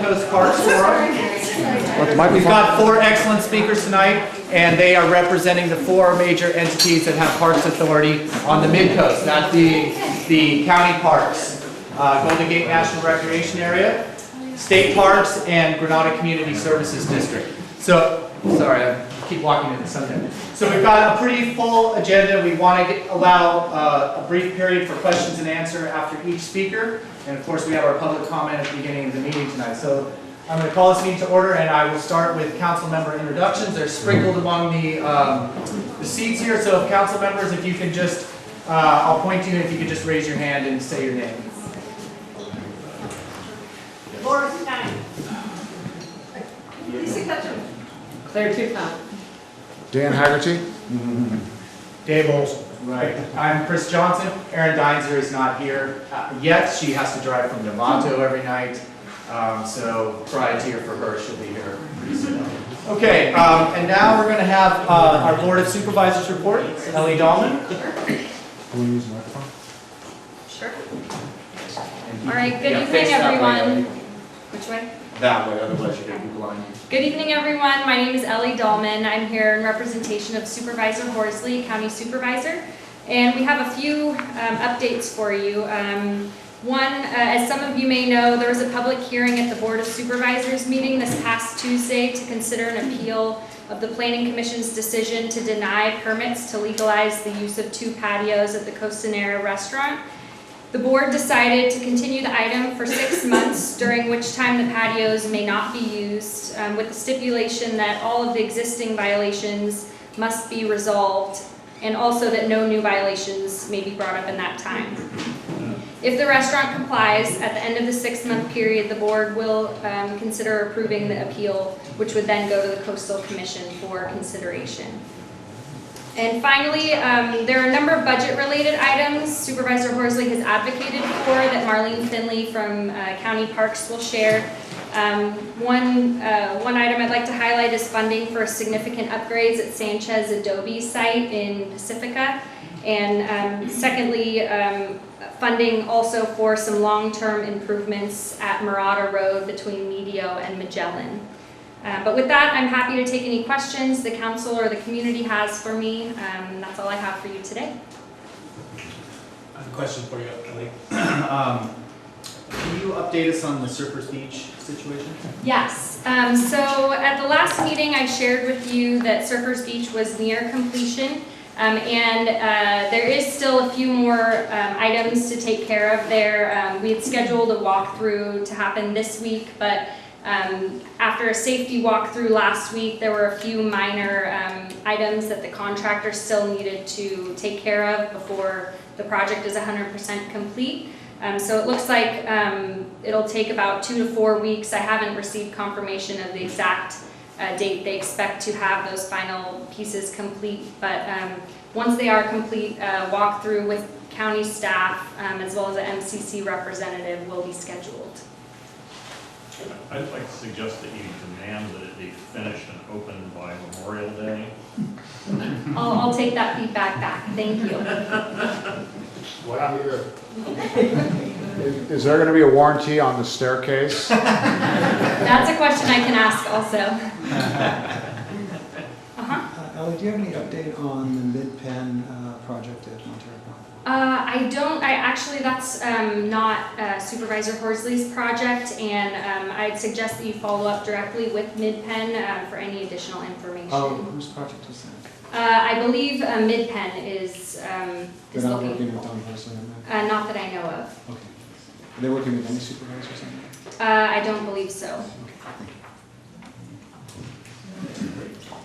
Midcoast Parks Forum. We've got 4 excellent speakers tonight, and they are representing the 4 major entities that have parks authority on the Midcoast, that being the county parks, Golden Gate National Recreation Area, state parks, and Granada Community Services District. So, sorry, I keep walking into something. So we've got a pretty full agenda. We want to allow a brief period for questions and answer after each speaker. And of course, we have our public comment at the beginning of the meeting tonight. So I'm going to call this meeting to order, and I will start with council member introductions. They're sprinkled among the seats here. So if council members, if you can just, I'll point to you, and if you could just raise your hand and say your name. Laura Stein. Lisa Ketchum. Claire Tufon. Dan Haggerty. Dave Olson. Right. I'm Chris Johnson. Erin Deinzer is not here yet. She has to drive from Navato every night. So prior to here for her, she'll be here pretty soon. Okay, and now we're going to have our Board of Supervisors report. Ellie Dahlman. Will you use the microphone? Sure. All right, good evening, everyone. Which way? That way, otherwise you're going to be blind. Good evening, everyone. My name is Ellie Dahlman. I'm here in representation of Supervisor Horsley, County Supervisor. And we have a few updates for you. One, as some of you may know, there was a public hearing at the Board of Supervisors meeting this past Tuesday to consider an appeal of the Planning Commission's decision to deny permits to legalize the use of 2 patios at the Costanera restaurant. The board decided to continue the item for 6 months, during which time the patios may not be used, with the stipulation that all of the existing violations must be resolved, and also that no new violations may be brought up in that time. If the restaurant complies, at the end of the 6-month period, the board will consider approving the appeal, which would then go to the Coastal Commission for consideration. And finally, there are a number of budget-related items Supervisor Horsley has advocated for that Marlene Finley from County Parks will share. One item I'd like to highlight is funding for significant upgrades at Sanchez Adobe site in Pacifica. And secondly, funding also for some long-term improvements at Mirada Road between Niño and Magellan. But with that, I'm happy to take any questions the council or the community has for me. That's all I have for you today. I have a question for you, Ellie. Can you update us on the Surfers Beach situation? Yes. So at the last meeting, I shared with you that Surfers Beach was near completion. And there is still a few more items to take care of there. We had scheduled a walkthrough to happen this week, but after a safety walkthrough last week, there were a few minor items that the contractor still needed to take care of before the project is 100% complete. So it looks like it'll take about 2 to 4 weeks. I haven't received confirmation of the exact date they expect to have those final pieces complete, but once they are complete, walkthrough with county staff as well as an MCC representative will be scheduled. I'd like to suggest that you demand that it be finished and opened by Memorial Day. I'll take that feedback back. Thank you. Is there going to be a warranty on the staircase? That's a question I can ask also. Ellie, do you have any update on the Mid-Penn project at Montero? I don't. That's not Supervisor Horsley's project, and I'd suggest that you follow up directly with Mid-Penn for any additional information. Oh, whose project is that? I believe Mid-Penn is They're not looking. working with Don Horsley on that? Not that I know of. Okay. Are they working with any supervisors on that? I don't believe so. Okay, thank you.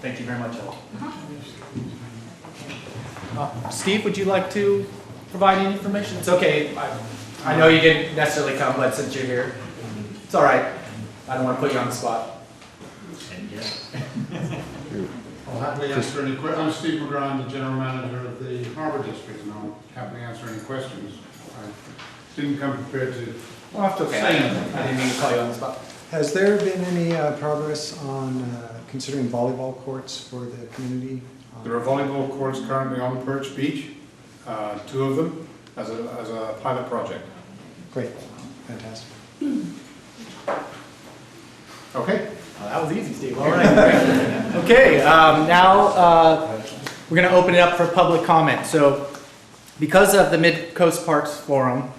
Thank you very much, Ellie. Steve, would you like to provide any information? It's okay. I know you didn't necessarily come, but since you're here, it's all right. I don't want to put you on the spot. I'll happily answer any questions. I'm Steve McGraw, the General Manager of the Harbor District, and I'll happily answer any questions. I didn't come prepared to Well, that's okay. I didn't mean to call you on the spot. Has there been any progress on considering volleyball courts for the community? There are volleyball courts currently on Perch Beach, 2 of them, as a pilot project. Great, fantastic. Okay. Oh, that was easy, Steve. All right. Okay, now we're going to open it up for public comment. So because of the Midcoast Parks Forum,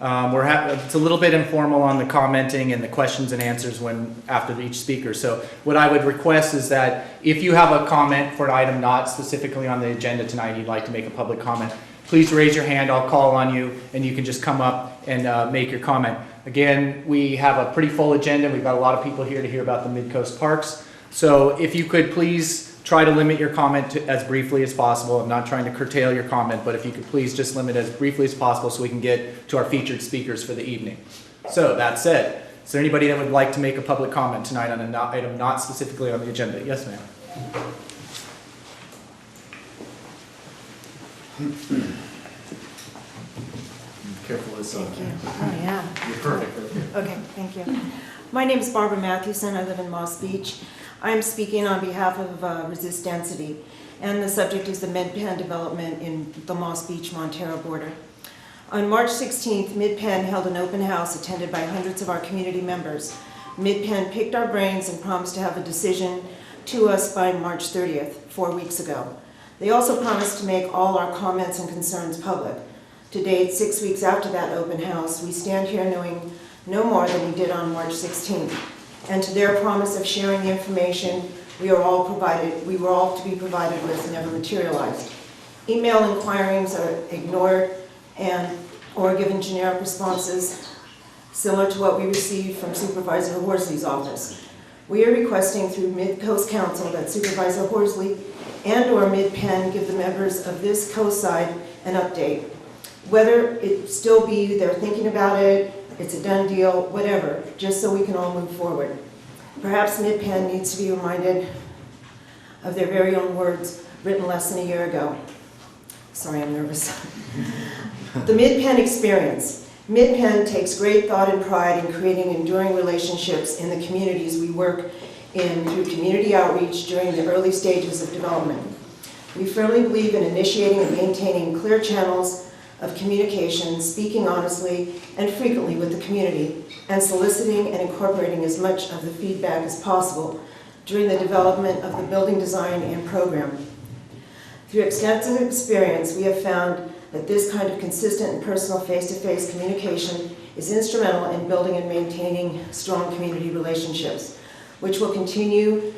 it's a little bit informal on the commenting and the questions and answers after each speaker. So what I would request is that if you have a comment for an item not specifically on the agenda tonight, you'd like to make a public comment, please raise your hand. I'll call on you and you can just come up and make your comment. Again, we have a pretty full agenda. We've got a lot of people here to hear about the Midcoast Parks. So if you could please try to limit your comment to as briefly as possible. I'm not trying to curtail your comment, but if you could please just limit as briefly as possible so we can get to our featured speakers for the evening. So that said, is there anybody that would like to make a public comment tonight on an item not specifically on the agenda? Yes, ma'am. Careful as Thank you. Oh, yeah. You're perfect. Okay, thank you. My name is Barbara Matthewson. I live in Moss Beach. I am speaking on behalf of Resist Density, and the subject is the MidPen development in the Moss Beach, Montero border. On March 16th, MidPen held an open house attended by hundreds of our community members. MidPen picked our brains and promised to have a decision to us by March 30th, 4 weeks ago. They also promised to make all our comments and concerns public. To date, 6 weeks after that open house, we stand here knowing no more than we did on March 16th. And to their promise of sharing the information we were all to be provided with never materialized. Email inquiries are ignored or given generic responses similar to what we received from Supervisor Horsley's office. We are requesting through Midcoast Council that Supervisor Horsley and/or MidPen give the members of this coast side an update. Whether it still be they're thinking about it, it's a done deal, whatever, just so we can all move forward. Perhaps MidPen needs to be reminded of their very own words written less than a year ago. Sorry, I'm nervous. The MidPen experience. MidPen takes great thought and pride in creating enduring relationships in the communities we work in through community outreach during the early stages of development. We firmly believe in initiating and maintaining clear channels of communication, speaking honestly and frequently with the community, and soliciting and incorporating as much of the feedback as possible during the development of the building design and program. Through extensive experience, we have found that this kind of consistent and personal face-to-face communication is instrumental in building and maintaining strong community relationships, which will continue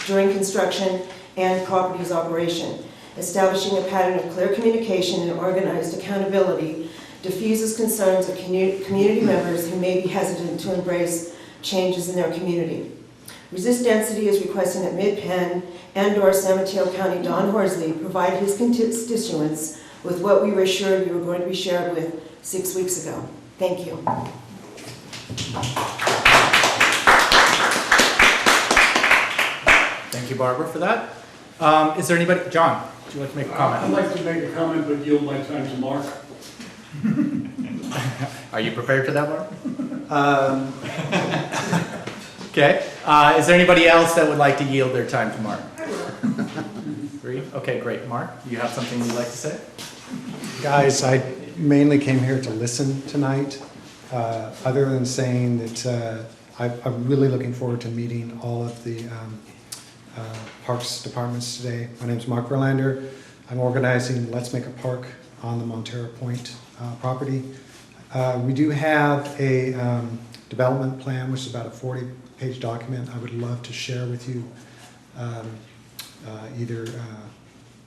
during construction and property's operation. Establishing a pattern of clear communication and organized accountability diffuses concerns of community members who may be hesitant to embrace changes in their community. Resist Density is requesting that MidPen and/or San Mateo County Don Horsley provide his constituents with what we were assured we were going to be shared with 6 weeks ago. Thank you. Thank you, Barbara, for that. Is there anybody? John, would you like to make a comment? I'd like to make a comment, but yield my time to Mark. Are you prepared for that, Mark? Okay. Is there anybody else that would like to yield their time to Mark? Three? Okay, great. Mark, you have something you'd like to say? Guys, I mainly came here to listen tonight, other than saying that I'm really looking forward to meeting all of the parks departments today. My name is Mark Verlander. I'm organizing Let's Make a Park on the Montero Point property. We do have a development plan, which is about a 40-page document I would love to share with you, either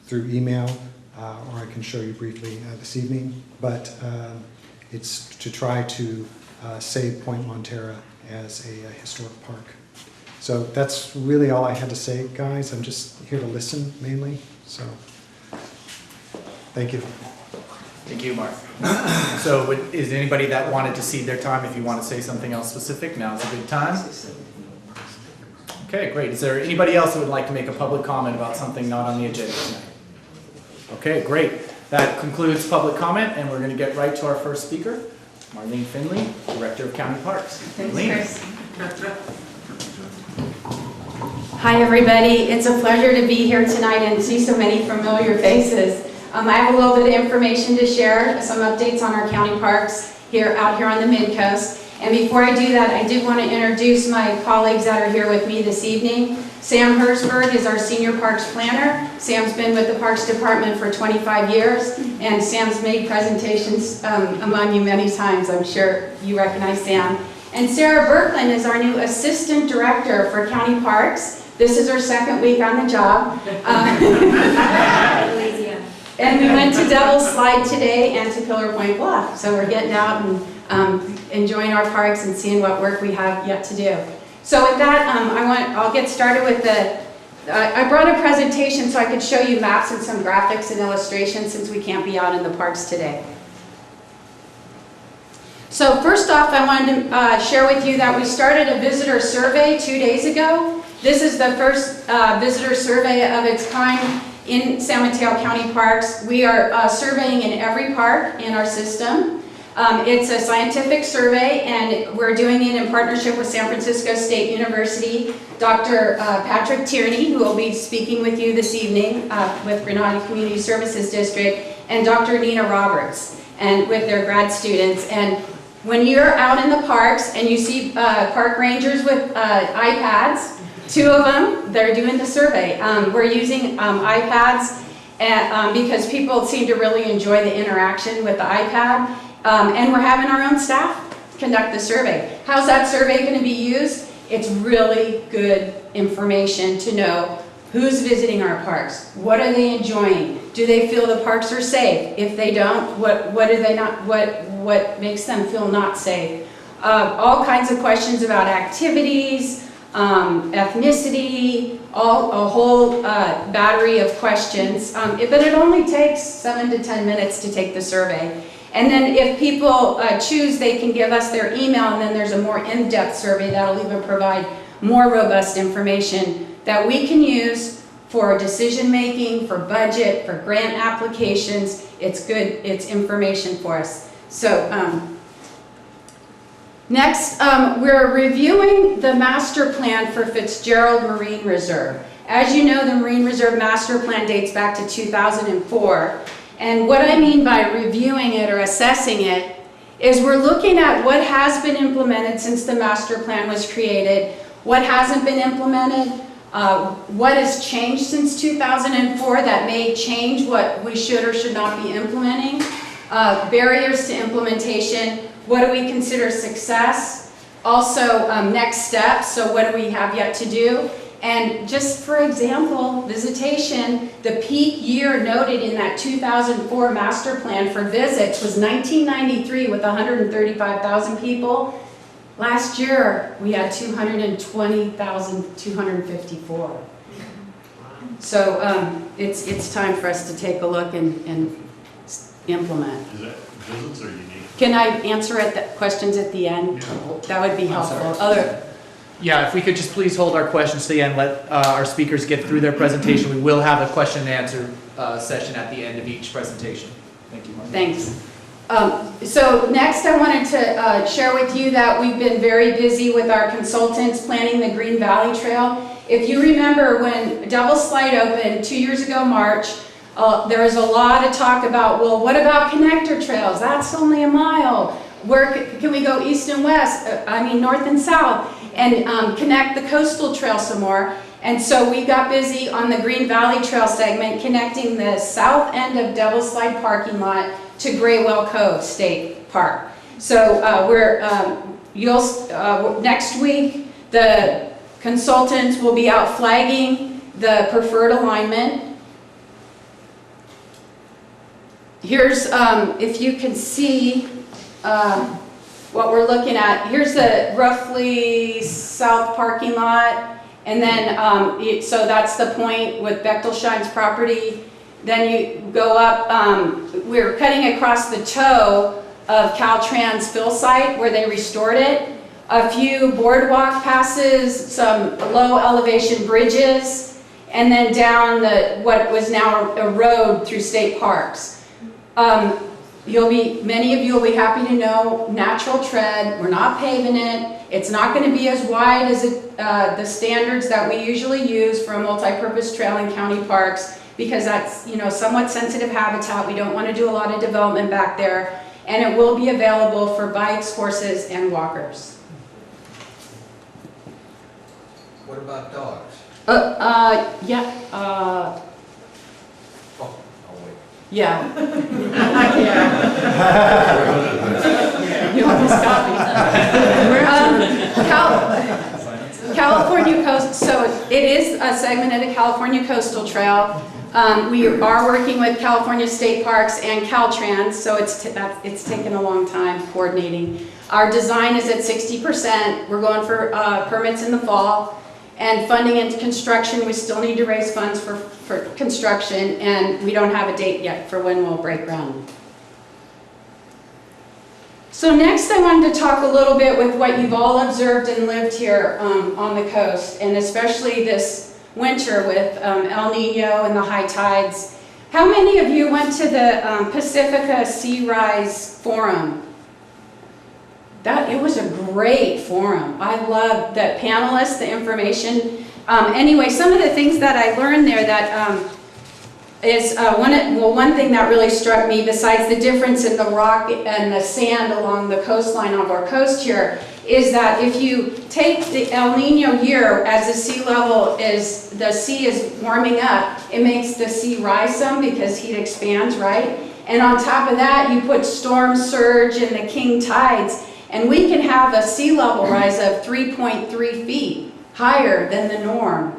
through email or I can show you briefly this evening. But it's to try to save Point Montero as a historic park. So that's really all I had to say, guys. I'm just here to listen mainly. So thank you. Thank you, Mark. So is anybody that wanted to cede their time, if you want to say something else specific, now's a good time. Okay, great. Is there anybody else who would like to make a public comment about something not on the agenda tonight? Okay, great. That concludes public comment, and we're going to get right to our first speaker, Marlene Finley, Director of County Parks. Thanks, Chris. Hi, everybody. It's a pleasure to be here tonight and see so many familiar faces. I have a little bit of information to share, some updates on our county parks out here on the Midcoast, And before I do that, I did want to introduce my colleagues that are here with me this evening. Sam Hersberg is our Senior Parks Planner. Sam's been with the Parks Department for 25 years, and Sam's made presentations among you many times. I'm sure you recognize Sam. And Sarah Birkland is our new Assistant Director for County Parks. This is her second week on the job. And we went to Devil's Slide today and to Pillar Point Bluff. So we're getting out and enjoying our parks and seeing what work we have yet to do. So with that, I'll get started with I brought a presentation so I could show you maps and some graphics and illustrations since we can't be out in the parks today. So first off, I wanted to share with you that we started a visitor survey 2 days ago. This is the first visitor survey of its kind in San Mateo County Parks. We are surveying in every park in our system. It's a scientific survey, and we're doing it in partnership with San Francisco State University. Dr. Patrick Tierney, who will be speaking with you this evening with Granada Community Services District, and Dr. Nina Roberts, and with their grad students. And when you're out in the parks and you see park rangers with iPads, 2 of them, they're doing the survey. We're using iPads because people seem to really enjoy the interaction with the iPad. And we're having our own staff conduct the survey. How's that survey going to be used? It's really good information to know who's visiting our parks. What are they enjoying? Do they feel the parks are safe? If they don't, what do they not? What makes them feel not safe? All kinds of questions about activities, ethnicity, a whole battery of questions. But it only takes 7 to 10 minutes to take the survey. And then if people choose, they can give us their email, and then there's a more in-depth survey that'll even provide more robust information that we can use for decision making, for budget, for grant applications. It's good, it's information for us. So next, we're reviewing the master plan for Fitzgerald Marine Reserve. As you know, the Marine Reserve Master Plan dates back to 2004. And what I mean by reviewing it or assessing it is we're looking at what has been implemented since the master plan was created, what hasn't been implemented, what has changed since 2004 that may change what we should or should not be implementing, barriers to implementation, what do we consider success, also next steps, so what do we have yet to do. And just for example, visitation, the peak year noted in that 2004 master plan for visits was 1993 with 135,000 people. Last year, we had 220,254. So it's time for us to take a look and implement. Is that visits or unique? Can I answer questions at the end? Yeah. That would be helpful. Yeah, if we could just please hold our questions to the end, let our speakers get through their presentation. We will have a question and answer session at the end of each presentation. Thank you, Mark. Thanks. So next I wanted to share with you that we've been very busy with our consultants planning the Green Valley Trail. If you remember when Devil's Slide opened 2 years ago, March, there was a lot of talk about, well, what about connector trails? That's only a mile. Where can we go east and west? North and south, and connect the coastal trail some more. And so we got busy on the Green Valley Trail segment, connecting the south end of Devil's Slide parking lot to Graywell Cove State Park. So next week, the consultants will be out flagging the preferred alignment. Here's, if you can see what we're looking at. Here's the roughly south parking lot. And then, so that's the point with Bechtelsheim's property. Then you go up, we're cutting across the toe of Caltrans fill site where they restored it. A few boardwalk passes, some low elevation bridges, and then down what was now a road through state parks. Many of you will be happy to know, natural tread, we're not paving it. It's not going to be as wide as the standards that we usually use for a multi-purpose trail in county parks, because that's, somewhat sensitive habitat. We don't want to do a lot of development back there. and it will be available for bikes, horses, and walkers. What about dogs? Yeah, Oh, I'll wait. yeah. You almost got me. California Coast, so it is a segment of the California Coastal Trail. We are working with California State Parks and Caltrans, so it's taken a long time coordinating. Our design is at 60%. We're going for permits in the fall. And funding into construction, we still need to raise funds for construction, and we don't have a date yet for when we'll break ground. So next I wanted to talk a little bit with what you've all observed and lived here on the coast, and especially this winter with El Niño and the high tides. How many of you went to the Pacifica Sea Rise Forum? It was a great forum. I loved the panelists, the information. Anyway, some of the things that I learned there that one thing that really struck me, besides the difference in the rock and the sand along the coastline of our coast here, is that if you take the El Niño year, as the sea is warming up, it makes the sea rise some because heat expands, right? And on top of that, you put storm surge and the king tides, and we can have a sea level rise of 3.3 feet higher than the norm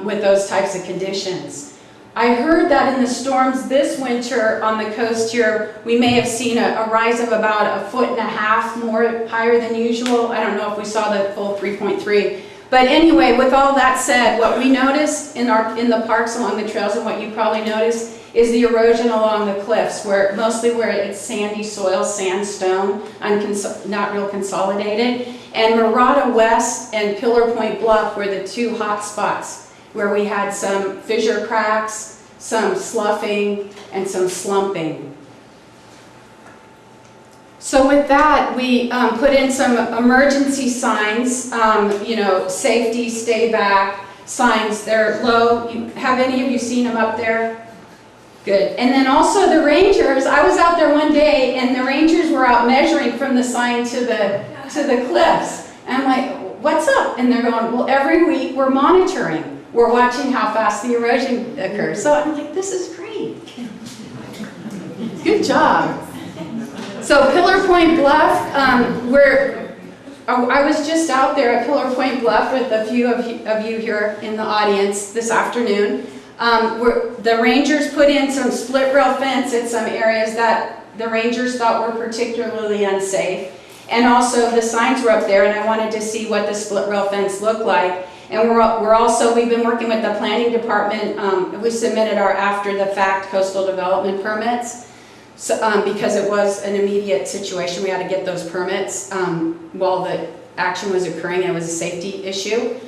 with those types of conditions. I heard that in the storms this winter on the coast here, we may have seen a rise of about 1.5 feet more higher than usual. I don't know if we saw the full 3.3. But anyway, with all that said, what we notice in the parks along the trails, and what you probably notice, is the erosion along the cliffs, mostly where it's sandy soil, sandstone, not real consolidated. And Mirada West and Pillar Point Bluff were the two hot spots where we had some fissure cracks, some sloughing, and some slumping. So with that, we put in some emergency signs, safety, stay back signs. They're low. Have any of you seen them up there? Good. And then also the rangers, I was out there one day and the rangers were out measuring from the sign to the cliffs. And I'm like, what's up? And they're going, well, every week we're monitoring. We're watching how fast the erosion occurs. So I'm like, this is great. Good job. So Pillar Point Bluff, I was just out there at Pillar Point Bluff with a few of you here in the audience this afternoon. The rangers put in some split rail fence at some areas that the rangers thought were particularly unsafe. And also the signs were up there, and I wanted to see what the split rail fence looked like. And we've been working with the planning department. We submitted our after the fact coastal development permits. So, because it was an immediate situation, we had to get those permits while the action was occurring, and it was a safety issue.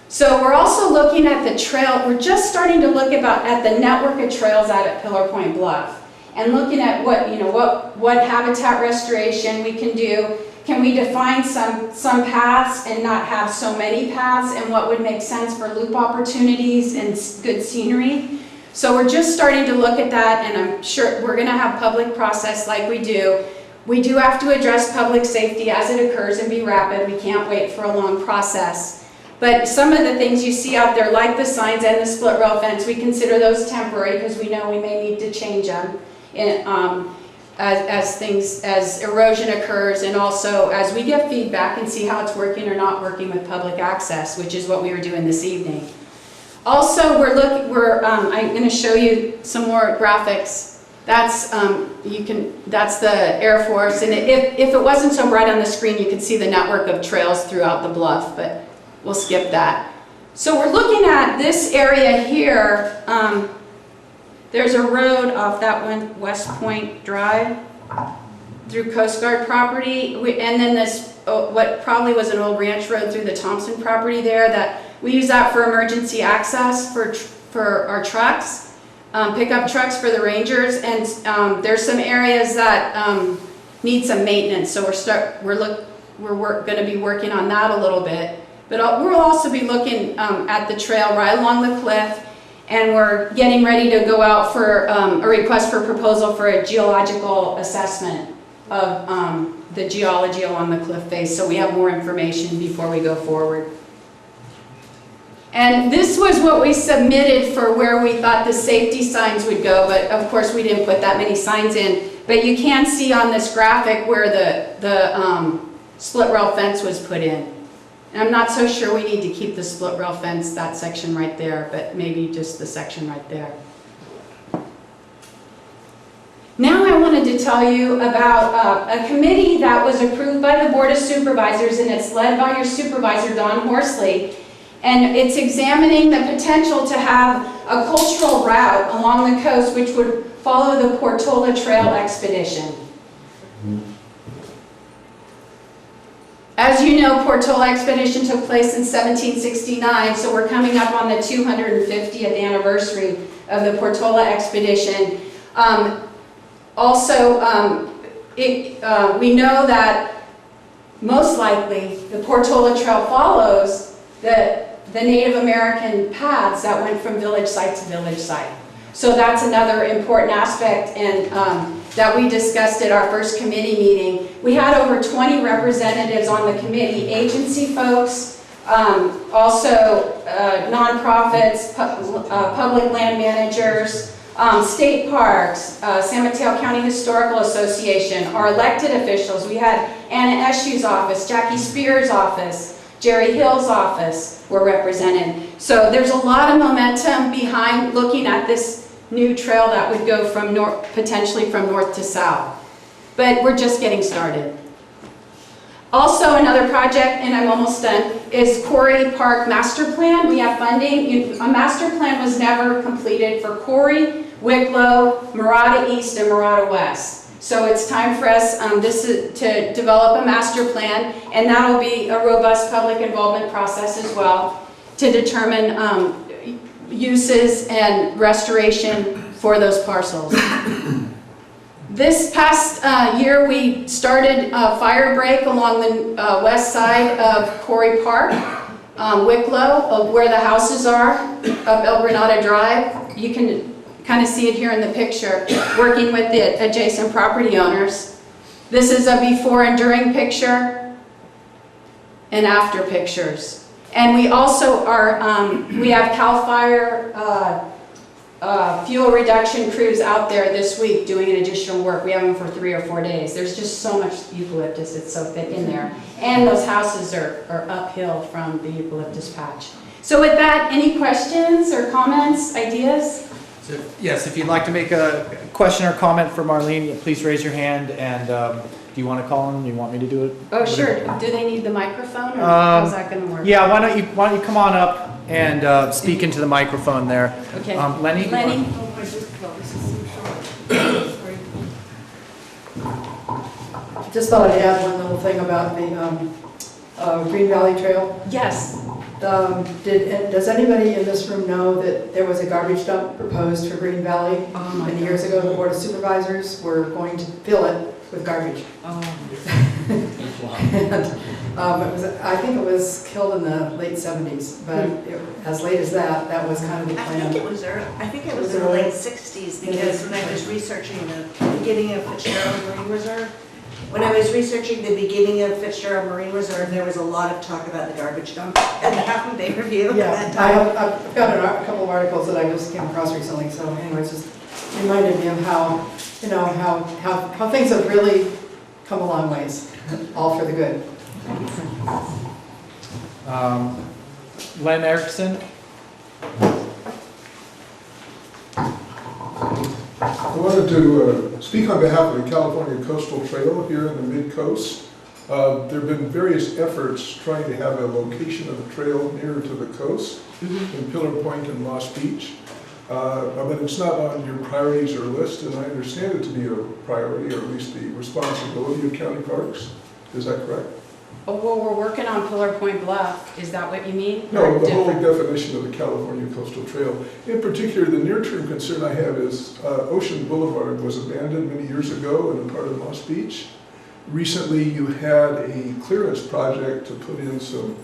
So we're also looking at the trail. We're just starting to look at the network of trails out at Pillar Point Bluff, and looking at what habitat restoration we can do. Can we define some paths and not have so many paths, and what would make sense for loop opportunities and good scenery? So we're just starting to look at that, and I'm sure we're going to have public process like we do. We do have to address public safety as it occurs and be rapid. We can't wait for a long process. But some of the things you see out there, like the signs and the split rail fence, we consider those temporary because we know we may need to change them as erosion occurs, and also as we get feedback and see how it's working or not working with public access, which is what we were doing this evening. Also, I'm going to show you some more graphics. That's the Air Force, and if it wasn't so bright on the screen, you could see the network of trails throughout the bluff, but we'll skip that. So we're looking at this area here. There's a road off that one, West Point Drive, through Coast Guard property, and then this, what probably was an old ranch road through the Thompson property there, that we use that for emergency access for our trucks, pickup trucks for the rangers, and there's some areas that need some maintenance, so we're going to be working on that a little bit. But we'll also be looking at the trail right along the cliff, and we're getting ready to go out for a request for proposal for a geological assessment of the geology along the cliff face, so we have more information before we go forward. And this was what we submitted for where we thought the safety signs would go, but of course we didn't put that many signs in. But you can see on this graphic where the split rail fence was put in. And I'm not so sure we need to keep the split rail fence, that section right there, but maybe just the section right there. Now I wanted to tell you about a committee that was approved by the Board of Supervisors, and it's led by your supervisor, Don Horsley. And it's examining the potential to have a cultural route along the coast which would follow the Portola Trail expedition. As you know, Portola expedition took place in 1769, so we're coming up on the 250th anniversary of the Portola expedition. We know that most likely the Portola Trail follows the Native American paths that went from village site to village site. So that's another important aspect, and that we discussed at our first committee meeting. We had over 20 representatives on the committee, agency folks, also nonprofits, public land managers, state parks, San Mateo County Historical Association, our elected officials. We had Anna Eshu's office, Jackie Spears' office, Jerry Hill's office were represented. So there's a lot of momentum behind looking at this new trail that would go from potentially from north to south. But we're just getting started. Also another project, and I'm almost done, is Quarry Park Master Plan. We have funding. A master plan was never completed for Quarry, Wicklow, Mirada East, and Mirada West. So it's time for us to develop a master plan, and that'll be a robust public involvement process as well to determine uses and restoration for those parcels. This past year, we started a fire break along the west side of Quarry Park, Wicklow, where the houses are of El Granada Drive. You can kind of see it here in the picture, working with the adjacent property owners. This is a before and during picture and after pictures. And we also are, we have CAL FIRE fuel reduction crews out there this week doing additional work. We have them for 3 or 4 days. There's just so much eucalyptus, it's so thick in there. And those houses are uphill from the eucalyptus patch. So with that, any questions or comments, ideas? So, yes, if you'd like to make a question or comment for Marlene, please raise your hand. And do you want to call in? Do you want me to do it? Oh, sure. Do they need the microphone, or how's that going to work? Yeah, why don't you come on up and speak into the microphone there. Okay. Lenny? Lenny? Just thought I'd add one little thing about the Green Valley Trail. Yes. Does anybody in this room know that there was a garbage dump proposed for Green Valley? Many years ago, the Board of Supervisors were going to fill it with garbage. And, I think it was killed in the late 70s, but as late as that, that was kind of the plan. I think it was in the late 60s, because when I was researching the beginning of Fitzgerald Marine Reserve, when I was researching the beginning of Fitzgerald Marine Reserve, there was a lot of talk about the garbage dump and the Half Day Review at that time. I've got a couple of articles that I just came across recently, so anyways, just reminded me of how, you know, how things have really come a long ways, all for the good. Len Erickson? I wanted to speak on behalf of the California Coastal Trail here in the Midcoast. There have been various efforts trying to have a location of the trail nearer to the coast in Pillar Point and Moss Beach. But it's not on your priorities or list, and I understand it to be a priority, or at least the responsibility of county parks. Is that correct? Oh, well, we're working on Pillar Point Bluff. Is that what you mean? No, the whole definition of the California Coastal Trail. In particular, the near-term concern I have is Ocean Boulevard was abandoned many years ago in a part of Moss Beach. Recently, you had a clearance project to put in some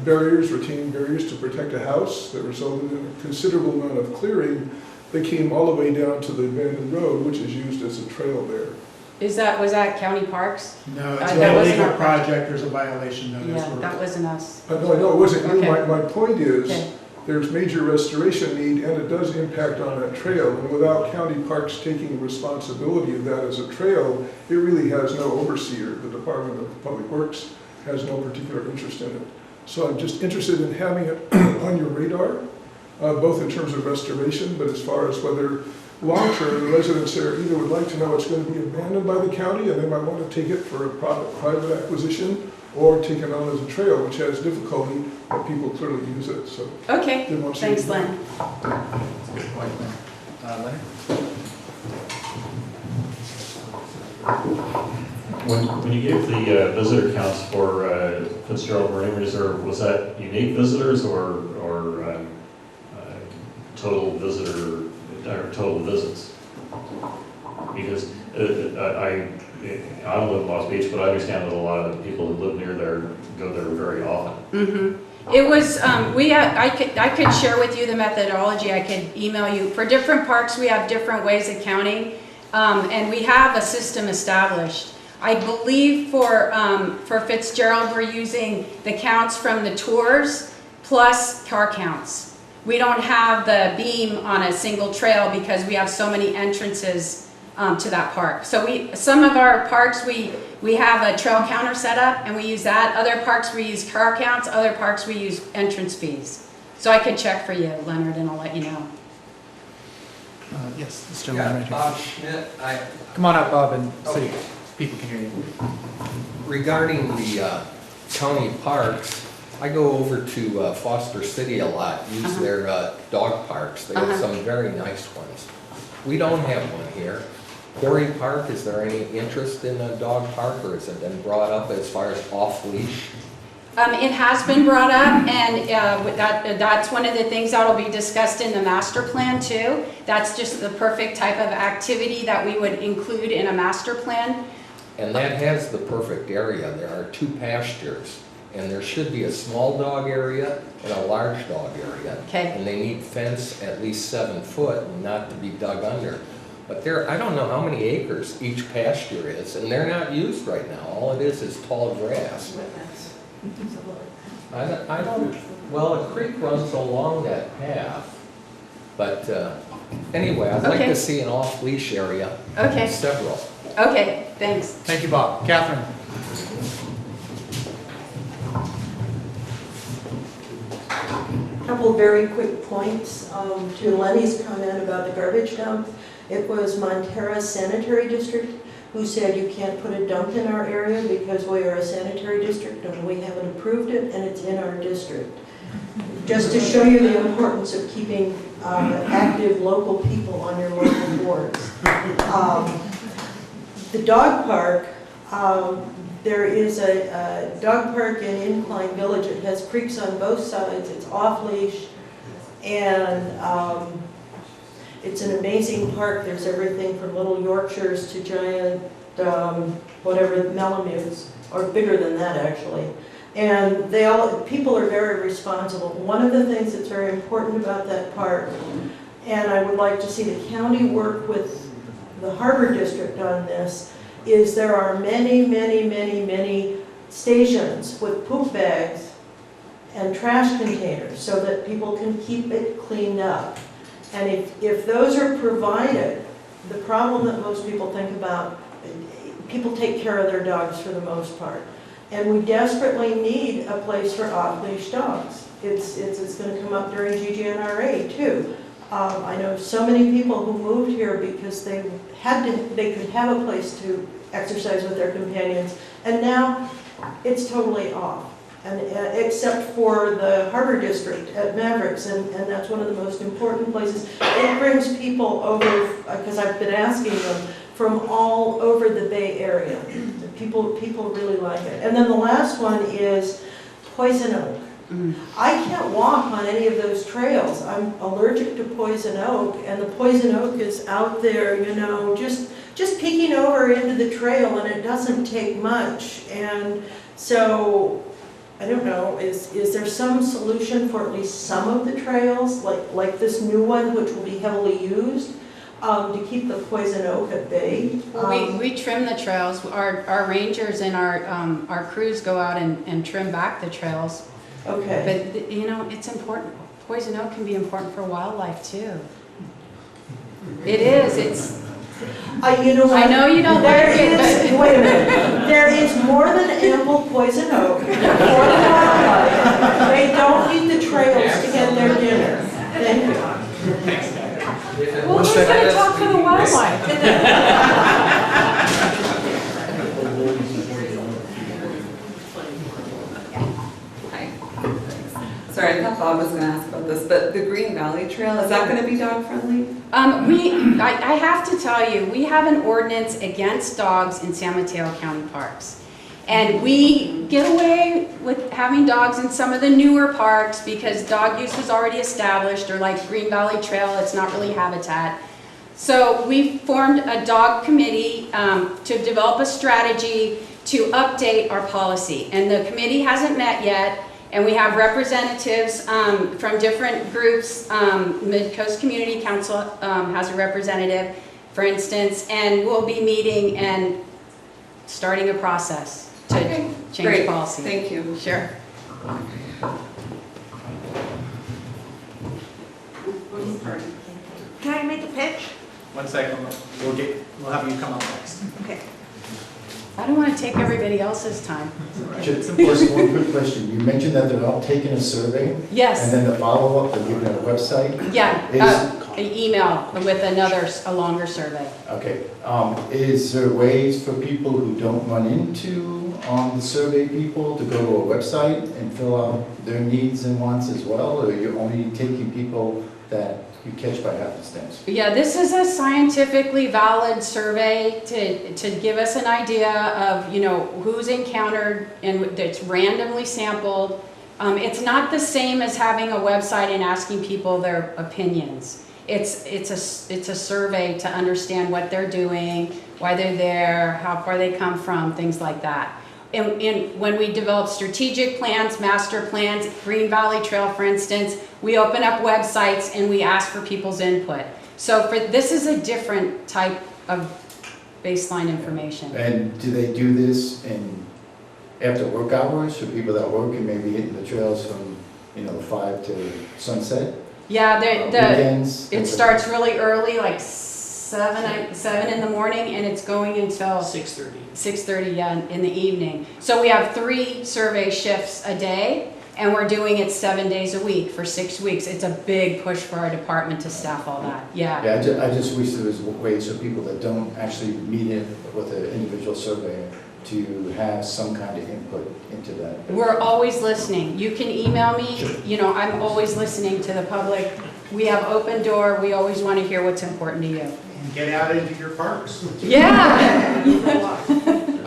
barriers, retaining barriers to protect a house that resulted in a considerable amount of clearing that came all the way down to the abandoned road, which is used as a trail there. was that county parks? No, it's it's a an that wasn't illegal our project, there's a violation, no, that's Yeah, where. that wasn't us. No, it wasn't you. Okay. My point is, Okay. there's major restoration need, and it does impact on that trail. And without county parks taking responsibility of that as a trail, it really has no overseer. The Department of Public Works has no particular interest in it. So I'm just interested in having it on your radar, both in terms of restoration, but as far as whether long-term, the residents there either would like to know it's going to be abandoned by the county and they might want to take it for a private acquisition, or take it on as a trail, which has difficulty, but people clearly use it, so. Okay, Didn't want you thanks, to- Lynn. That's a good point, Lynn. Leonard? When you gave the visitor counts for Fitzgerald Marine Reserve, was that unique visitors or total visitor, or total visits? Because I don't live in Lost Beach, but I understand that a lot of the people who live near there go there very often. Mm-hmm. It was, I could share with you the methodology. I could email you. For different parks, we have different ways of counting, and we have a system established. I believe for Fitzgerald, we're using the counts from the tours plus car counts. We don't have the beam on a single trail because we have so many entrances to that park. So some of our parks, we have a trail counter set up and we use that. Other parks we use car counts, other parks we use entrance fees. So I could check for you, Leonard, and I'll let you know. Yes, this gentleman right here. Bob Schmidt, Come on up, Bob, and so people can hear you. regarding the county parks, I go over to Foster City a lot, use their dog parks. They have some very nice ones. We don't have one here. Quarry Park, is there any interest in a dog park, or has it been brought up as far as off-leash? It has been brought up, and that's one of the things that will be discussed in the master plan too. That's just the perfect type of activity that we would include in a master plan. And that has the perfect area. There are 2 pastures, and there should be a small dog area and a large dog area. Okay. And they need fence at least 7 foot and not to be dug under. But I don't know how many acres each pasture is, and they're not used right now. All it is tall grass. I don't, well, a creek runs along that path. But anyway, I'd like to see an off-leash area. Okay. Several. Okay, thanks. Thank you, Bob. Catherine? Couple very quick points to Lenny's comment about the garbage dump. It was Montera Sanitary District who said you can't put a dump in our area because we are a sanitary district and we haven't approved it and it's in our district. Just to show you the importance of keeping active local people on your local boards. The dog park, there is a dog park in Incline Village. It has creeks on both sides. It's off-leash, and it's an amazing park. There's everything from little Yorkshires to giant, whatever, Malamutes, or bigger than that actually. And people are very responsible. One of the things that's very important about that park, and I would like to see the county work with the Harbor District on this, is there are many, many, many, many stations with poop bags and trash containers so that people can keep it cleaned up. And if those are provided, the problem that most people think about, people take care of their dogs for the most part. And we desperately need a place for off-leash dogs. It's going to come up during GGNRA too. I know so many people who moved here because they could have a place to exercise with their companions, and now it's totally off. And except for the Harbor District at Mavericks, and that's one of the most important places. It brings people over, because I've been asking them, from all over the Bay Area. People really like it. And then the last one is poison oak. I can't walk on any of those trails. I'm allergic to poison oak, and the poison oak is out there, you know, just peeking over into the trail, and it doesn't take much. And so, I don't know, is there some solution for at least some of the trails, like this new one, which will be heavily used? to keep the poison oak at bay. Well, we trim the trails. Our rangers and our crews go out and trim back the trails. Okay. But, you know, it's important. Poison oak can be important for wildlife too. It is, it's, You know what? I know you don't like it, but. Wait a minute. There is more than ample poison oak for the wildlife. They don't need the trails to get their dinner. Thank you. Well, who's gonna talk for the wildlife? Sorry, I thought Bob was gonna ask about this, but the Green Valley Trail, is that gonna be dog friendly? I have to tell you, we have an ordinance against dogs in San Mateo County parks. And we get away with having dogs in some of the newer parks because dog use was already established, or like Green Valley Trail, it's not really habitat. So we formed a dog committee to develop a strategy to update our policy. And the committee hasn't met yet. And we have representatives from different groups. Midcoast Community Council has a representative, for instance, and we'll be meeting and starting a process to change Great. policy. Thank you. Sure. Can I make a pitch? 1 second, we'll have you come up next. Okay. I don't want to take everybody else's time. Just one quick question. You mentioned that they're all taking a survey? Yes. And then the follow-up, they're giving it a website? Yeah, an email with a longer survey. Okay. Is there ways for people who don't run into the survey people to go to a website and fill out their needs and wants as well? Or are you only taking people that you catch by happenstance? Yeah, this is a scientifically valid survey to give us an idea of, you know, who's encountered, and it's randomly sampled. It's not the same as having a website and asking people their opinions. It's a survey to understand what they're doing, why they're there, how far they come from, things like that. And when we develop strategic plans, master plans, Green Valley Trail, for instance, we open up websites and we ask for people's input. So this is a different type of baseline information. And do they do this after work hours for people that work and maybe hitting the trails from 5 to sunset? Yeah, weekends? It starts really early, like 7 in the morning, and it's going until 6:30. 6:30, yeah, in the evening. So we have 3 survey shifts a day, and we're doing it 7 days a week for 6 weeks. It's a big push for our department to staff all that. Yeah. Yeah, I just wish there was ways for people that don't actually meet in with an individual surveyor to have some kind of input into that. We're always listening. You can email me. You know, I'm always listening to the public. We have open door. We always want to hear what's important to you. And get out into your parks. Yeah.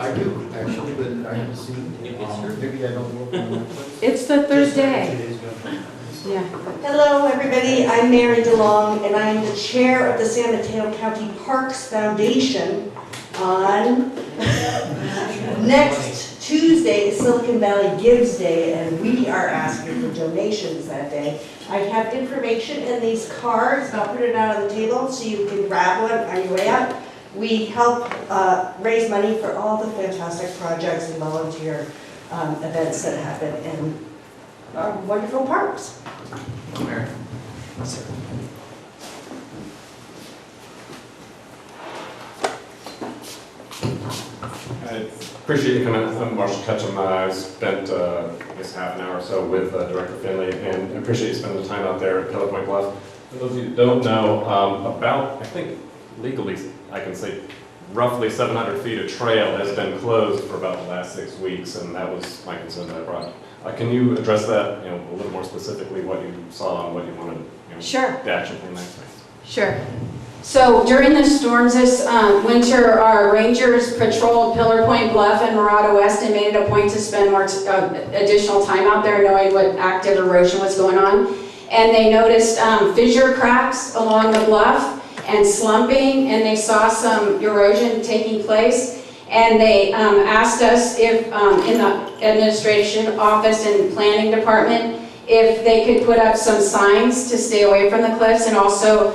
I do, actually, but I haven't seen it. Maybe I don't work on that. It's the third day. Yeah. Hello, everybody. I'm Mary DeLong, and I am the chair of the San Mateo County Parks Foundation. On next Tuesday is Silicon Valley Gives Day, and we are asking for donations that day. I have information in these cards, and I'll put it out on the table so you can grab one on your way out. We help raise money for all the fantastic projects and volunteer events that happen in our wonderful parks. Thank you, Mary. Sir. I appreciate you coming. I'm Marshall Ketchum. I spent, I guess, half an hour or so with Director Finley, and I appreciate you spending the time out there at Pillar Point Bluff. For those of you who don't know, I think, legally, I can say roughly 700 feet of trail has been closed for about the last 6 weeks, and that was my concern that I brought. Can you address that, a little more specifically, what you saw and what you wanted, Sure. the action plan next week? Sure. So during the storms this winter, our rangers patrolled Pillar Point Bluff and Mirada West and made it a point to spend more additional time out there knowing what active erosion was going on. And they noticed fissure cracks along the bluff and slumping, and they saw some erosion taking place. And they asked us if, in the administration office and planning department, if they could put up some signs to stay away from the cliffs and also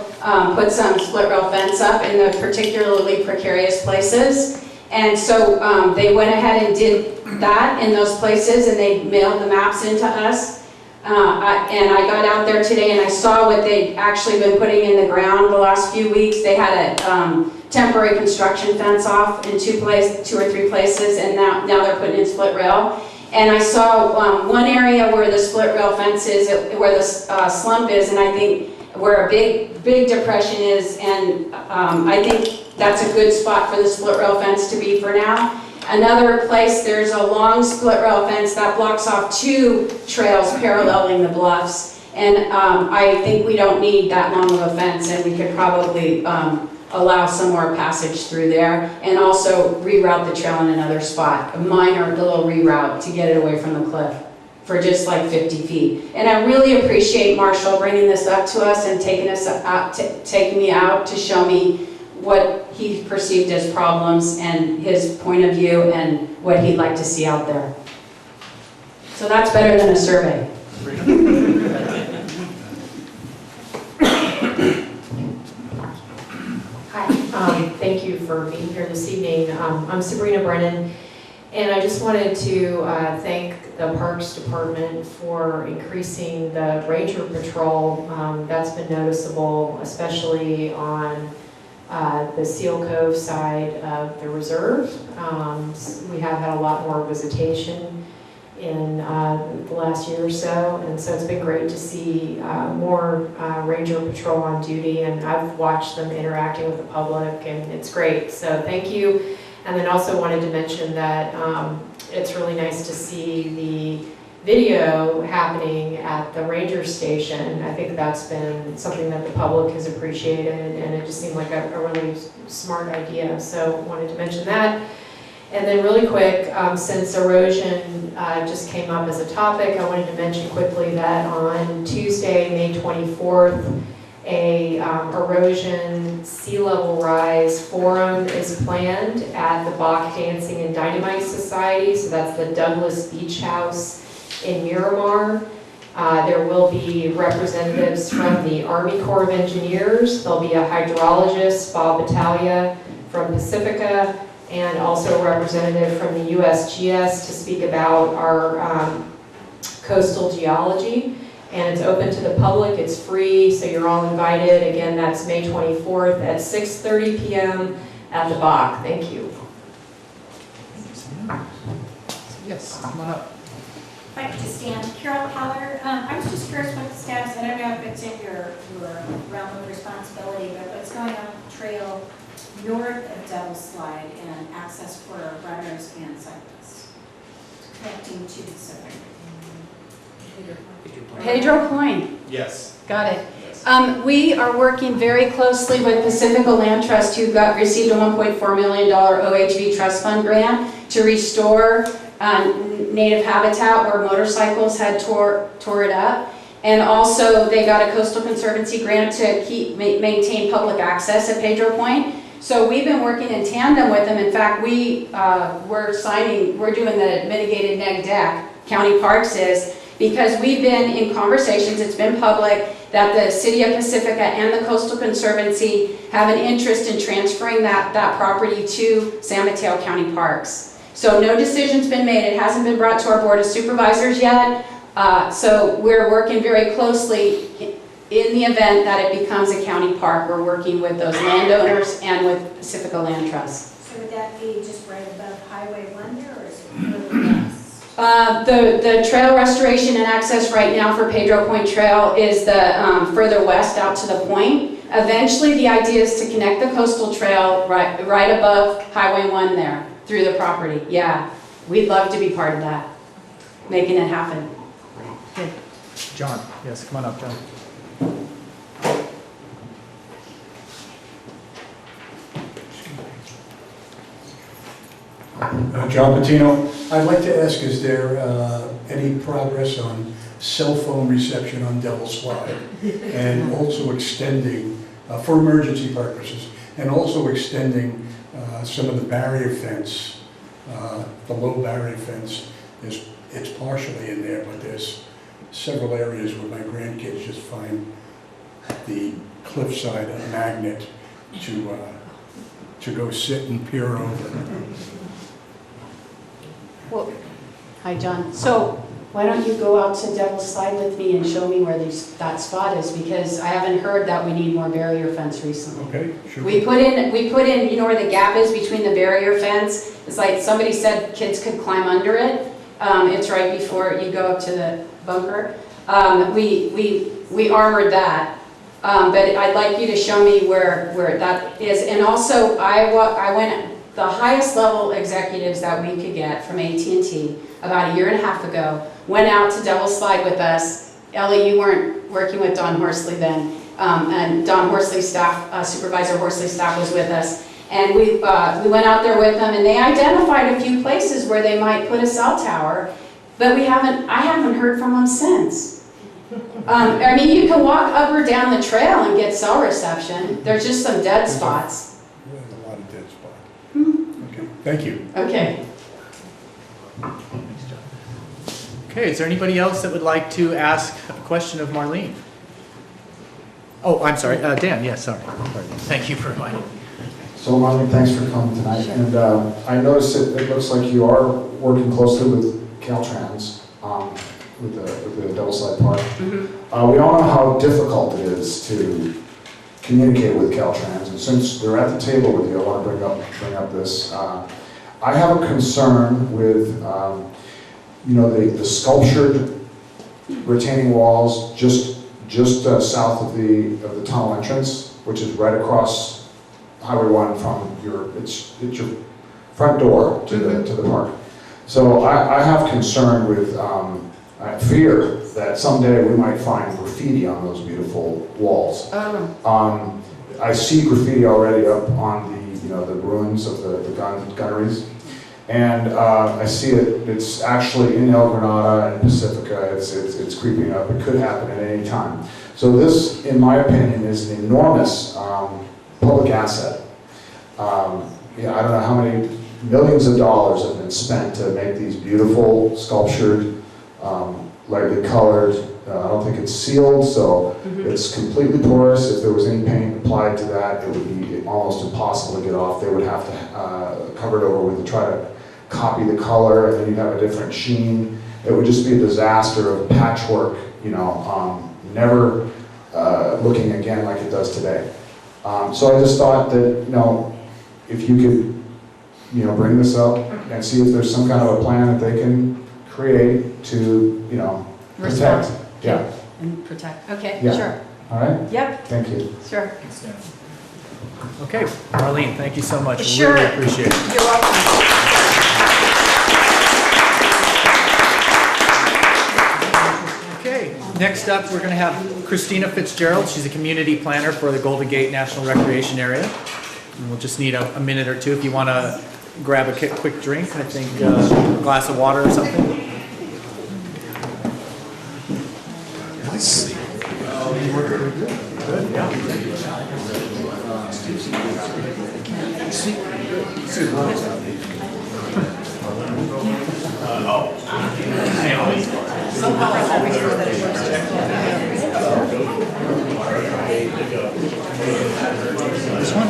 put some split rail fence up in the particularly precarious places. And so they went ahead and did that in those places, and they mailed the maps into us. And I got out there today and I saw what they'd actually been putting in the ground the last few weeks. They had a temporary construction fence off in two or three places, and now they're putting in split rail. And I saw one area where the split rail fence is, where the slump is, and I think where a big depression is, and I think that's a good spot for the split rail fence to be for now. Another place, there's a long split rail fence that blocks off two trails paralleling the bluffs, and I think we don't need that long of a fence, and we could probably allow some more passage through there, and also reroute the trail in another spot, a minor little reroute to get it away from the cliff for just like 50 feet. And I really appreciate Marshall bringing this up to us and taking me out to show me what he perceived as problems and his point of view and what he'd like to see out there. So that's better than a survey. Hi, thank you for being here this evening. I'm Sabrina Brennan, and I just wanted to thank the Parks Department for increasing the ranger patrol. That's been noticeable, especially on the Seal Cove side of the reserve. We have had a lot more visitation in the last year or so, and so it's been great to see more ranger patrol on duty, and I've watched them interacting with the public, and it's great, so thank you. And then also wanted to mention that it's really nice to see the video happening at the ranger station. I think that's been something that the public has appreciated, and it just seemed like a really smart idea, so wanted to mention that. And then really quick, since erosion just came up as a topic, I wanted to mention quickly that on Tuesday, May 24th, a erosion sea level rise forum is planned at the Bach Dancing and Dynamite Society, so that's the Douglas Beach House in Miramar. There will be representatives from the Army Corps of Engineers. There'll be a hydrologist, Bob Battaglia from Pacifica, and also a representative from the USGS to speak about our coastal geology. And it's open to the public, it's free, so you're all invited. Again, that's May 24th at 6:30 p.m. at the Bach. Thank you. Yes, come on up. If I could just stand. Carol Keller, I was just curious what the status, I don't know if it's in your realm of responsibility, but what's going on with the trail north of Devil's Slide and access for runners and cyclists connecting to the Pacific? Pedro Point. Yes. Got it. We are working very closely with Pacifica Land Trust, who received a $1.4 million OHV trust fund grant to restore native habitat where motorcycles had tore it up. And also they got a Coastal Conservancy grant to maintain public access at Pedro Point. So we've been working in tandem with them. In fact, we're doing the mitigated neg deck, County Parks is, because we've been in conversations, it's been public, that the City of Pacifica and the Coastal Conservancy have an interest in transferring that property to San Mateo County Parks. So no decision's been made. It hasn't been brought to our Board of Supervisors yet. So we're working very closely in the event that it becomes a county park. We're working with those landowners and with Pacifica Land Trust. So would that be just right above Highway 1 there, or is it further west? The trail restoration and access right now for Pedro Point Trail is the further west out to the point. Eventually the idea is to connect the coastal trail right above Highway 1 there through the property. Yeah, we'd love to be part of that, making it happen. Okay. John, yes, come on up, John. John Patino, I'd like to ask, is there any progress on cell phone reception on Devil's Slide? And also extending, for emergency purposes, and also extending some of the barrier fence, the low barrier fence, it's partially in there, but there's several areas where my grandkids just find the cliffside a magnet to go sit and peer over. Well, hi, John. So why don't you go out to Devil's Slide with me and show me where that spot is? Because I haven't heard that we need more barrier fence recently. Okay, sure. We put in, you know where the gap is between the barrier fence? It's like somebody said kids could climb under it. It's right before you go up to the bunker. We armored that. But I'd like you to show me where that is. And also, I went, the highest level executives that we could get from AT&T about a year and a half ago went out to Devil's Slide with us. Ellie, you weren't working with Don Horsley then. And Don Horsley's staff, Supervisor Horsley's staff was with us. And we went out there with them, and they identified a few places where they might put a cell tower, but I haven't heard from them since. I mean, you can walk up or down the trail and get cell reception. There's just some dead spots. There's a lot of dead spots. Okay, thank you. Okay. Okay, is there anybody else that would like to ask a question of Marlene? Oh, I'm sorry, Dan, yes, sorry. Thank you for reminding me. So Marlene, thanks for coming tonight. And I noticed it looks like you are working closely with Caltrans with the Devil's Slide Park. We all know how difficult it is to communicate with Caltrans, and since they're at the table with you, I want to bring up this. I have a concern with the sculptured retaining walls just south of the tunnel entrance, which is right across Highway 1 from it's your front door to the park. So I have concern with, I fear that someday we might find graffiti on those beautiful walls. I see graffiti already up on the ruins of the gunneries. And I see it's actually in El Granada and Pacifica, it's creeping up. It could happen at any time. So this, in my opinion, is an enormous public asset. I don't know how many millions of dollars have been spent to make these beautiful, sculptured, lightly colored. I don't think it's sealed, so it's completely porous. If there was any paint applied to that, it would be almost impossible to get off. They would have to cover it over with try to copy the color, and then you'd have a different sheen. It would just be a disaster of patchwork, never looking again like it does today. So I just thought that, if you could, bring this up and see if there's some kind of a plan that they can create to, protect. Respond. Yeah. And protect. Okay, Yeah. sure. All right? Yep. Thank you. Sure. Okay, Marlene, thank you so much. Sure. Really appreciate it. You're welcome. Okay, next up we're going to have Christina Fitzgerald. She's a community planner for the Golden Gate National Recreation Area. And we'll just need a minute or two if you want to grab a quick drink. I think a glass of water or something. Good, yeah. Somehow I always know that it works. This one?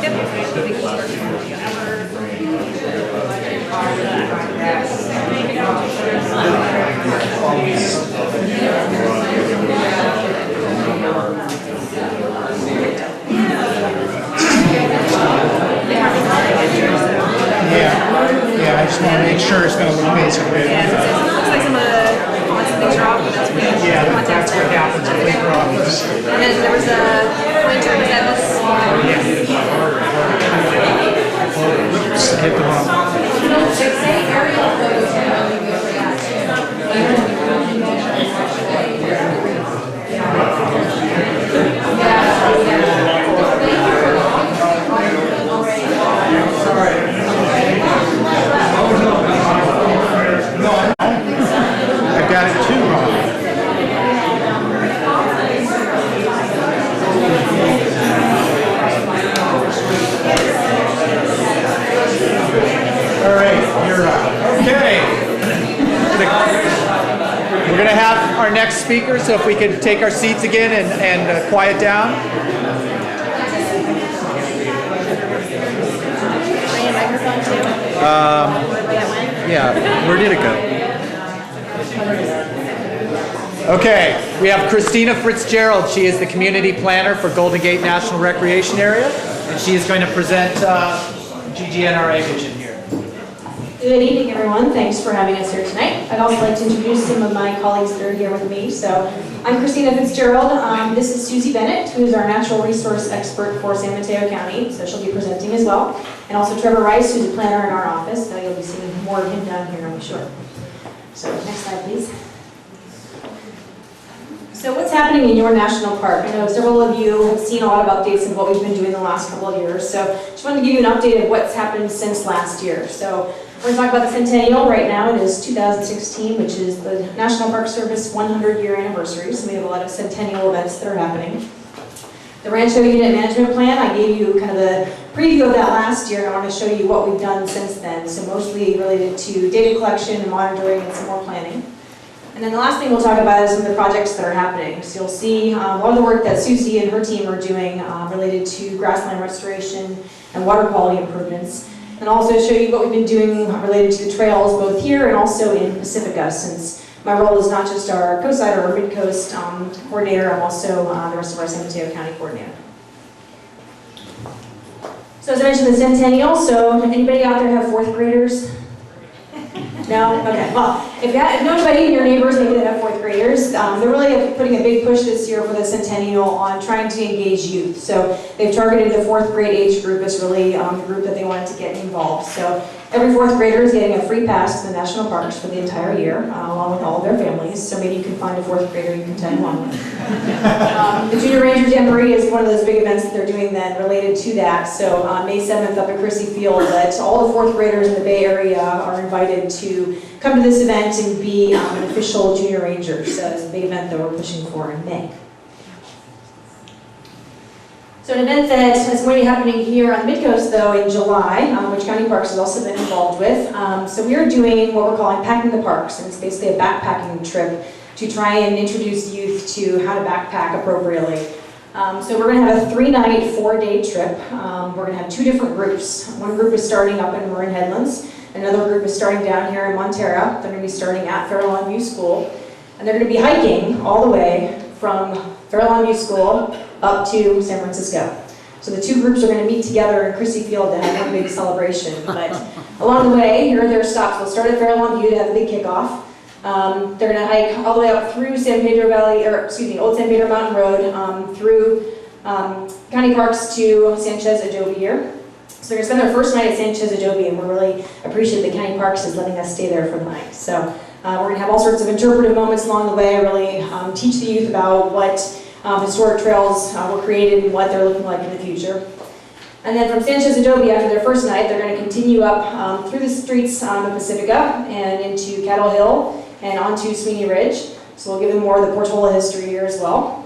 Yeah, I just want to make sure it's going to look basically. Yeah, it looks like some of the fonts and things are off, but that's what That's what happens when we draw this. And then there was a printer, was that this? Oops, hit the wrong. I got it too wrong. have our next speaker, so if we could take our seats again and quiet down. Yeah, where did it go? Okay, we have Christina Fitzgerald. She is the community planner for Golden Gate National Recreation Area, and she is going to present GGNRA vision here. Good evening, everyone. Thanks for having us here tonight. I'd also like to introduce some of my colleagues that are here with me. So I'm Christina Fitzgerald. This is Susie Bennett, who is our natural resource expert for San Mateo County, so she'll be presenting as well. And also Trevor Rice, who's a planner in our office, so you'll be seeing more of him down here, I'm sure. So next slide, please. So what's happening in your national park? I know several of you have seen a lot of updates of what we've been doing the last couple of years. So just wanted to give you an update of what's happened since last year. So we're going to talk about the Centennial. Right now it is 2016, which is the National Park Service 100-year anniversary. So we have a lot of Centennial events that are happening. The Rancho Unit Management Plan, I gave you kind of a preview of that last year, and I want to show you what we've done since then. So mostly related to data collection and monitoring and some more planning. And then the last thing we'll talk about is some of the projects that are happening. So you'll see a lot of the work that Susie and her team are doing related to grassland restoration and water quality improvements. And also show you what we've been doing related to the trails both here and also in Pacifica, since my role is not just our coast-side or our Midcoast coordinator, I'm also the rest of our San Mateo County coordinator. So as I mentioned, the Centennial, so anybody out there have fourth graders? No? Okay. Well, if nobody in your neighbors maybe that have fourth graders, they're really putting a big push this year for the Centennial on trying to engage youth. So they've targeted the fourth grade age group as really the group that they wanted to get involved. So every fourth grader is getting a free pass to the national parks for the entire year, along with all of their families. So maybe you can find a fourth grader you can tag along with. The Junior Ranger Jamboree is one of those big events that they're doing then related to that. So on May 7th up at Crissy Field, that all the fourth graders in the Bay Area are invited to come to this event and be an official Junior Ranger. So it's a big event that we're pushing for in May. So an event that is going to be happening here on the Midcoast, though, in July, which County Parks has also been involved with. So we are doing what we're calling Packing the Parks, and it's basically a backpacking trip to try and introduce youth to how to backpack appropriately. So we're going to have a 3-night, 4-day trip. We're going to have 2 different groups. One group is starting up in Marin Headlands. Another group is starting down here in Montera. They're going to be starting at Fairlawn View School. And they're going to be hiking all the way from Fairlawn View School up to San Francisco. So the 2 groups are going to meet together in Crissy Field to have one big celebration. But along the way, here are their stops. They'll start at Fairlawn View to have a big kickoff. They're going to hike all the way up through Old San Pedro Mountain Road, through County Parks to Sanchez Adobe here. So they're going to spend their first night at Sanchez Adobe, and we're really appreciative that County Parks is letting us stay there for the night. So we're going to have all sorts of interpretive moments along the way, really teach the youth about what historic trails were created and what they're looking like in the future. And then from Sanchez Adobe, after their first night, they're going to continue up through the streets of Pacifica and into Cattle Hill and onto Sweeney Ridge. So we'll give them more of the Portola history here as well.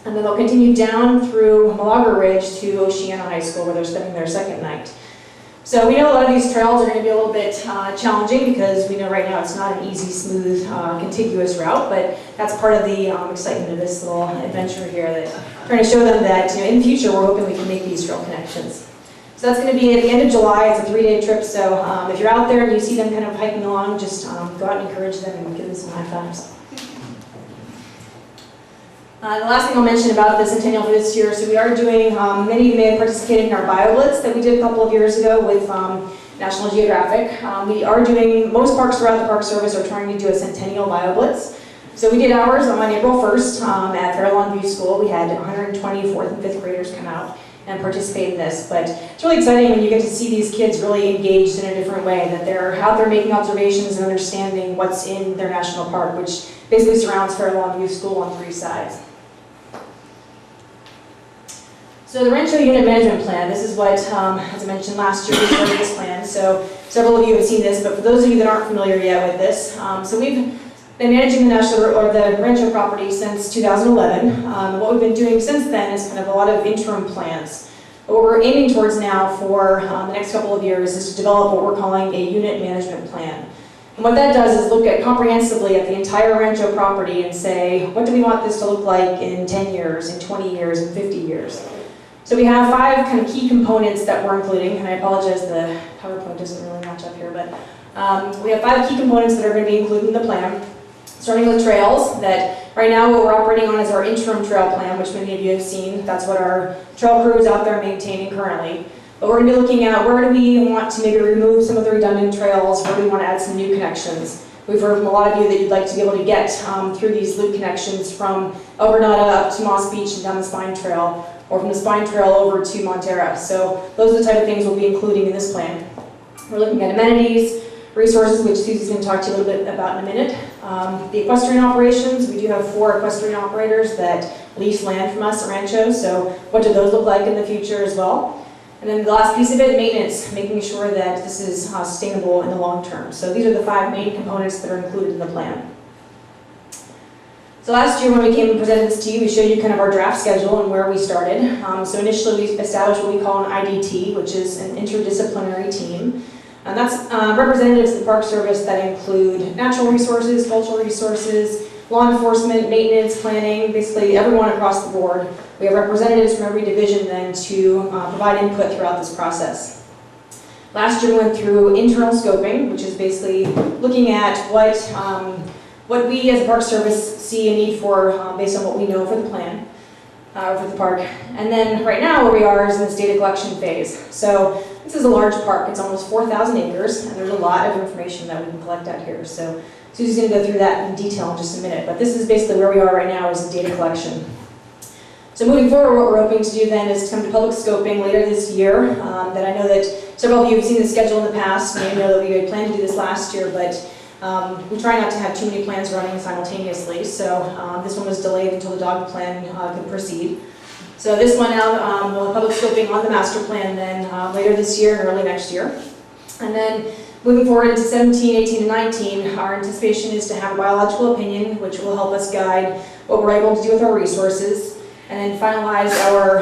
And then they'll continue down through Malaga Ridge to Oceana High School, where they're spending their second night. So we know a lot of these trails are going to be a little bit challenging, because we know right now it's not an easy, smooth, contiguous route, but that's part of the excitement of this little adventure here, that trying to show them that in the future we're hoping we can make these trail connections. So that's going to be at the end of July. It's a 3-day trip, so if you're out there and you see them kind of hiking along, just go out and encourage them and give them some high fives. The last thing I'll mention about the Centennial for this year, so we are doing, many of you may have participated in our BioBlitz that we did a couple of years ago with National Geographic. We are doing, most parks throughout the Park Service are trying to do a Centennial BioBlitz. So we did ours on April 1st at Fairlawn View School. We had 120 4th and 5th graders come out and participate in this. But it's really exciting when you get to see these kids really engaged in a different way, that they're out there making observations and understanding what's in their national park, which basically surrounds Fairlawn View School on 3 sides. So the Rancho Unit Management Plan, this is what, as I mentioned last year, we started this plan. So several of you have seen this, but for those of you that aren't familiar yet with this, so we've been managing the the Rancho property since 2011. What we've been doing since then is kind of a lot of interim plans. But what we're aiming towards now for the next couple of years is to develop what we're calling a unit management plan. And what that does is look at comprehensively at the entire Rancho property and say, what do we want this to look like in 10 years, in 20 years, in 50 years? So we have 5 kind of key components that we're including, and I apologize, the PowerPoint doesn't really match up here, but we have 5 key components that are going to be included in the plan, starting with trails. That right now what we're operating on is our interim trail plan, which many of you have seen. That's what our trail crew is out there maintaining currently. But we're going to be looking at where do we want to maybe remove some of the redundant trails, where do we want to add some new connections. We've heard from a lot of you that you'd like to be able to get through these loop connections from El Granada up to Moss Beach and down the Spine Trail, or from the Spine Trail over to Montera. So those are the type of things we'll be including in this plan. We're looking at amenities, resources, which Susie's going to talk to you a little bit about in a minute. The equestrian operations, we do have 4 equestrian operators that lease land from us at Rancho, so what do those look like in the future as well? And then the last piece of it, maintenance, making sure that this is sustainable in the long term. So these are the 5 main components that are included in the plan. So last year when we came and presented this to you, we showed you kind of our draft schedule and where we started. So initially we established what we call an IDT, which is an interdisciplinary team. And that's representatives of the Park Service that include natural resources, cultural resources, law enforcement, maintenance, planning, basically everyone across the board. We have representatives from every division then to provide input throughout this process. Last year we went through internal scoping, which is basically looking at what we as a Park Service see a need for based on what we know for the plan, for the park. And then right now where we are is in this data collection phase. So this is a large park. It's almost 4,000 acres, and there's a lot of information that we can collect out here. So Susie's going to go through that in detail in just a minute. But this is basically where we are right now, is data collection. So moving forward, what we're hoping to do then is to come to public scoping later this year. That I know that several of you have seen the schedule in the past, and you know that we had planned to do this last year, but we try not to have too many plans running simultaneously. So this one was delayed until the dog plan could proceed. So this one now we'll have public scoping on the master plan then later this year and early next year. And then moving forward into 17, 18, and 19, our anticipation is to have a biological opinion, which will help us guide what we're able to do with our resources, and then finalize our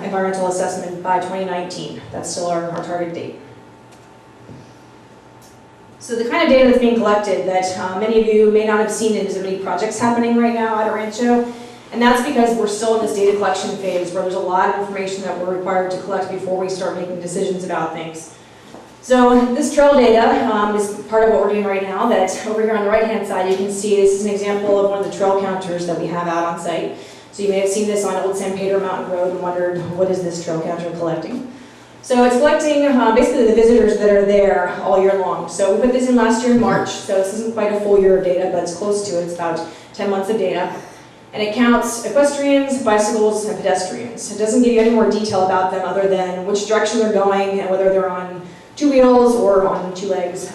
environmental assessment by 2019. That's still our target date. So the kind of data that's being collected that many of you may not have seen is there many projects happening right now at Rancho. And that's because we're still in this data collection phase where there's a lot of information that we're required to collect before we start making decisions about things. So this trail data is part of what we're doing right now. That over here on the right-hand side, you can see this is an example of one of the trail counters that we have out on site. So you may have seen this on Old San Pedro Mountain Road and wondered, what is this trail counter collecting? So it's collecting basically the visitors that are there all year long. So we put this in last year in March, so this isn't quite a full year of data, but it's close to it. It's about 10 months of data. And it counts equestrians, bicycles, and pedestrians. It doesn't give you any more detail about them other than which direction they're going and whether they're on 2 wheels or on 2 legs,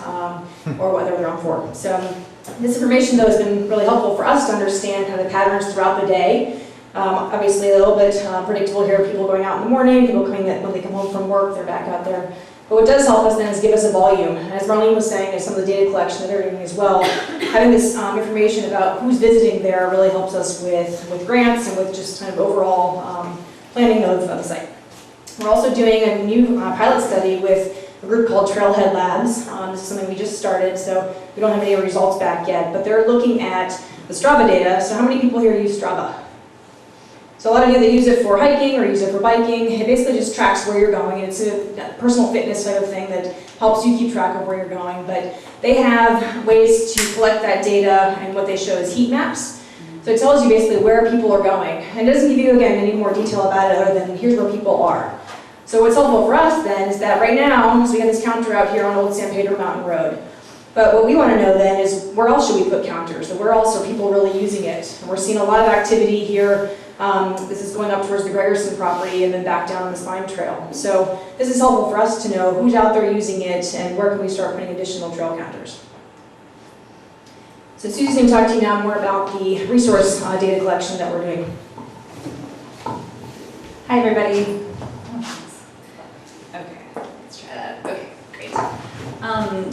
or whether they're on 4. So this information, though, has been really helpful for us to understand kind of the patterns throughout the day. Obviously, a little bit predictable here, people going out in the morning, people coming when they come home from work, they're back out there. But what does help us then is give us a volume. And as Marlene was saying, there's some of the data collection that they're doing as well. Having this information about who's visiting there really helps us with grants and with just kind of overall planning of the site. We're also doing a new pilot study with a group called Trailhead Labs. This is something we just started, so we don't have any results back yet, but they're looking at the Strava data. So how many people here use Strava? So a lot of you that use it for hiking or use it for biking, it basically just tracks where you're going. It's a personal fitness type of thing that helps you keep track of where you're going. But they have ways to collect that data, and what they show is heat maps. So it tells you basically where people are going. And it doesn't give you, again, any more detail about it other than here's where people are. So what's helpful for us then is that right now, so we have this counter out here on Old San Pedro Mountain Road. But what we want to know then is where else should we put counters? And where else are people really using it? And we're seeing a lot of activity here. This is going up towards the Gregerson property and then back down on the Spine Trail. So this is helpful for us to know who's out there using it and where can we start putting additional trail counters. So Susie's going to talk to you now more about the resource data collection that we're doing. Hi everybody. Okay, let's try that. Okay, great.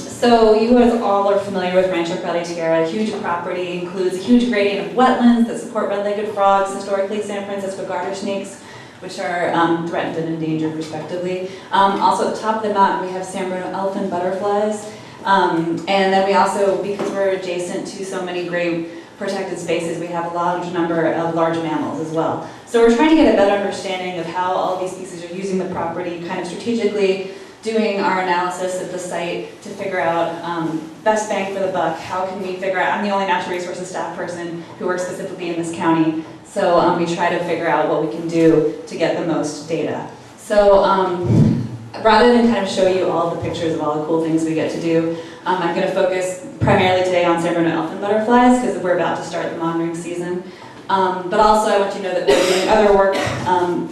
So you guys all are familiar with Rancho Tierra. A huge property, includes a huge gradient of wetlands that support red-legged frogs, historically San Francisco garter snakes, which are threatened and endangered respectively. Also at the top of the mountain we have San Bruno elephant butterflies. And then we also, because we're adjacent to so many great protected spaces, we have a large number of large mammals as well. So we're trying to get a better understanding of how all these species are using the property, kind of strategically doing our analysis of the site to figure out best bang for the buck. How can we figure out, I'm the only natural resources staff person who works specifically in this county, so we try to figure out what we can do to get the most data. So rather than kind of show you all the pictures of all the cool things we get to do, I'm going to focus primarily today on San Bruno elfin butterflies because we're about to start the monitoring season. But also I want you to know that we're doing other work,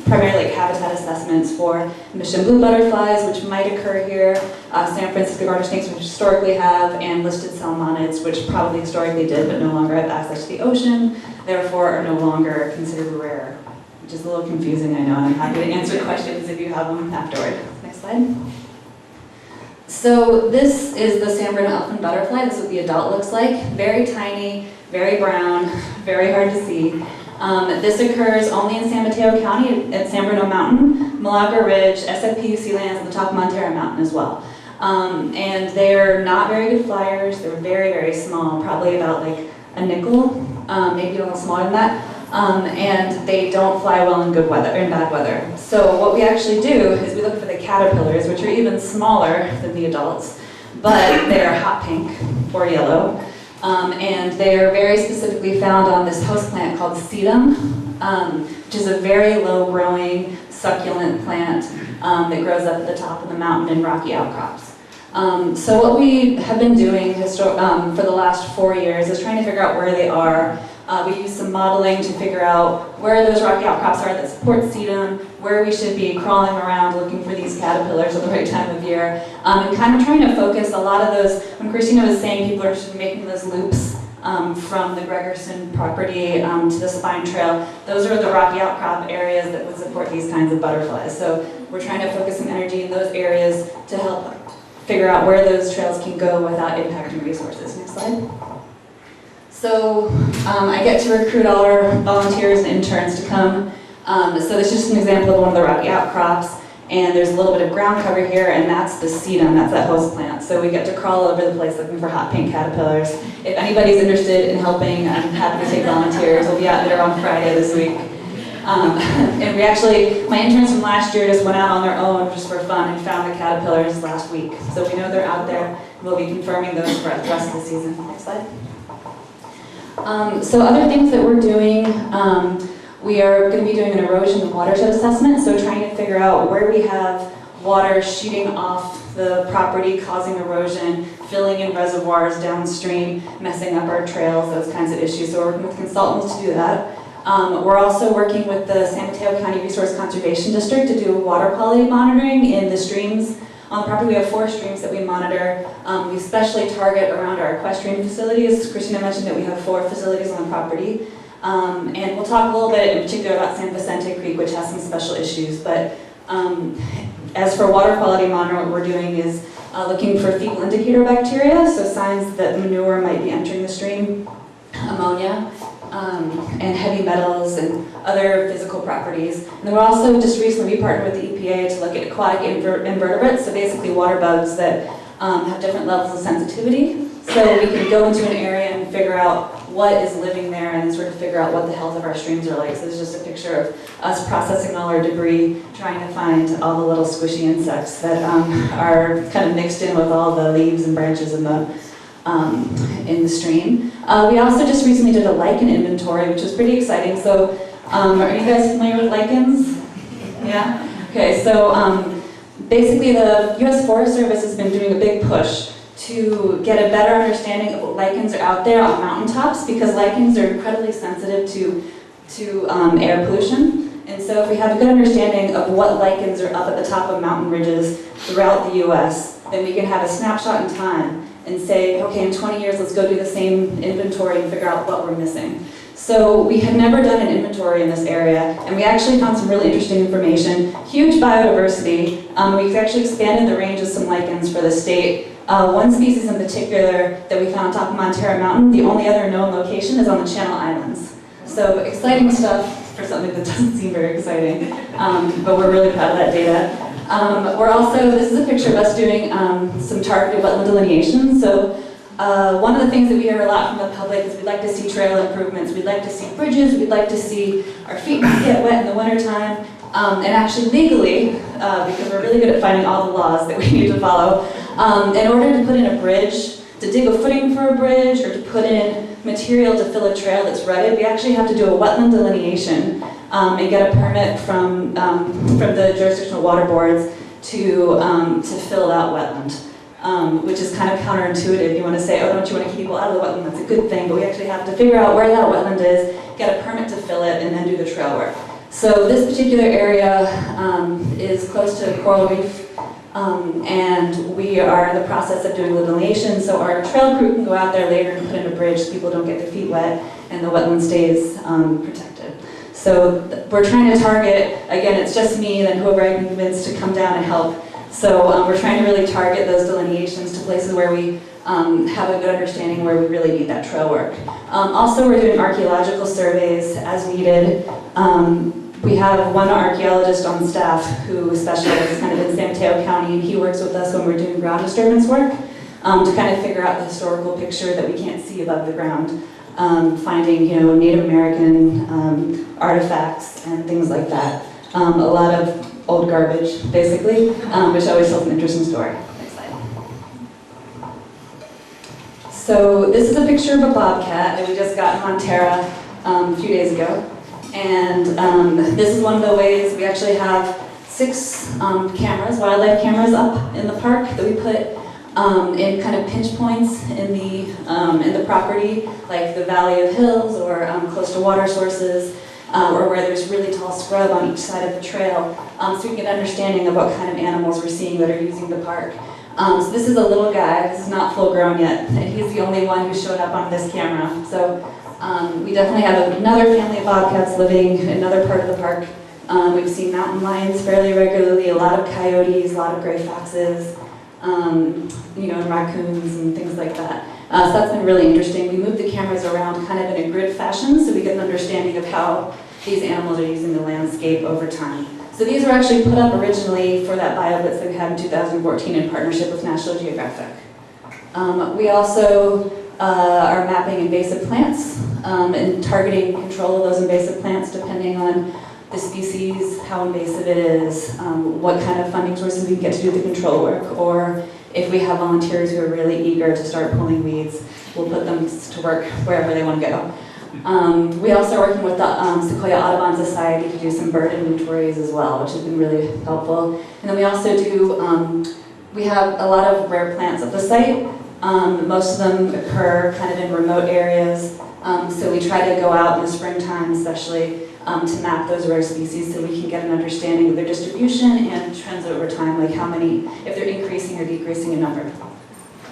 primarily like habitat assessments for Mission blue butterflies, which might occur here, San Francisco garter snakes, which historically have, and listed salmonids, which probably historically did, but no longer have access to the ocean, therefore are no longer considered rare, which is a little confusing, I know. I'm happy to answer questions if you have them afterward. Next slide. So this is the San Bruno elfin butterfly. This is what the adult looks like. Very tiny, very brown, very hard to see. This occurs only in San Mateo County at San Bruno Mountain, Malaga Ridge, SFPUC lands, and the top of Montera Mountain as well. And they're not very good flyers. They're very, very small, probably about like a nickel, maybe a little smaller than that. And they don't fly well in good weather, in bad weather. So what we actually do is we look for the caterpillars, which are even smaller than the adults, but they're hot pink or yellow. And they are very specifically found on this host plant called sedum, which is a very low-growing, succulent plant that grows up at the top of the mountain in rocky outcrops. So what we have been doing for the last 4 years is trying to figure out where they are. We use some modeling to figure out where those rocky outcrops are that support sedum, where we should be crawling around looking for these caterpillars at the right time of year, and kind of trying to focus a lot of those, when Christina was saying people are just making those loops from the Gregerson property to the Spine Trail, those are the rocky outcrop areas that would support these kinds of butterflies. So we're trying to focus some energy in those areas to help figure out where those trails can go without impacting resources. Next slide. So I get to recruit all our volunteers and interns to come. So this is just an example of one of the rocky outcrops, and there's a little bit of ground cover here, and that's the sedum, that's that host plant. So we get to crawl all over the place looking for hot pink caterpillars. If anybody's interested in helping, I'm happy to take volunteers. We'll be out there on Friday this week. And we actually, my interns from last year just went out on their own just for fun and found the caterpillars last week. So we know they're out there. We'll be confirming those for the rest of the season. Next slide. So other things that we're doing, we are going to be doing an erosion and watershed assessment, so trying to figure out where we have water shooting off the property, causing erosion, filling in reservoirs downstream, messing up our trails, those kinds of issues. So we're working with consultants to do that. We're also working with the San Mateo County Resource Conservation District to do water quality monitoring in the streams. On the property, we have 4 streams that we monitor. We especially target around our equestrian facilities. Christina mentioned that we have 4 facilities on the property. And we'll talk a little bit in particular about San Vicente Creek, which has some special issues. But as for water quality monitoring, what we're doing is looking for fecal indicator bacteria, so signs that manure might be entering the stream, ammonia, and heavy metals and other physical properties. And then we're also just recently, we partnered with the EPA to look at aquatic invertebrates, so basically water bugs that have different levels of sensitivity. So we can go into an area and figure out what is living there and sort of figure out what the health of our streams are like. So this is just a picture of us processing all our debris, trying to find all the little squishy insects that are kind of mixed in with all the leaves and branches in the stream. We also just recently did a lichen inventory, which was pretty exciting. So are you guys familiar with lichens? Yeah? Okay, so basically the U.S. Forest Service has been doing a big push to get a better understanding of what lichens are out there on mountaintops, because lichens are incredibly sensitive to air pollution. And so if we have a good understanding of what lichens are up at the top of mountain ridges throughout the U.S., then we can have a snapshot in time and say, okay, in 20 years, let's go do the same inventory and figure out what we're missing. So we had never done an inventory in this area, and we actually found some really interesting information. Huge biodiversity. We've actually expanded the range of some lichens for the state. One species in particular that we found on top of Montera Mountain, the only other known location is on the Channel Islands. So exciting stuff for something that doesn't seem very exciting, but we're really proud of that data. We're also, this is a picture of us doing some targeted wetland delineation. So one of the things that we hear a lot from the public is we'd like to see trail improvements, we'd like to see bridges, we'd like to see our feet not get wet in the wintertime. And actually legally, because we're really good at finding all the laws that we need to follow, in order to put in a bridge, to dig a footing for a bridge, or to put in material to fill a trail that's rutted, we actually have to do a wetland delineation and get a permit from the jurisdictional water boards to fill that wetland, which is kind of counterintuitive. You want to say, oh, don't you want to keep people out of the wetland? That's a good thing, but we actually have to figure out where that wetland is, get a permit to fill it, and then do the trail work. So this particular area is close to a coral reef, and we are in the process of doing the delineation, so our trail crew can go out there later and put in a bridge so people don't get their feet wet and the wetland stays protected. So we're trying to target, again, it's just me and whoever I can convince to come down and help. So we're trying to really target those delineations to places where we have a good understanding where we really need that trail work. Also, we're doing archaeological surveys as needed. We have one archaeologist on staff who specializes kind of in San Mateo County, and he works with us when we're doing ground disturbance work to kind of figure out the historical picture that we can't see above the ground, finding, you know, Native American artifacts and things like that. A lot of old garbage, basically, which always tells an interesting story. Next slide. So this is a picture of a bobcat that we just got in Montera a few days ago. And this is one of the ways we actually have 6 cameras, wildlife cameras up in the park that we put in kind of pinch points in the property, like the Valley of Hills or close to water sources, or where there's really tall scrub on each side of the trail, so we can get an understanding of what kind of animals we're seeing that are using the park. So this is a little guy, this is not full grown yet, and he's the only one who showed up on this camera. So we definitely have another family of bobcats living in another part of the park. We've seen mountain lions fairly regularly, a lot of coyotes, a lot of gray foxes, you know, and raccoons and things like that. So that's been really interesting. We move the cameras around kind of in a grid fashion so we get an understanding of how these animals are using the landscape over time. So these were actually put up originally for that BioBlitz that we had in 2014 in partnership with National Geographic. We also are mapping invasive plants and targeting control of those invasive plants depending on the species, how invasive it is, what kind of funding sources we can get to do the control work, or if we have volunteers who are really eager to start pulling weeds, we'll put them to work wherever they want to go. We also are working with the Sequoia Audubon Society to do some bird inventories as well, which has been really helpful. And then we also do, we have a lot of rare plants at the site. Most of them occur kind of in remote areas, so we try to go out in the springtime especially to map those rare species so we can get an understanding of their distribution and trends over time, like how many, if they're increasing or decreasing in number.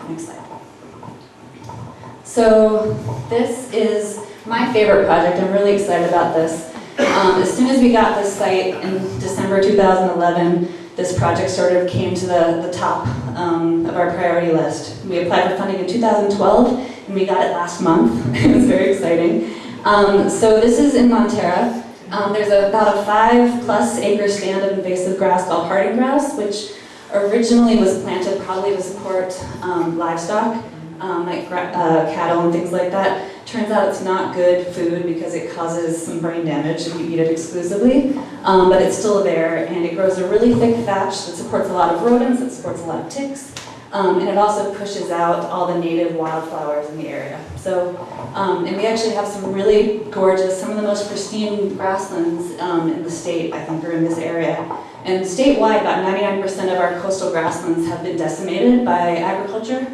Next slide. So this is my favorite project. I'm really excited about this. As soon as we got this site in December 2011, this project sort of came to the top of our priority list. We applied for funding in 2012, and we got it last month. It was very exciting. So this is in Montera. There's about a 5+ acre stand of invasive grass called harding grass, which originally was planted probably to support livestock, like cattle and things like that. Turns out it's not good food because it causes some brain damage if you eat it exclusively, but it's still there, and it grows a really thick thatch that supports a lot of rodents, it supports a lot of ticks, and it also pushes out all the native wildflowers in the area. So, and we actually have some really gorgeous, some of the most pristine grasslands in the state, I think, are in this area. And statewide, about 99% of our coastal grasslands have been decimated by agriculture.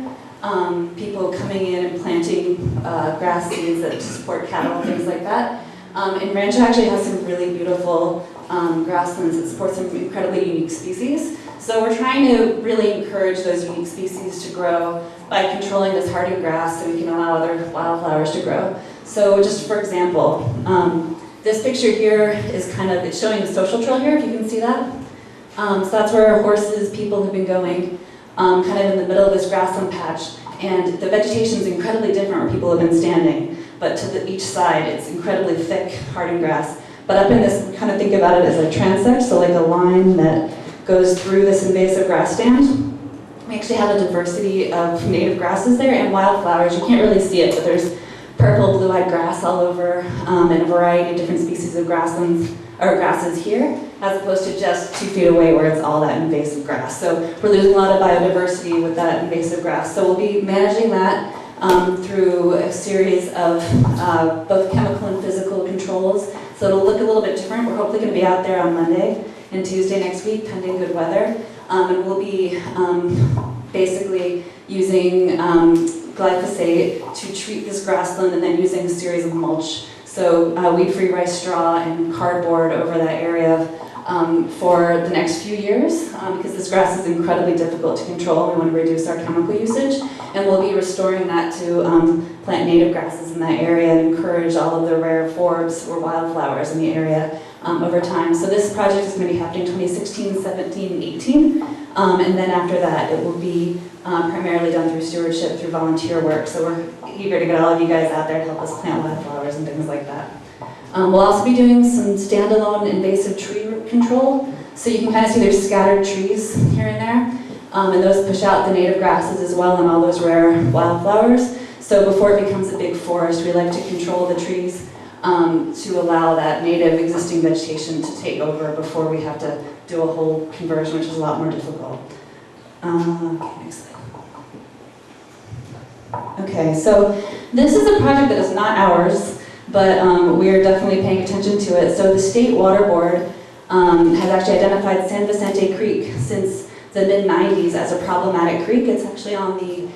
People coming in and planting grass seeds that support cattle and things like that. And Rancho actually has some really beautiful grasslands that support some incredibly unique species. So we're trying to really encourage those unique species to grow by controlling this harding grass so we can allow other wildflowers to grow. So just for example, this picture here is kind of, it's showing the social trail here, if you can see that. So that's where horses, people have been going, kind of in the middle of this grassland patch. And the vegetation is incredibly different where people have been standing, but to each side it's incredibly thick harding grass. But up in this, kind of think about it as a transect, so like a line that goes through this invasive grass stand. We actually have a diversity of native grasses there and wildflowers. You can't really see it, but there's purple, blue-eyed grass all over, and a variety of different species of grasslands or grasses here, as opposed to just 2 feet away where it's all that invasive grass. So we're losing a lot of biodiversity with that invasive grass. So we'll be managing that through a series of both chemical and physical controls. So it'll look a little bit different. We're hopefully going to be out there on Monday and Tuesday next week, pending good weather. And we'll be basically using glyphosate to treat this grassland and then using a series of mulch. So weed-free rice straw and cardboard over that area for the next few years because this grass is incredibly difficult to control. We want to reduce our chemical usage, and we'll be restoring that to plant native grasses in that area and encourage all of the rare forbs or wildflowers in the area over time. So this project is going to be happening 2016, 17, and 18, and then after that it will be primarily done through stewardship, through volunteer work. So we're eager to get all of you guys out there to help us plant wildflowers and things like that. We'll also be doing some standalone invasive tree control. So you can kind of see there's scattered trees here and there. And those push out the native grasses as well and all those rare wildflowers. So before it becomes a big forest, we like to control the trees to allow that native existing vegetation to take over before we have to do a whole conversion, which is a lot more difficult. Okay, next slide. Okay, so this is a project that is not ours, but we are definitely paying attention to it. So the State Water Board has actually identified San Vicente Creek since the mid-90s as a problematic creek. It's actually on the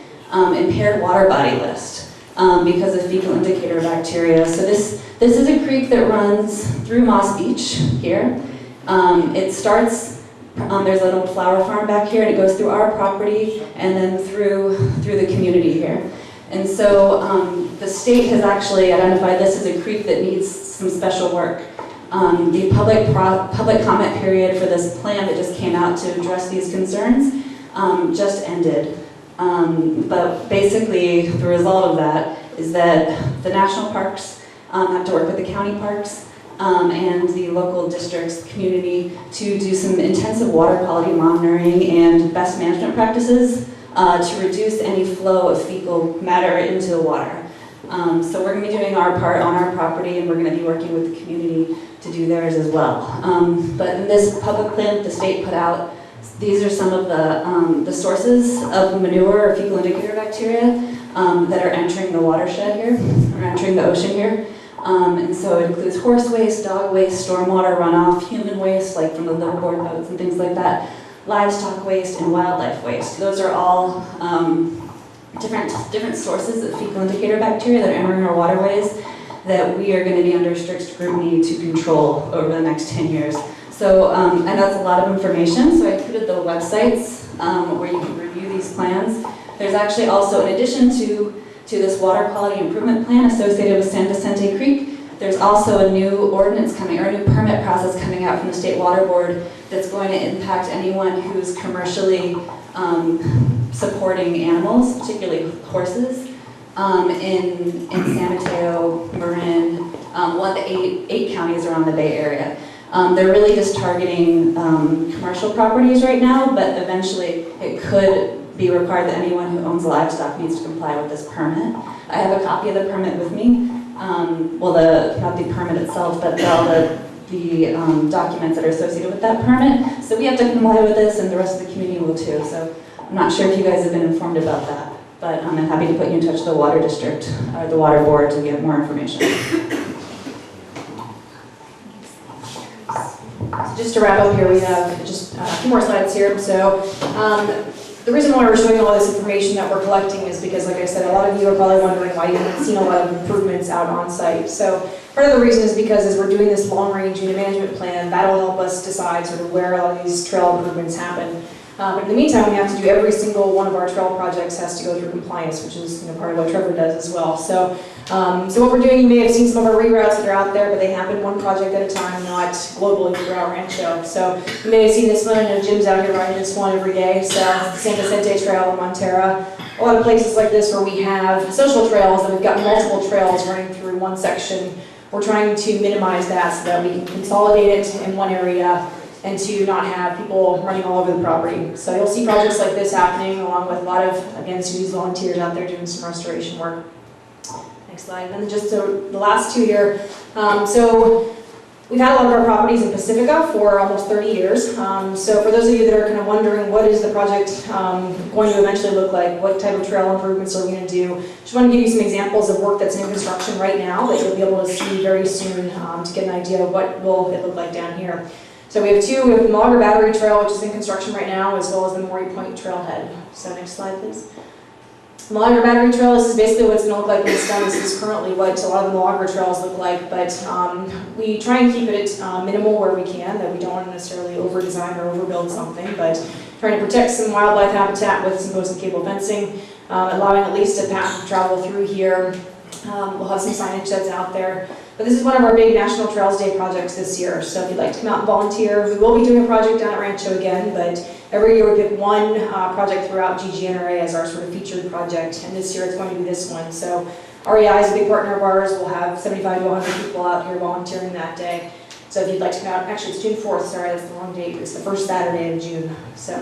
impaired water body list because of fecal indicator bacteria. So this is a creek that runs through Moss Beach here. It starts, there's a little flower farm back here, and it goes through our property and then through the community here. And so the state has actually identified this as a creek that needs some special work. The public comment period for this plan that just came out to address these concerns just ended. But basically, the result of that is that the national parks have to work with the county parks and the local districts, community, to do some intensive water quality monitoring and best management practices to reduce any flow of fecal matter into the water. So we're going to be doing our part on our property, and we're going to be working with the community to do theirs as well. But in this public plan that the state put out, these are some of the sources of manure or fecal indicator bacteria that are entering the watershed here, or entering the ocean here. And so it includes horse waste, dog waste, stormwater runoff, human waste, like from the liveaboard boats and things like that, livestock waste, and wildlife waste. Those are all different sources of fecal indicator bacteria that are entering our waterways that we are going to be under strict scrutiny to control over the next 10 years. So, and that's a lot of information, so I included the websites where you can review these plans. There's actually also, in addition to this water quality improvement plan associated with San Vicente Creek, there's also a new ordinance coming, or a new permit process coming out from the State Water Board that's going to impact anyone who's commercially supporting animals, particularly horses, in San Mateo, Marin, one of the eight counties around the Bay Area. They're really just targeting commercial properties right now, but eventually it could be required that anyone who owns livestock needs to comply with this permit. I have a copy of the permit with me. Well, not the permit itself, but all the documents that are associated with that permit. So we have to comply with this, and the rest of the community will too. So I'm not sure if you guys have been informed about that, but I'm happy to put you in touch with the water district, or the water board, to get more information. So just to wrap up here, we have just a few more slides here. So the reason why we're showing all this information that we're collecting is because, like I said, a lot of you are probably wondering why you haven't seen a lot of improvements out on site. So part of the reason is because as we're doing this long-range unit management plan, that'll help us decide sort of where a lot of these trail improvements happen. But in the meantime, we have to do every single one of our trail projects has to go through compliance, which is part of what Trevor does as well. So what we're doing, you may have seen some of our reroutes that are out there, but they happen one project at a time, not globally throughout Rancho. So you may have seen this one, and Jim's out here riding this one every day. So San Vicente Trail in Montera. A lot of places like this where we have social trails, and we've got multiple trails running through one section. we're trying to minimize that so that we can consolidate it in one area and to not have people running all over the property. So you'll see projects like this happening along with a lot of, again, students, volunteers out there doing some restoration work. Next slide, and then just the last two here. So we've had a lot of our properties in Pacifica for almost 30 years. So for those of you that are kind of wondering what is the project going to eventually look like, what type of trail improvements are we going to do, just want to give you some examples of work that's in construction right now that you'll be able to see very soon to get an idea of what will it look like down here. So we have the Malaga Battery Trail, which is in construction right now, as well as the Maury Point Trailhead. So next slide, please. Malaga Battery Trail, this is basically what it's going to look like when it's done. This is currently what a lot of the Malaga trails look like, but we try and keep it minimal where we can, that we don't want to necessarily over-design or overbuild something, but trying to protect some wildlife habitat with some post and cable fencing, allowing at least a path to travel through here. We'll have some signage that's out there. But this is one of our big National Trails Day projects this year, so if you'd like to come out and volunteer, we will be doing a project down at Rancho again, but every year we pick one project throughout GGNRA as our sort of featured project, and this year it's going to be this one. So REI is a big partner of ours. We'll have 75 to 100 people out here volunteering that day. So if you'd like to come out, actually it's June 4th, sorry, that's the wrong date. It's the first Saturday in June. So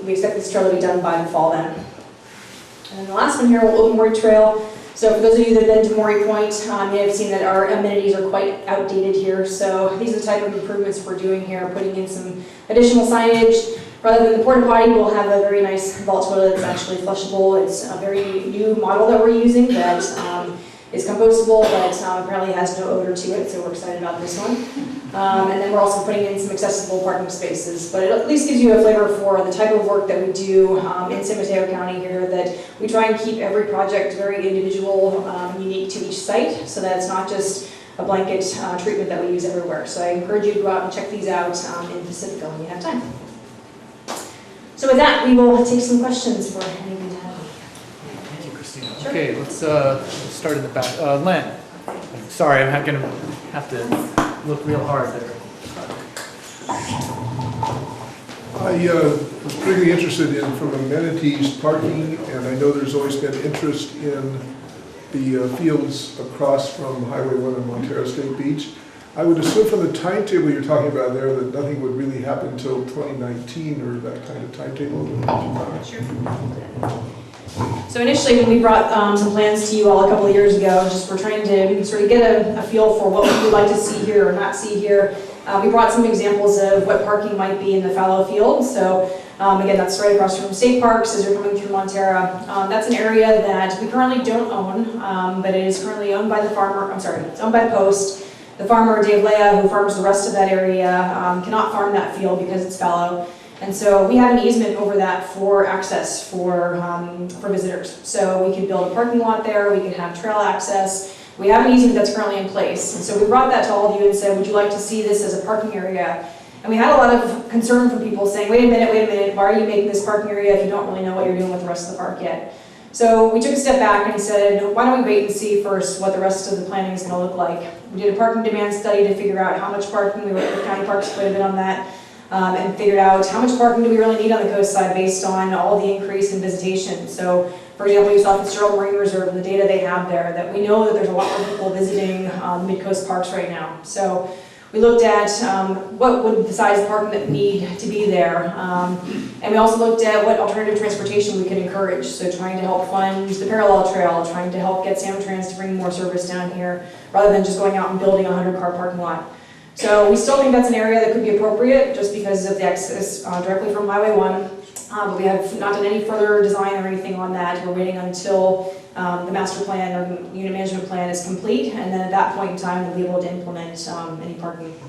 we expect this trail to be done by the fall then. And then the last one here, Old Maury Trail. So for those of you that have been to Maury Point, you may have seen that our amenities are quite outdated here. So these are the type of improvements we're doing here, putting in some additional signage. Rather than the porta potty, we'll have a very nice vault toilet that's actually flushable. It's a very new model that we're using that is compostable, but apparently has no odor to it, so we're excited about this one. And then we're also putting in some accessible parking spaces, but it at least gives you a flavor for the type of work that we do in San Mateo County here, that we try and keep every project very individual, unique to each site, so that it's not just a blanket treatment that we use everywhere. So I encourage you to go out and check these out in Pacifica when you have time. So with that, we will take some questions for anyone to have. Thank you, Christina. Sure. Okay, let's start in the back. Len, sorry, I'm going to have to look real hard there. I was pretty interested in from amenities parking, and I know there's always been interest in the fields across from Highway 1 and Montero State Beach. I would assume from the timetable you're talking about there that nothing would really happen until 2019 or that kind of timetable. Sure. So initially when we brought some plans to you all a couple of years ago, just we're trying to sort of get a feel for what we would like to see here or not see here. We brought some examples of what parking might be in the fallow field. So again, that's right across from state parks as you're coming through Montero. That's an area that we currently don't own, but it is currently owned by the farmer, it's owned by Post. The farmer, Dave Lea, who farms the rest of that area, cannot farm that field because it's fallow. And so we have an easement over that for access for visitors. So we can build a parking lot there, we can have trail access. We have an easement that's currently in place. And so we brought that to all of you and said, would you like to see this as a parking area? And we had a lot of concern from people saying, wait a minute, why are you making this parking area if you don't really know what you're doing with the rest of the park yet? So we took a step back and said, why don't we wait and see first what the rest of the planning is going to look like. We did a parking demand study to figure out how much parking, we worked with county parks quite a bit on that, and figured out how much parking do we really need on the coast side based on all the increase in visitation. So for example, you saw Fitzgerald Marine Reserve and the data they have there, that we know that there's a lot more people visiting Midcoast parks right now. So we looked at what would the size of parking that need to be there. And we also looked at what alternative transportation we could encourage. So trying to help fund the parallel trail, trying to help get Samtrans to bring more service down here, rather than just going out and building a 100-car parking lot. So we still think that's an area that could be appropriate just because of the access directly from Highway 1. But we have not done any further design or anything on that. We're waiting until the master plan or the unit management plan is complete, and then at that point in time we'll be able to implement any parking.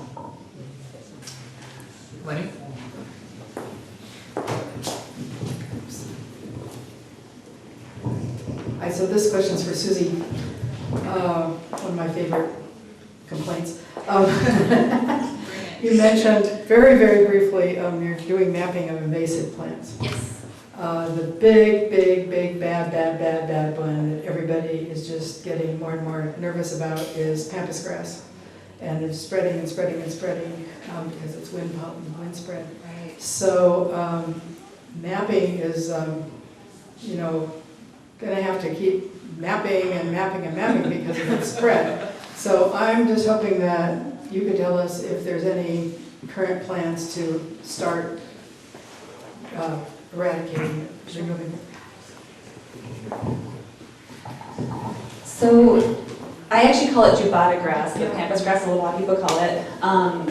Lenny? Hi, so this question's for Susie. One of my favorite complaints. You mentioned very, very briefly you're doing mapping of invasive plants. Yes. The big, bad one that everybody is just getting more and more nervous about is pampas grass. And it's spreading and spreading and spreading because it's wind spread. Right. So mapping is, going to have to keep mapping and mapping and mapping because of its spread. So I'm just hoping that you could tell us if there's any current plans to start eradicating it, removing it. So I actually call it jubata grass, but pampas grass, a lot of people call it.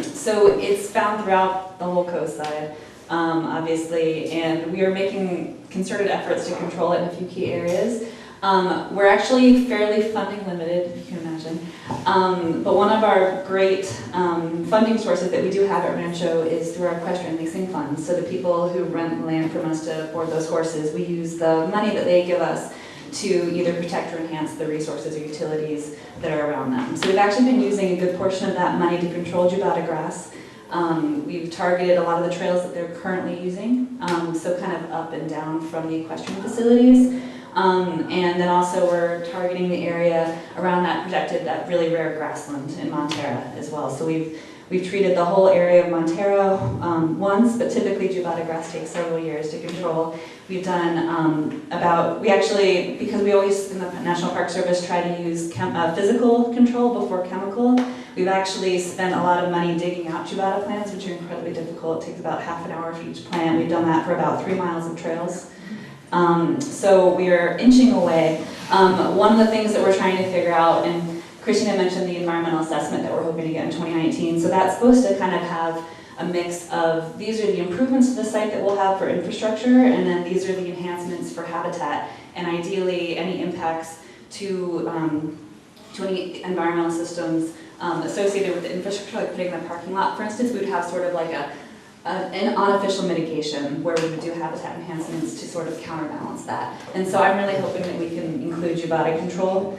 So it's found throughout the whole coastside, obviously, and we are making concerted efforts to control it in a few key areas. We're actually fairly funding limited, if you can imagine. But one of our great funding sources that we do have at Rancho is through our equestrian leasing funds. So the people who rent land from us to board those horses, we use the money that they give us to either protect or enhance the resources or utilities that are around them. So we've actually been using a good portion of that money to control jubata grass. We've targeted a lot of the trails that they're currently using, so kind of up and down from the equestrian facilities. And then also we're targeting the area around that really rare grassland in Montera as well. So we've treated the whole area of Montera once, but typically jubata grass takes several years to control. We've done because we always in the National Park Service try to use physical control before chemical, we've actually spent a lot of money digging out jubata plants, which are incredibly difficult. It takes about half an hour for each plant. We've done that for about 3 miles of trails. So we are inching away. One of the things that we're trying to figure out, and Christina mentioned the environmental assessment that we're hoping to get in 2019, so that's supposed to kind of have a mix of, these are the improvements to the site that we'll have for infrastructure, and then these are the enhancements for habitat, and ideally any impacts to any environmental systems associated with the infrastructure, like putting in the parking lot, for instance. We would have sort of like an unofficial mitigation where we would do habitat enhancements to sort of counterbalance that. And so I'm really hoping that we can include jubata control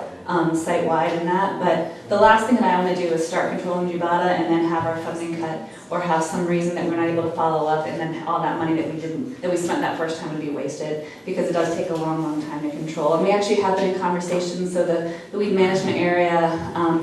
site-wide in that. But the last thing that I want to do is start controlling jubata and then have our funding cut or have some reason that we're not able to follow up, and then all that money that we spent that first time would be wasted, because it does take a long, long time to control. And we actually have been in conversations, so the weed management area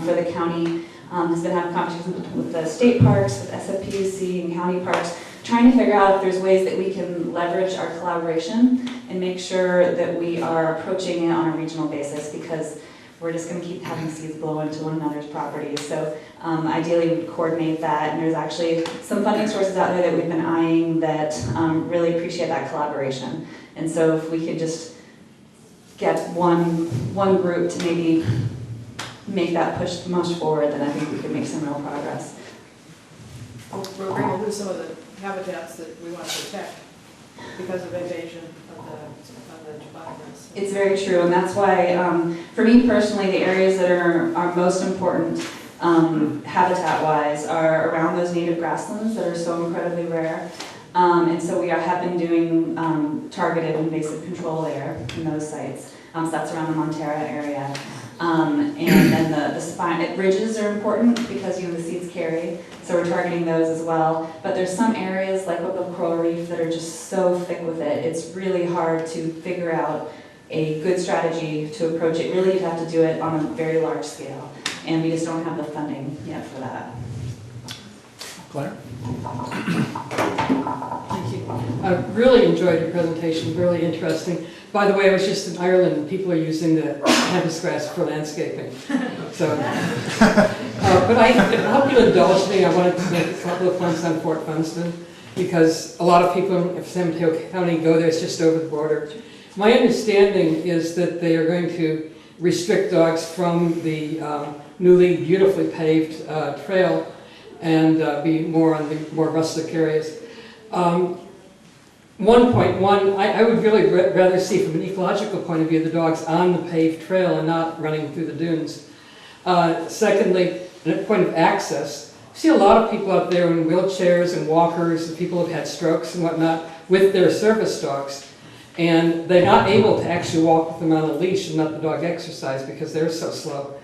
for the county has been having conversations with the state parks, with SFPUC and county parks, trying to figure out if there's ways that we can leverage our collaboration and make sure that we are approaching it on a regional basis, because we're just going to keep having seeds blow into one another's properties. So ideally we'd coordinate that, and there's actually some funding sources out there that we've been eyeing that really appreciate that collaboration. And so if we could just get one group to maybe make that push much forward, then I think we could make some real progress. We're going to lose some of the habitats that we want to protect because of invasion of the jubata grass. It's very true, and that's why, for me personally, the areas that are most important habitat-wise are around those native grasslands that are so incredibly rare. And so we have been doing targeted invasive control there in those sites. So that's around the Montera area. And then the spine ridges are important because the seeds carry, so we're targeting those as well. But there's some areas like with the coral reef that are just so thick with it, it's really hard to figure out a good strategy to approach it. Really, you'd have to do it on a very large scale, and we just don't have the funding yet for that. Claire? Thank you. I really enjoyed your presentation, really interesting. By the way, I was just in Ireland and people are using the pampas grass for landscaping. So, but I hope you'll indulge me. I wanted to make a couple of points on Fort Funston, because a lot of people in San Mateo County go there, it's just over the border. My understanding is that they are going to restrict dogs from the newly beautifully paved trail and be more on the more rustic areas. 1.1, I would really rather see from an ecological point of view the dogs on the paved trail and not running through the dunes. Secondly, a point of access. I see a lot of people out there in wheelchairs and walkers, and people have had strokes and whatnot with their service dogs. And they're not able to actually walk with them on a leash and let the dog exercise because they're so slow.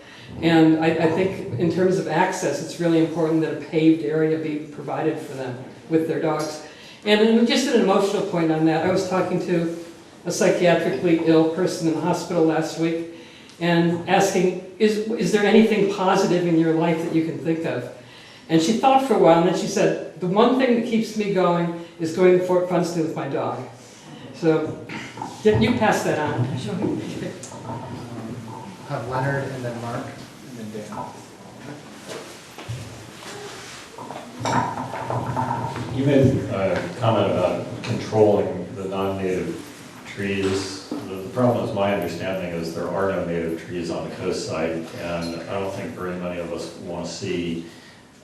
And I think in terms of access, it's really important that a paved area be provided for them with their dogs. And just an emotional point on that, I was talking to a psychiatrically ill person in the hospital last week and asking, is there anything positive in your life that you can think of? And she thought for a while, and then she said, the one thing that keeps me going is going to Fort Funston with my dog. So, you pass that on. Have Leonard and then Mark and then Dan. You made a comment about controlling the non-native trees. The problem, as my understanding, is there are no native trees on the coast side, and I don't think very many of us want to see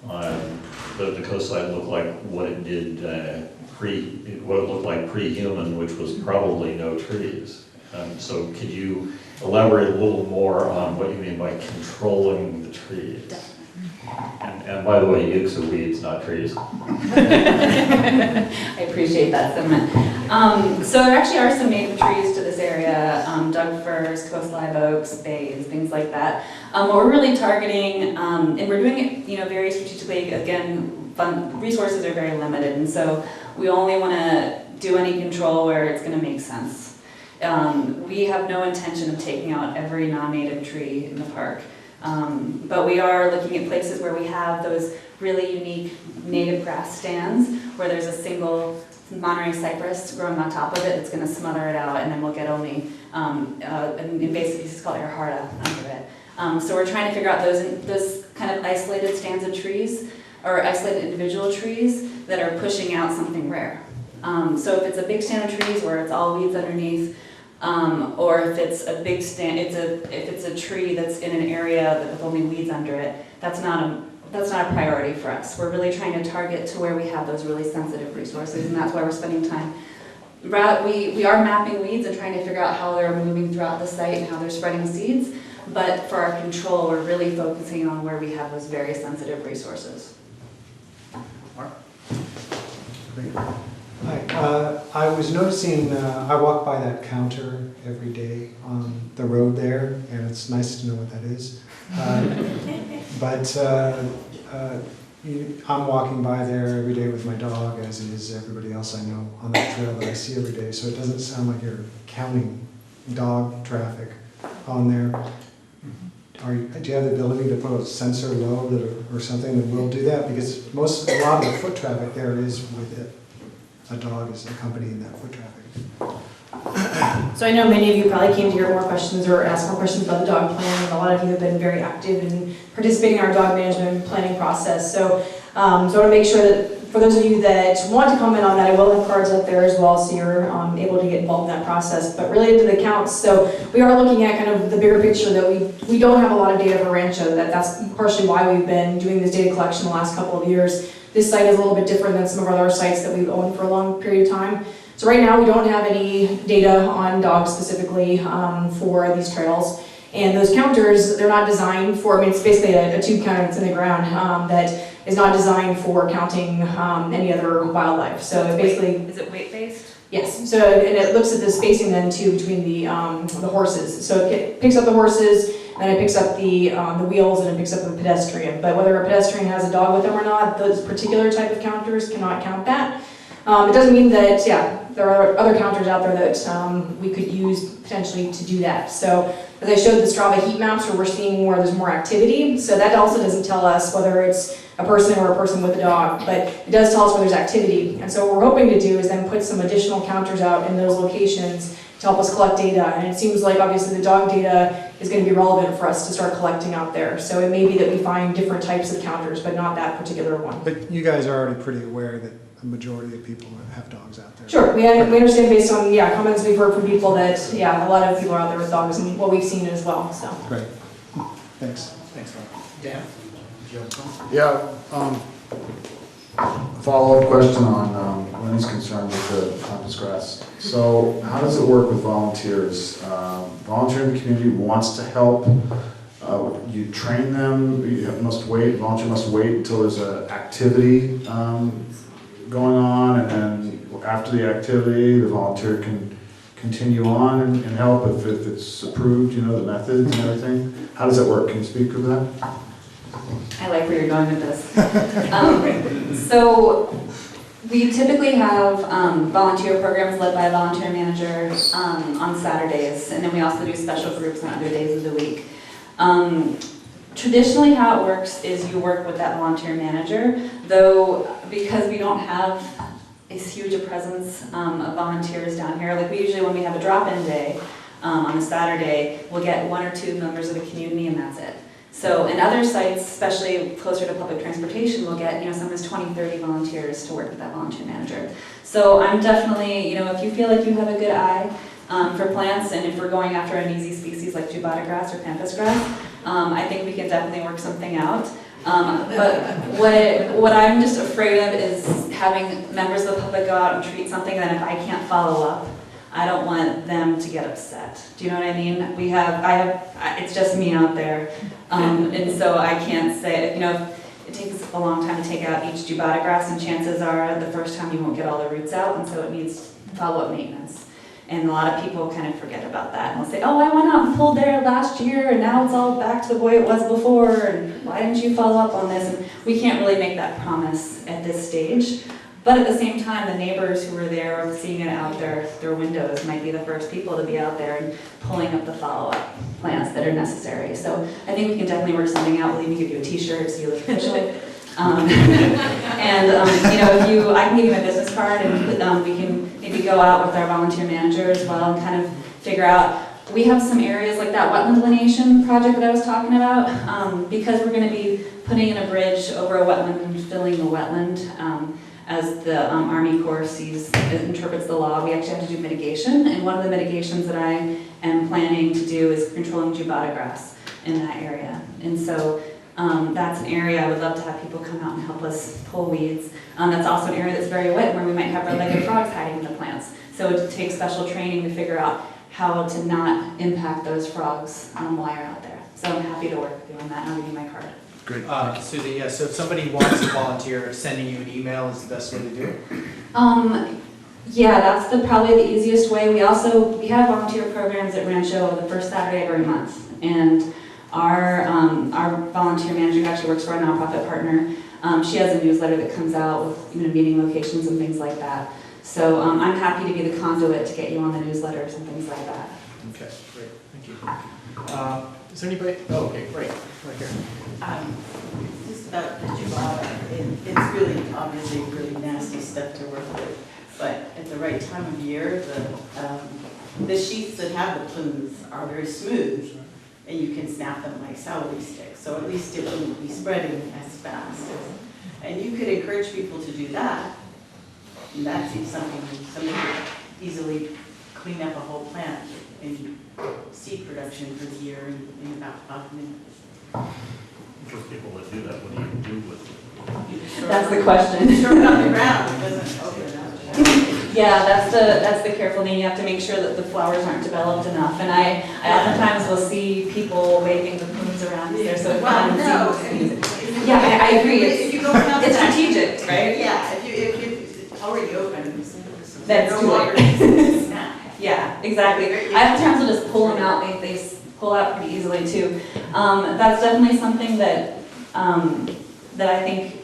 the coastside look like what it did what it looked like pre-human, which was probably no trees. So could you elaborate a little more on what you mean by controlling the trees? And by the way, ukes are weeds, not trees. I appreciate that sentiment. So there actually are some native trees to this area, Doug firs, coast live oaks, bays, things like that. What we're really targeting, and we're doing it, very strategically. Again, resources are very limited, and so we only want to do any control where it's going to make sense. We have no intention of taking out every non-native tree in the park. But we are looking at places where we have those really unique native grass stands where there's a single Monterey cypress growing on top of it that's going to smother it out, and then we'll get only an invasive species called Earharta under it. So we're trying to figure out those kind of isolated stands of trees or isolated individual trees that are pushing out something rare. So if it's a big stand of trees where it's all weeds underneath, or if it's a big stand, if it's a tree that's in an area with only weeds under it, that's not a priority for us. We're really trying to target to where we have those really sensitive resources, and that's why we're spending time. We are mapping weeds and trying to figure out how they're moving throughout the site and how they're spreading seeds, but for our control, we're really focusing on where we have those very sensitive resources. Hi, I was noticing, I walk by that counter every day on the road there, and it's nice to know what that is. I'm walking by there every day with my dog, as is everybody else I know on that trail that I see every day, so it doesn't sound like you're counting dog traffic on there. Do you have the ability to put a sensor low or something that will do that? Because a lot of the foot traffic there is with it. A dog is accompanying that foot traffic. So I know many of you probably came to hear more questions or ask more questions about the dog plan, and a lot of you have been very active in participating in our dog management planning process. So I want to make sure that for those of you that want to comment on that, I will have cards up there as well, so you're able to get involved in that process. But related to the counts, so we are looking at kind of the bigger picture that we don't have a lot of data for Rancho. That's partially why we've been doing this data collection the last couple of years. This site is a little bit different than some of our other sites that we've owned for a long period of time. So right now we don't have any data on dogs specifically for these trails. And those counters, they're not designed for, it's basically a tube counter that's in the ground that is not designed for counting any other wildlife. So it basically... Is it weight-based? Yes, so and it looks at the spacing then too between the horses. So it picks up the horses, and it picks up the wheels, and it picks up the pedestrian. But whether a pedestrian has a dog with them or not, those particular type of counters cannot count that. It doesn't mean that, there are other counters out there that we could use potentially to do that. So as I showed the Strava heat maps where we're seeing where there's more activity, so that also doesn't tell us whether it's a person or a person with a dog, but it does tell us where there's activity. And so what we're hoping to do is then put some additional counters out in those locations to help us collect data. And it seems like obviously the dog data is going to be relevant for us to start collecting out there. So it may be that we find different types of counters, but not that particular one. But you guys are already pretty aware that the majority of people have dogs out there. Sure, we understand based on comments we've heard from people that a lot of people are out there with dogs and what we've seen as well. So great, thanks. Thanks, Ron. Dan? Yeah, follow-up question on Winnie's concern with the pampas grass. So how does it work with volunteers? Volunteer in the community wants to help. You train them, volunteer must wait until there's an activity going on, and then after the activity, the volunteer can continue on and help if it's approved, the methods and everything. How does that work? Can you speak to that? I like where you're going with this. So we typically have volunteer programs led by a volunteer manager on Saturdays, and then we also do special groups on other days of the week. Traditionally how it works is you work with that volunteer manager, though because we don't have as huge a presence of volunteers down here, like we usually when we have a drop-in day on a Saturday, we'll get 1 or 2 members of the community and that's it. So, and other sites, especially closer to public transportation, will get, sometimes 20, 30 volunteers to work with that volunteer manager. So I'm definitely, if you feel like you have a good eye for plants, and if we're going after an easy species like Jubata grass or pampas grass, I think we can definitely work something out. But what I'm just afraid of is having members of the public go out and treat something that if I can't follow up, I don't want them to get upset. Do you know what I mean? It's just me out there. And so I can't say, if it takes a long time to take out each Jubata grass, and chances are the first time you won't get all the roots out, and so it needs follow-up maintenance. And a lot of people kind of forget about that, and they'll say, oh, I went out and pulled there last year, and now it's all back to the way it was before, and why didn't you follow up on this? And we can't really make that promise at this stage. But at the same time, the neighbors who were there seeing it out their windows might be the first people to be out there and pulling up the follow-up plants that are necessary. So I think we can definitely work something out. We'll even give you a t-shirt so you look official. I can give you my business card, and we can maybe go out with our volunteer manager as well and kind of figure out. We have some areas like that wetland delineation project that I was talking about, because we're going to be putting in a bridge over a wetland and filling the wetland. As the Army Corps interprets the law, we actually have to do mitigation, and one of the mitigations that I am planning to do is controlling Jubata grass in that area. And so that's an area I would love to have people come out and help us pull weeds. That's also an area that's very wet where we might have red-legged frogs hiding in the plants. So it takes special training to figure out how to not impact those frogs while you're out there. So I'm happy to work with you on that, and I'll give you my card. Great. Susie, yeah, so if somebody wants to volunteer, sending you an email is the best way to do it? Yeah, that's probably the easiest way. We have volunteer programs at Rancho the first Saturday of every month. And our volunteer manager who actually works for our nonprofit partner, she has a newsletter that comes out with meeting locations and things like that. So I'm happy to be the conduit to get you on the newsletters and things like that. Okay, great, thank you. Is there anybody? Oh, okay, great, right here. Just about the Jubata, it's really obviously really nasty stuff to work with, but at the right time of year, the sheets that have the plumes are very smooth, and you can snap them like celery sticks, so at least it wouldn't be spreading as fast. And you could encourage people to do that, and that's something somebody could easily clean up a whole plant in seed production for the year in about 5 minutes. For people that do that, what do you do with it? That's the question. Throw it on the ground, it doesn't open up. Yeah, that's the careful thing. You have to make sure that the flowers aren't developed enough. And I oftentimes will see people waving the plumes around there, so Well, no. Yeah, I agree. If you go past It's that- strategic, right? Yeah, if it's already open, That's no too longer late. snap. Yeah, exactly. I oftentimes will just pull them out. They pull out pretty easily too. That's definitely something that that I think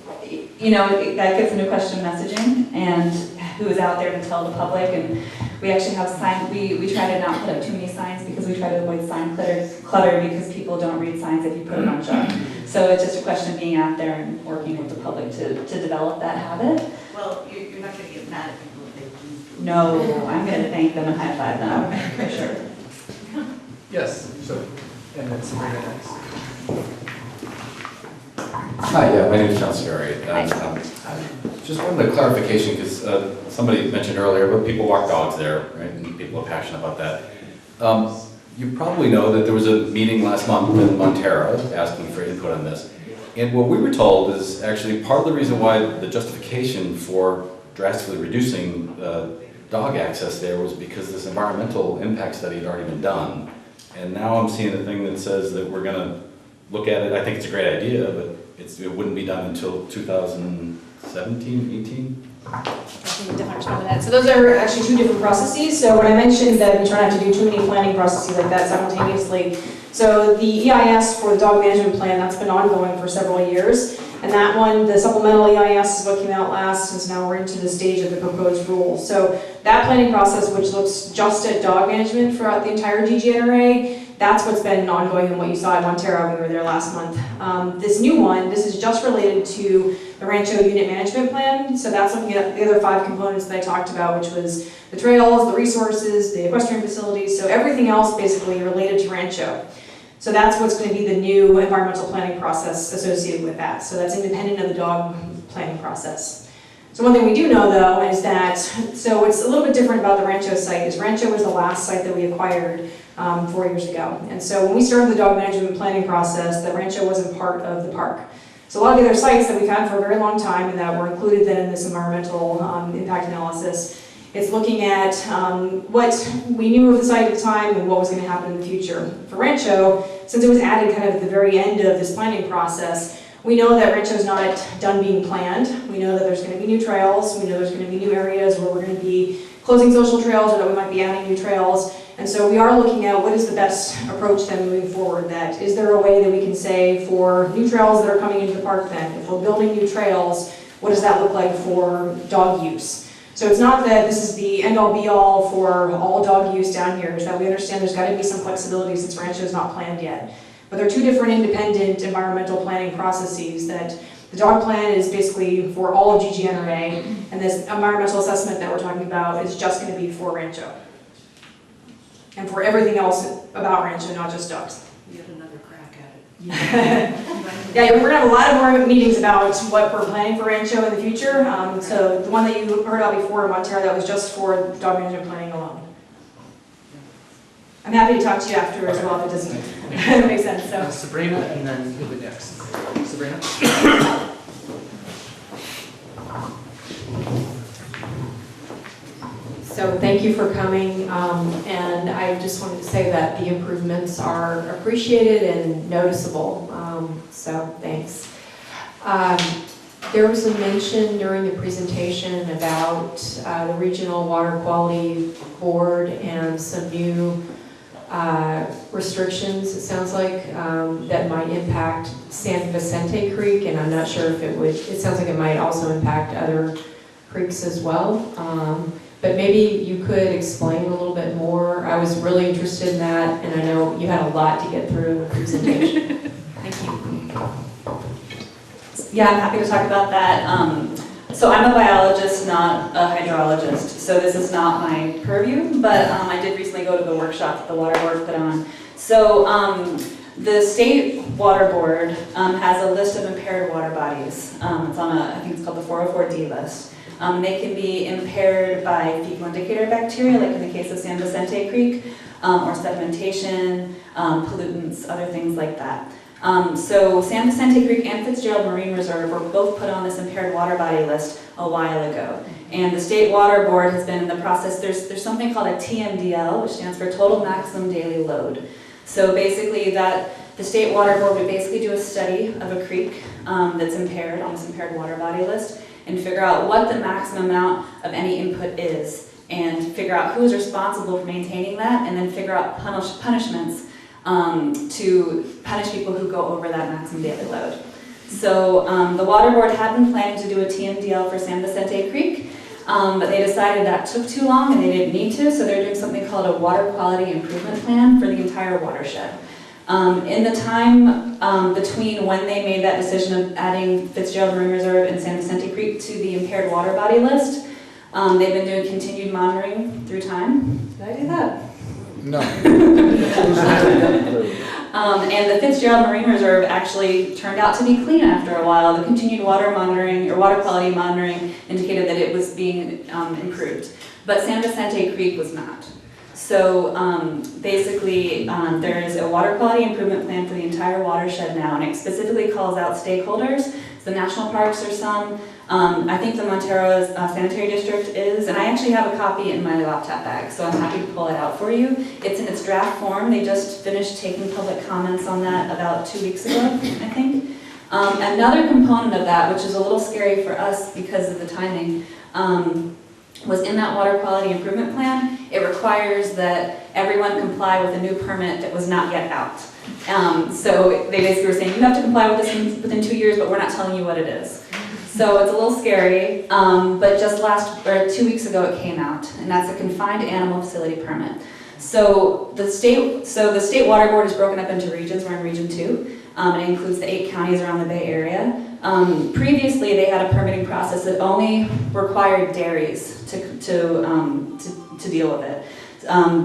that gets into question messaging and who is out there to tell the public. And we actually have signs. We try to not put up too many signs because we try to avoid sign clutter because people don't read signs if you put a bunch up. So it's just a question of being out there and working with the public to develop that habit. Well, you're not going to get mad at people if they do. No, I'm going to thank them and high five them for sure. Yes, so, and then Sabrina next. Hi, yeah, my name is John Scarry. Just wanted a clarification because somebody mentioned earlier, but people walk dogs there, right? And people are passionate about that. You probably know that there was a meeting last month in Montero asking for input on this. And what we were told is actually part of the reason why the justification for drastically reducing dog access there was because this environmental impact study had already been done. And now I'm seeing a thing that says that we're going to look at it. I think it's a great idea, but it wouldn't be done until 2017, 18? I can definitely respond to that. So those are actually two different processes. So when I mentioned that we try not to do too many planning processes like that simultaneously, so the EIS for the dog management plan, that's been ongoing for several years. And that one, the supplemental EIS is what came out last, and now we're into the stage of the proposed rule. So that planning process, which looks just at dog management throughout the entire DGNRA, that's what's been ongoing and what you saw at Montero when we were there last month. This new one, this is just related to the Rancho unit management plan. So that's looking at the other 5 components that I talked about, which was the trails, the resources, the equestrian facilities, so everything else basically related to Rancho. So that's what's going to be the new environmental planning process associated with that. So that's independent of the dog planning process. So one thing we do know though is that, so what's a little bit different about the Rancho site is Rancho was the last site that we acquired 4 years ago. And so when we started the dog management planning process, the Rancho wasn't part of the park. So a lot of the other sites that we've had for a very long time and that were included then in this environmental impact analysis, it's looking at what we knew of the site at the time and what was going to happen in the future. For Rancho, since it was added kind of at the very end of this planning process, we know that Rancho is not done being planned. We know that there's going to be new trails. We know there's going to be new areas where we're going to be closing social trails or that we might be adding new trails. And so we are looking at what is the best approach then moving forward. That is there a way that we can say for new trails that are coming into the park then, if we're building new trails, what does that look like for dog use? So it's not that this is the end-all be-all for all dog use down here, is that we understand there's got to be some flexibility since Rancho is not planned yet. But there are two different independent environmental planning processes that the dog plan is basically for all of GGNRA, and this environmental assessment that we're talking about is just going to be for Rancho. And for everything else about Rancho, not just dogs. Yet another crack at it. Yeah, we're going to have a lot of more meetings about what we're planning for Rancho in the future. So the one that you heard about before in Montero, that was just for dog management planning alone. I'm happy to talk to you after as well if it doesn't make sense. So. Sabrina, and then you'll be next. Sabrina? So thank you for coming, and I just wanted to say that the improvements are appreciated and noticeable, so thanks. There was a mention during the presentation about the Regional Water Quality Board and some new restrictions, it sounds like, that might impact San Vicente Creek, and I'm not sure if it sounds like it might also impact other creeks as well. But maybe you could explain a little bit more. I was really interested in that, and I know you had a lot to get through in the presentation. Thank you. Yeah, I'm happy to talk about that. So I'm a biologist, not a hydrologist, so this is not my purview, but I did recently go to the workshop that the Water Board put on. So the State Water Board has a list of impaired water bodies. It's on I think it's called the 404D list. They can be impaired by fecal indicator bacteria, like in the case of San Vicente Creek, or sedimentation, pollutants, other things like that. So San Vicente Creek and Fitzgerald Marine Reserve were both put on this impaired water body list a while ago. And the State Water Board has been in the process, there's something called a TMDL, which stands for Total Maximum Daily Load. So basically the State Water Board would basically do a study of a creek that's impaired on this impaired water body list, and figure out what the maximum amount of any input is, and figure out who's responsible for maintaining that, and then figure out punishments to punish people who go over that maximum daily load. So the Water Board had been planning to do a TMDL for San Vicente Creek, but they decided that took too long and they didn't need to, so they're doing something called a Water Quality Improvement Plan for the entire watershed. In the time between when they made that decision of adding Fitzgerald Marine Reserve and San Vicente Creek to the impaired water body list, they've been doing continued monitoring through time. Did I do that? No. And the Fitzgerald Marine Reserve actually turned out to be clean after a while. The continued water monitoring or water quality monitoring indicated that it was being improved, but San Vicente Creek was not. So basically, there is a water quality improvement plan for the entire watershed now, and it specifically calls out stakeholders. The national parks are some. I think the Montero Sanitary District is, and I actually have a copy in my laptop bag, so I'm happy to pull it out for you. It's in its draft form. They just finished taking public comments on that about 2 weeks ago, I think. Another component of that, which is a little scary for us because of the timing, was in that water quality improvement plan. It requires that everyone comply with a new permit that was not yet out. So they basically were saying, you have to comply with this within 2 years, but we're not telling you what it is. So it's a little scary, but just 2 weeks ago it came out, and that's a confined animal facility permit. So the state water board is broken up into regions. We're in Region 2. It includes the 8 counties around the Bay Area. Previously, they had a permitting process that only required dairies to deal with it,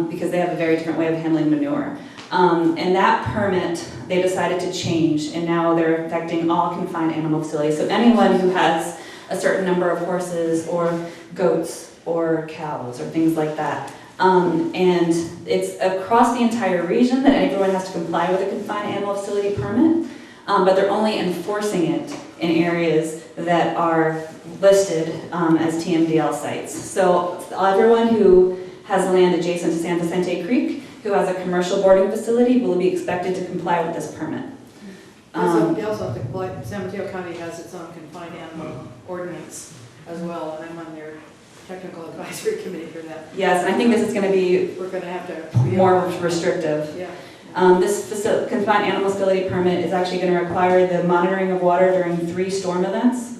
because they have a very different way of handling manure. And that permit, they decided to change, and now they're affecting all confined animal facilities. So anyone who has a certain number of horses or goats or cows or things like that. And it's across the entire region that everyone has to comply with a confined animal facility permit, but they're only enforcing it in areas that are listed as TMDL sites. So everyone who has land adjacent to San Vicente Creek, who has a commercial boarding facility, will be expected to comply with this permit. They also have to comply, San Mateo County has its own confined animal ordinance as well, and I'm on their technical advisory committee for that. Yes, and I think this is going to be We're going to have to more restrictive. Yeah. This confined animal facility permit is actually going to require the monitoring of water during 3 storm events.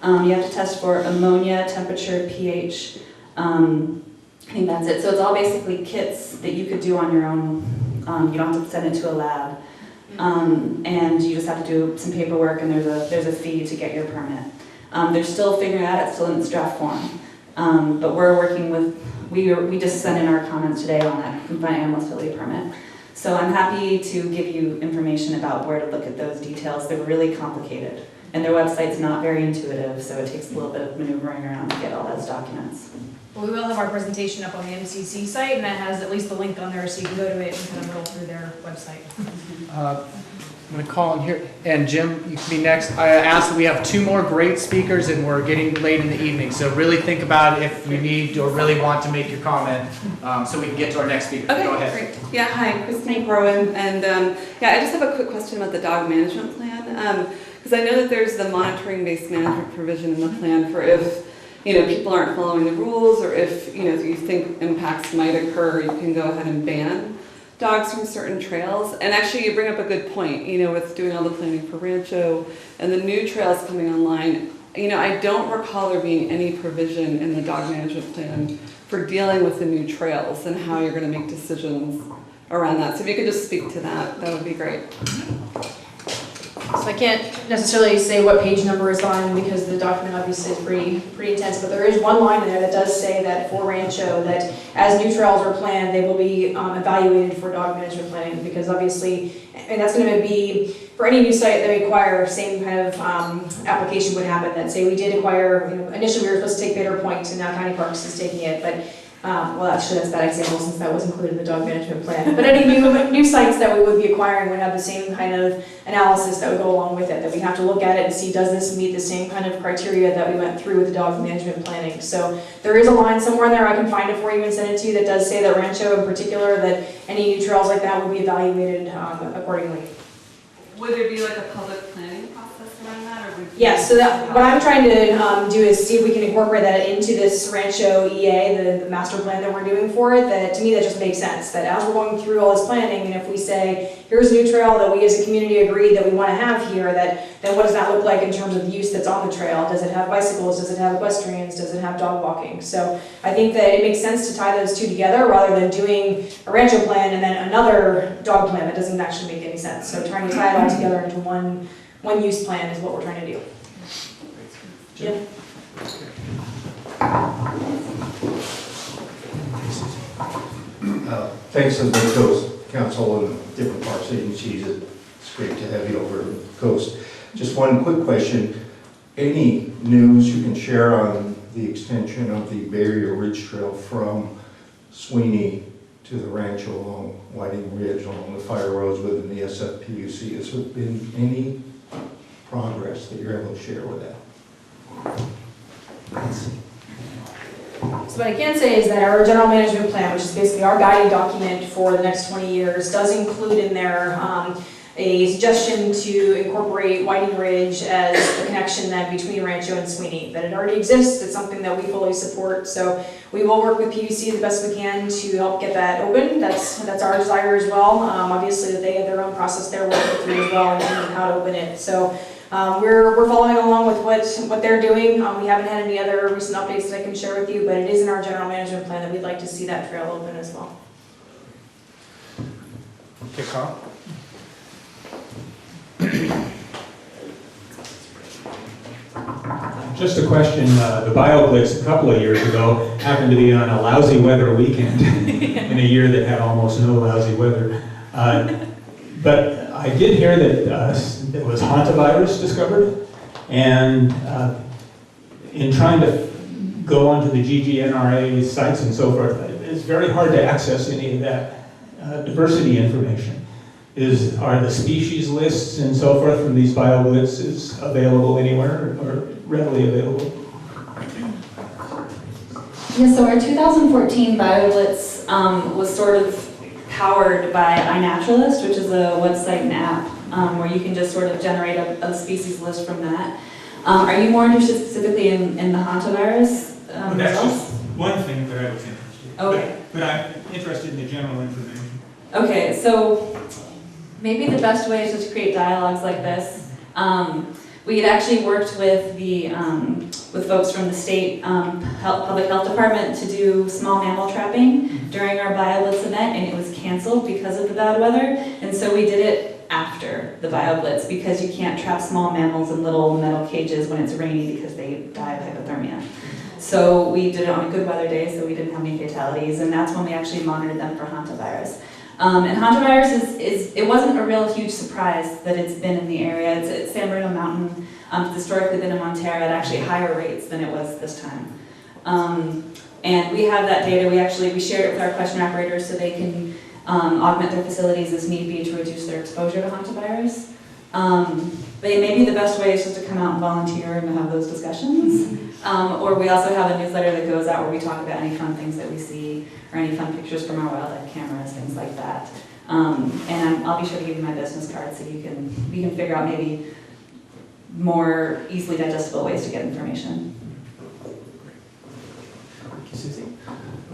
You have to test for ammonia, temperature, pH. I think that's it. So it's all basically kits that you could do on your own. You don't have to send it to a lab. And you just have to do some paperwork, and there's a fee to get your permit. They're still figuring it out. It's still in its draft form. But we're working with, we just sent in our comments today on that confined animal facility permit. So I'm happy to give you information about where to look at those details. They're really complicated, and their website's not very intuitive, so it takes a little bit of maneuvering around to get all those documents. Well, we will have our presentation up on the MCC site, and that has at least the link on there, so you can go to it and kind of roll through their website. I'm going to call in here, and Jim, you can be next. I asked that we have 2 more great speakers, and we're getting late in the evening, so really think about if you need or really want to make your comment, so we can get to our next speaker. Okay, Go ahead. great. Yeah, hi, Christine Corwin, and yeah, I just have a quick question about the dog management plan, because I know that there's the monitoring-based management provision in the plan for if people aren't following the rules, or if you think impacts might occur, you can go ahead and ban dogs from certain trails. And actually, you bring up a good point, with doing all the planning for Rancho and the new trails coming online. I don't recall there being any provision in the dog management plan for dealing with the new trails and how you're going to make decisions around that. So if you could just speak to that, that would be great. So I can't necessarily say what page number is on, because the document obviously is pretty intense, but there is one line in there that does say that for Rancho, that as new trails are planned, they will be evaluated for dog management planning, because obviously, and that's going to be, for any new site that we acquire, same kind of application would happen. That say we did acquire, initially we were supposed to take Bitter Point, and now County Parks is taking it, but well, actually that's that example, since that was included in the dog management plan. But any new sites that we would be acquiring would have the same kind of analysis that would go along with it, that we have to look at it and see, does this meet the same kind of criteria that we went through with the dog management planning. So there is a line somewhere in there, I can find it for you and send it to you, that does say that Rancho in particular, that any new trails like that would be evaluated accordingly. Would there be like a public planning process around that, or would Yes, so that, what I'm trying to do is see if we can incorporate that into this Rancho EA, the master plan that we're doing for it. That, to me, that just makes sense, that as we're going through all this planning, and if we say, here's a new trail that we as a community agree that we want to have here, then what does that look like in terms of the use that's on the trail? Does it have bicycles? Does it have equestrians? Does it have dog walking? So I think that it makes sense to tie those 2 together, rather than doing a Rancho plan and then another dog plan. That doesn't actually make any sense. So trying to tie it all together into one use plan is what we're trying to do. Jim? Thanks to the Midcoast Council and different parks agencies. It's great to have you over the coast. Just one quick question. Any news you can share on the extension of the Barrier Ridge Trail from Sweeney to the Rancho along Whiting Ridge, along the fire roads within the SFPUC? Has there been any progress that you're able to share with that? So what I can say is that our general management plan, which is basically our guiding document for the next 20 years, does include in there a suggestion to incorporate Whiting Ridge as the connection then between Rancho and Sweeney. That it already exists, it's something that we fully support, so we will work with PUC the best we can to help get that open. That's our desire as well. Obviously that they have their own process they're working through as well in terms of how to open it. So we're following along with what they're doing. We haven't had any other recent updates that I can share with you, but it is in our general management plan that we'd like to see that trail open as well. Okay, Carl? Just a question, the BioBlitz a couple of years ago happened to be on a lousy weather weekend in a year that had almost no lousy weather. But I did hear that there was hantavirus discovered, and in trying to go onto the GGNRA sites and so forth, it's very hard to access any of that diversity information. Are the species lists and so forth from these BioBlitzes available anywhere or readily available? Yeah, so our 2014 BioBlitz was sort of powered by iNaturalist, which is a website and app where you can just sort of generate a species list from that. Are you more interested specifically in the hantavirus That's results? just one thing that I was interested in. Okay. But I'm interested in the general information. Okay, so maybe the best way is just to create dialogues like this. We had actually worked with with folks from the state public health department to do small mammal trapping during our BioBlitz event, and it was canceled because of the bad weather. And so we did it after the BioBlitz because you can't trap small mammals in little metal cages when it's rainy because they die of hypothermia. So we did it on a good weather day, so we didn't have any fatalities, and that's when we actually monitored them for hantavirus. And hantavirus it wasn't a real huge surprise that it's been in the area. It's at San Bruno Mountain. It's historically been in Montera at actually higher rates than it was this time. And we have that data. We shared it with our question operators so they can augment their facilities as need be to reduce their exposure to hantavirus. But maybe the best way is just to come out and volunteer and have those discussions. Or we also have a newsletter that goes out where we talk about any fun things that we see or any fun pictures from our wildlife cameras, things like that. And I'll be sure to give you my business card so we can figure out maybe more easily digestible ways to get information. Thank you, Susie.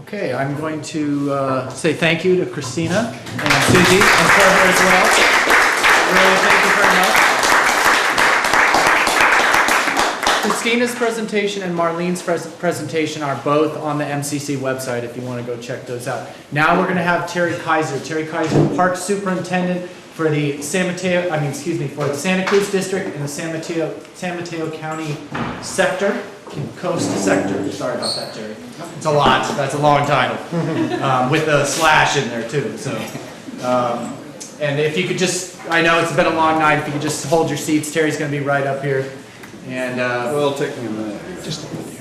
Okay, I'm going to say thank you to Christina and Susie and Trevor as well. Really, thank you very much. Christina's presentation and Marlene's presentation are both on the MCC website if you want to go check those out. Now we're going to have Terry Kaiser. Terry Kaiser, Park Superintendent for the for the Santa Cruz District and the San Mateo County sector, coast sector. Sorry about that, Terry. It's a lot. That's a long title with a slash in there too. So, and if you could just, I know it's been a long night. If you could just hold your seats, Terry's going to be right up here. And well, it'll take me a minute.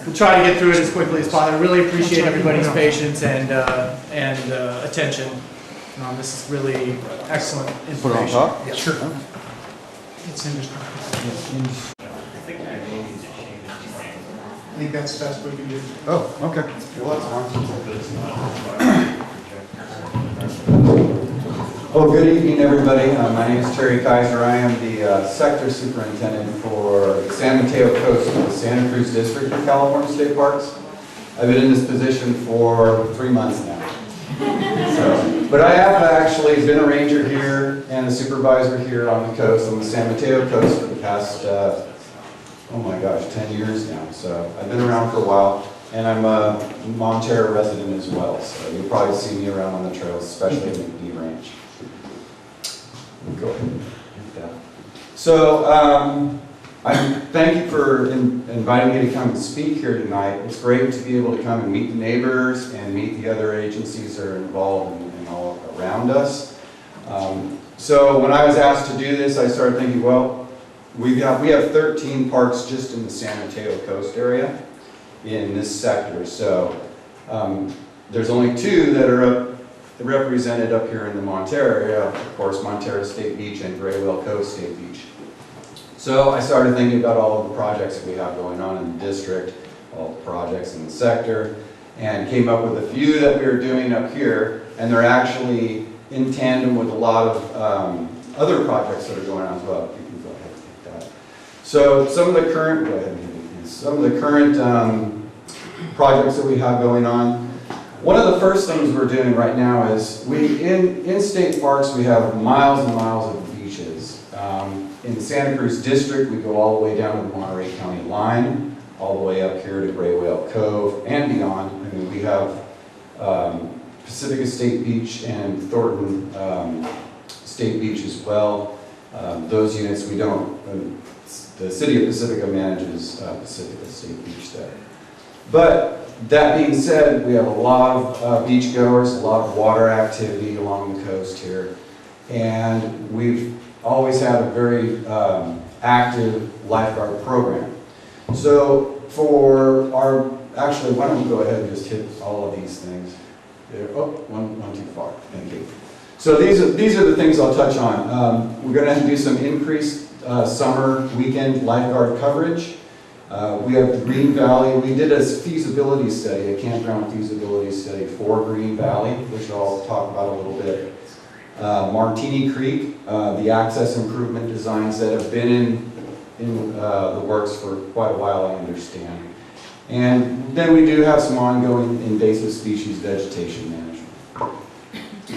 We'll try to get through it as quickly as possible. I really appreciate everybody's patience and attention. This is really excellent information. Put it on top? Yeah, sure. It's in I think that's the best we can do. Oh, okay. Well, that's fine. Well, good evening, everybody. My name is Terry Kaiser. I am the sector superintendent for the San Mateo Coast of the Santa Cruz District of California State Parks. I've been in this position for 3 months now. But I have actually been a ranger here and a supervisor here on the coast, on the San Mateo coast for the past, 10 years now. So I've been around for a while, and I'm a Montera resident as well. So you'll probably see me around on the trails, especially in McD Ranch. Go ahead. Yeah. So I thank you for inviting me to come and speak here tonight. It's great to be able to come and meet the neighbors and meet the other agencies that are involved and all around us. So when I was asked to do this, I started thinking, well, we have 13 parks just in the San Mateo coast area in this sector. So there's only 2 that are represented up here in the Montera area, of course, Montera State Beach and Gray Whale Cove State Beach. So I started thinking about all of the projects that we have going on in the district, all the projects in the sector, and came up with a few that we are doing up here, and they're actually in tandem with a lot of other projects that are going on as well. You can go ahead and take that. So some of the current, projects that we have going on. One of the first things we're doing right now is in state parks we have miles and miles of beaches. In the Santa Cruz District we go all the way down to the Monterey County line, all the way up here to Gray Whale Cove and beyond. I mean, we have Pacifica State Beach and Thornton State Beach as well. Those units we don't, the city of Pacifica manages Pacifica State Beach there. But that being said, we have a lot of beach goers, a lot of water activity along the coast here. And we've always had a very active lifeguard program. So for our, actually, why don't we go ahead and just hit all of these things. There, oh, one too far, thank you. So these are the things I'll touch on. We're going to do some increased summer weekend lifeguard coverage. We have the Green Valley. We did a feasibility study, a campground feasibility study for Green Valley, which I'll talk about a little bit. Martini Creek, the access improvement designs that have been in the works for quite a while, I understand. And then we do have some ongoing invasive species vegetation management.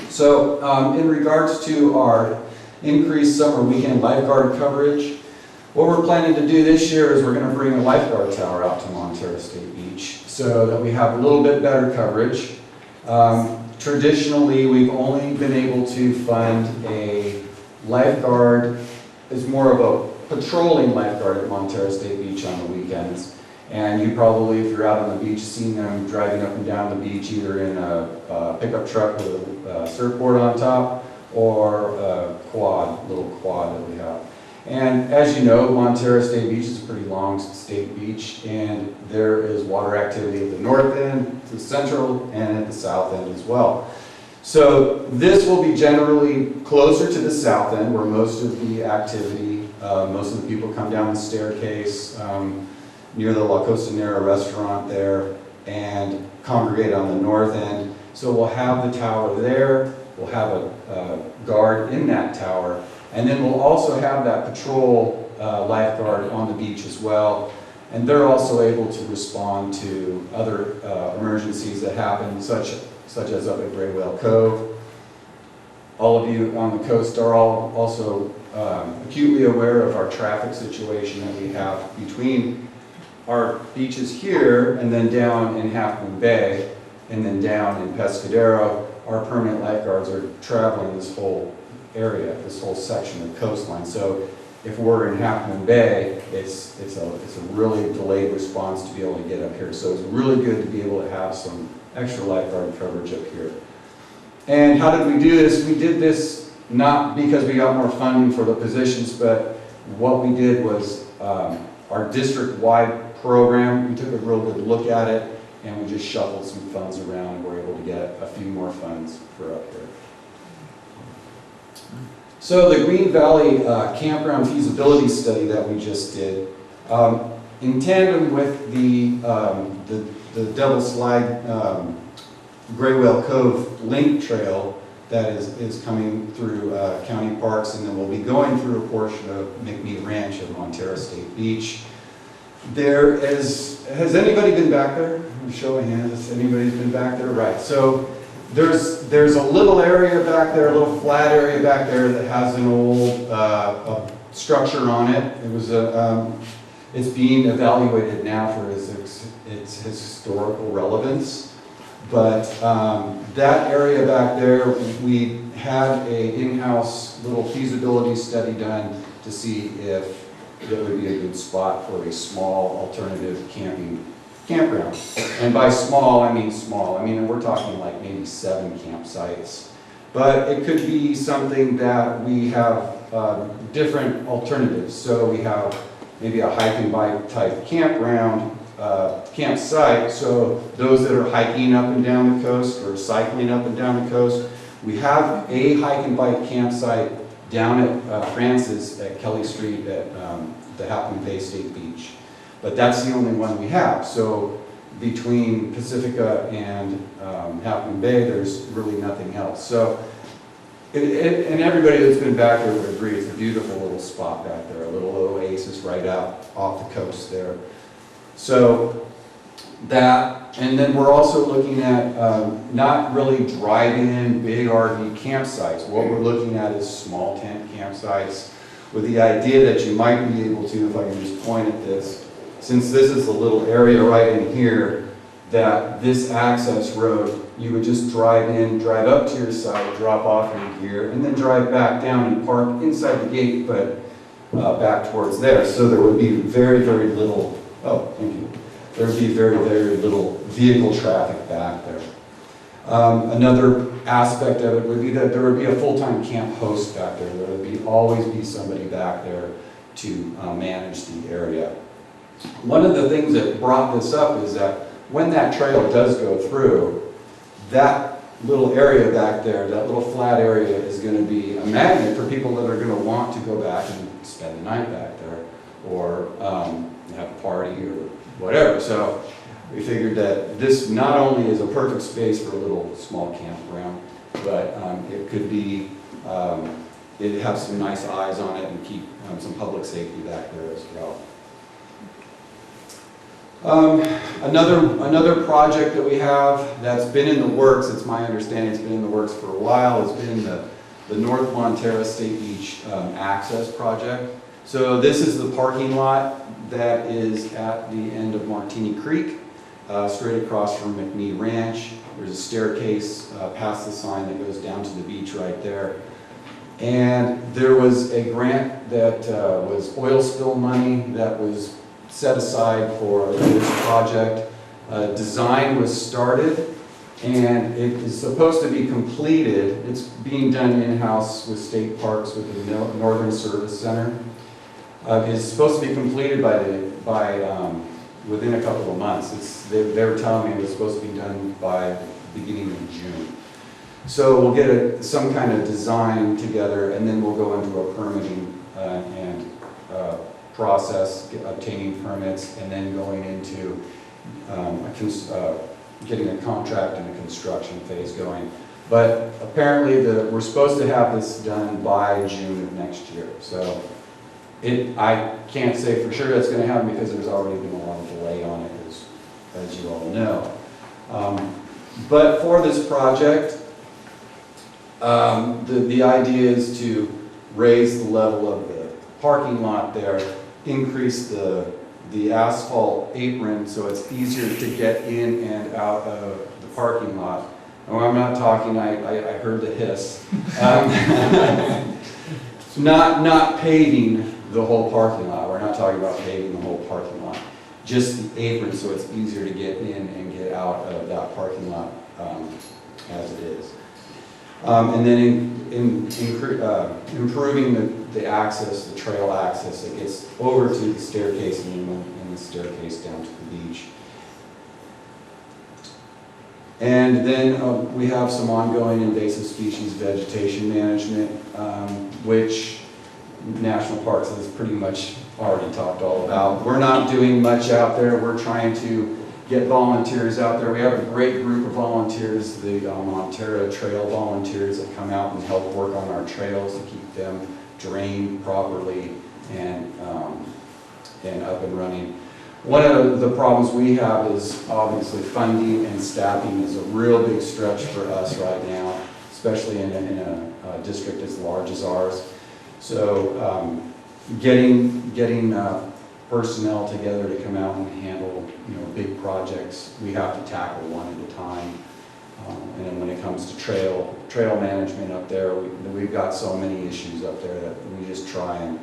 So in regards to our increased summer weekend lifeguard coverage, what we're planning to do this year is we're going to bring a lifeguard tower out to Montero State Beach so that we have a little bit better coverage. Traditionally, we've only been able to fund a lifeguard, it's more of a patrolling lifeguard at Montero State Beach on the weekends. And you probably, if you're out on the beach, seen them driving up and down the beach either in a pickup truck with a surfboard on top or a little quad that we have. And as you know, Montero State Beach is a pretty long state beach, and there is water activity at the north end, the central, and at the south end as well. So this will be generally closer to the south end where most of the activity, most of the people come down the staircase near the La Costanera restaurant there and congregate on the north end. So we'll have the tower there, we'll have a guard in that tower, and then we'll also have that patrol lifeguard on the beach as well. And they're also able to respond to other emergencies that happen, such as up at Gray Whale Cove. All of you on the coast are also acutely aware of our traffic situation that we have between our beaches here and then down in Half Moon Bay and then down in Pescadero. Our permanent lifeguards are traveling this whole area, this whole section of coastline. So if we're in Half Moon Bay, it's a really delayed response to be able to get up here. So it's really good to be able to have some extra lifeguard coverage up here. And how did we do this? We did this not because we got more funding for the positions, but what we did was our district-wide program, we took a real good look at it, and we just shuffled some funds around and were able to get a few more funds for up here. So the Green Valley campground feasibility study that we just did, in tandem with the Devil Slide Gray Whale Cove link trail that is coming through county parks, and then we'll be going through a portion of McMead Ranch at Montero State Beach. Has anybody been back there? Show of hands, anybody's been back there? Right, so there's a little area back there, a little flat area back there that has an old structure on it. It's being evaluated now for its historical relevance. But that area back there, we had an in-house little feasibility study done to see if it would be a good spot for a small alternative campground. And by small, I mean small. I mean, we're talking like maybe 7 campsites. But it could be something that we have different alternatives. So we have maybe a hike and bike type campground, campsite. So those that are hiking up and down the coast or cycling up and down the coast, we have a hike and bike campsite down at Francis at Kelly Street at the Half Moon Bay State Beach. But that's the only one we have. So between Pacifica and Half Moon Bay, there's really nothing else. So, and everybody that's been back there would agree it's a beautiful little spot back there, a little oasis right out off the coast there. So that, and then we're also looking at not really drive-in big RV campsites. What we're looking at is small tent campsites with the idea that you might be able to, if I can just point at this, since this is a little area right in here, that this access road, you would just drive in, drive up to your site, drop off your gear, and then drive back down and park inside the gate, but back towards there. So there would be very, very little, oh, thank you. There would be very, very little vehicle traffic back there. Another aspect of it would be that there would be a full-time camp host back there. There would always be somebody back there to manage the area. One of the things that brought this up is that when that trail does go through, that little area back there, that little flat area is going to be a magnet for people that are going to want to go back and spend the night back there or have a party or whatever. So we figured that this not only is a perfect space for a little small campground, but it could be, it has some nice eyes on it and keep some public safety back there as well. Another project that we have that's been in the works, it's my understanding it's been in the works for a while, has been the North Montara State Beach Access Project. So this is the parking lot that is at the end of Martini Creek, straight across from McNee Ranch. There's a staircase past the sign that goes down to the beach right there. And there was a grant that was oil spill money that was set aside for this project. Design was started and it is supposed to be completed. It's being done in-house with state parks with the Northern Service Center. It's supposed to be completed within a couple of months. They were telling me it was supposed to be done by the beginning of June. So we'll get some kind of design together and then we'll go into a permitting and process, obtaining permits, and then going into getting a contract and a construction phase going. But apparently we're supposed to have this done by June of next year. So I can't say for sure that's going to happen because there's already been a lot of delay on it, as you all know. But for this project, the idea is to raise the level of the parking lot there, increase the asphalt apron so it's easier to get in and out of the parking lot. Oh, I'm not talking, I heard the hiss. Not paving the whole parking lot. We're not talking about paving the whole parking lot. Just the apron so it's easier to get in and get out of that parking lot as it is. And then improving the access, the trail access that gets over to the staircase and the staircase down to the beach. And then we have some ongoing invasive species vegetation management, which National Parks has pretty much already talked all about. We're not doing much out there. We're trying to get volunteers out there. We have a great group of volunteers, the Montara Trail volunteers that come out and help work on our trails to keep them drained properly and up and running. One of the problems we have is obviously funding and staffing is a real big stretch for us right now, especially in a district as large as ours. So getting personnel together to come out and handle big projects, we have to tackle one at a time. And then when it comes to trail management up there, we've got so many issues up there that we just try and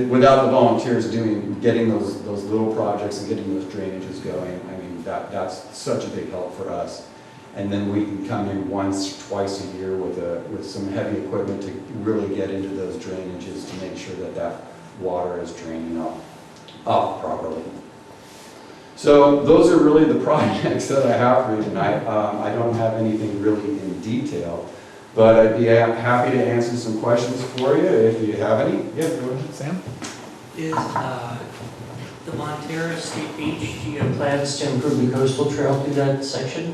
without the volunteers getting those little projects and getting those drainages going, I mean that's such a big help for us. And then we can come in once, twice a year with some heavy equipment to really get into those drainages to make sure that water is draining off properly. So those are really the projects that I have for you tonight. I don't have anything really in detail, but I'd be happy to answer some questions for you if you have any. Yeah, go ahead, Sam. Is the Montara State Beach, do you have plans to improve the coastal trail through that section?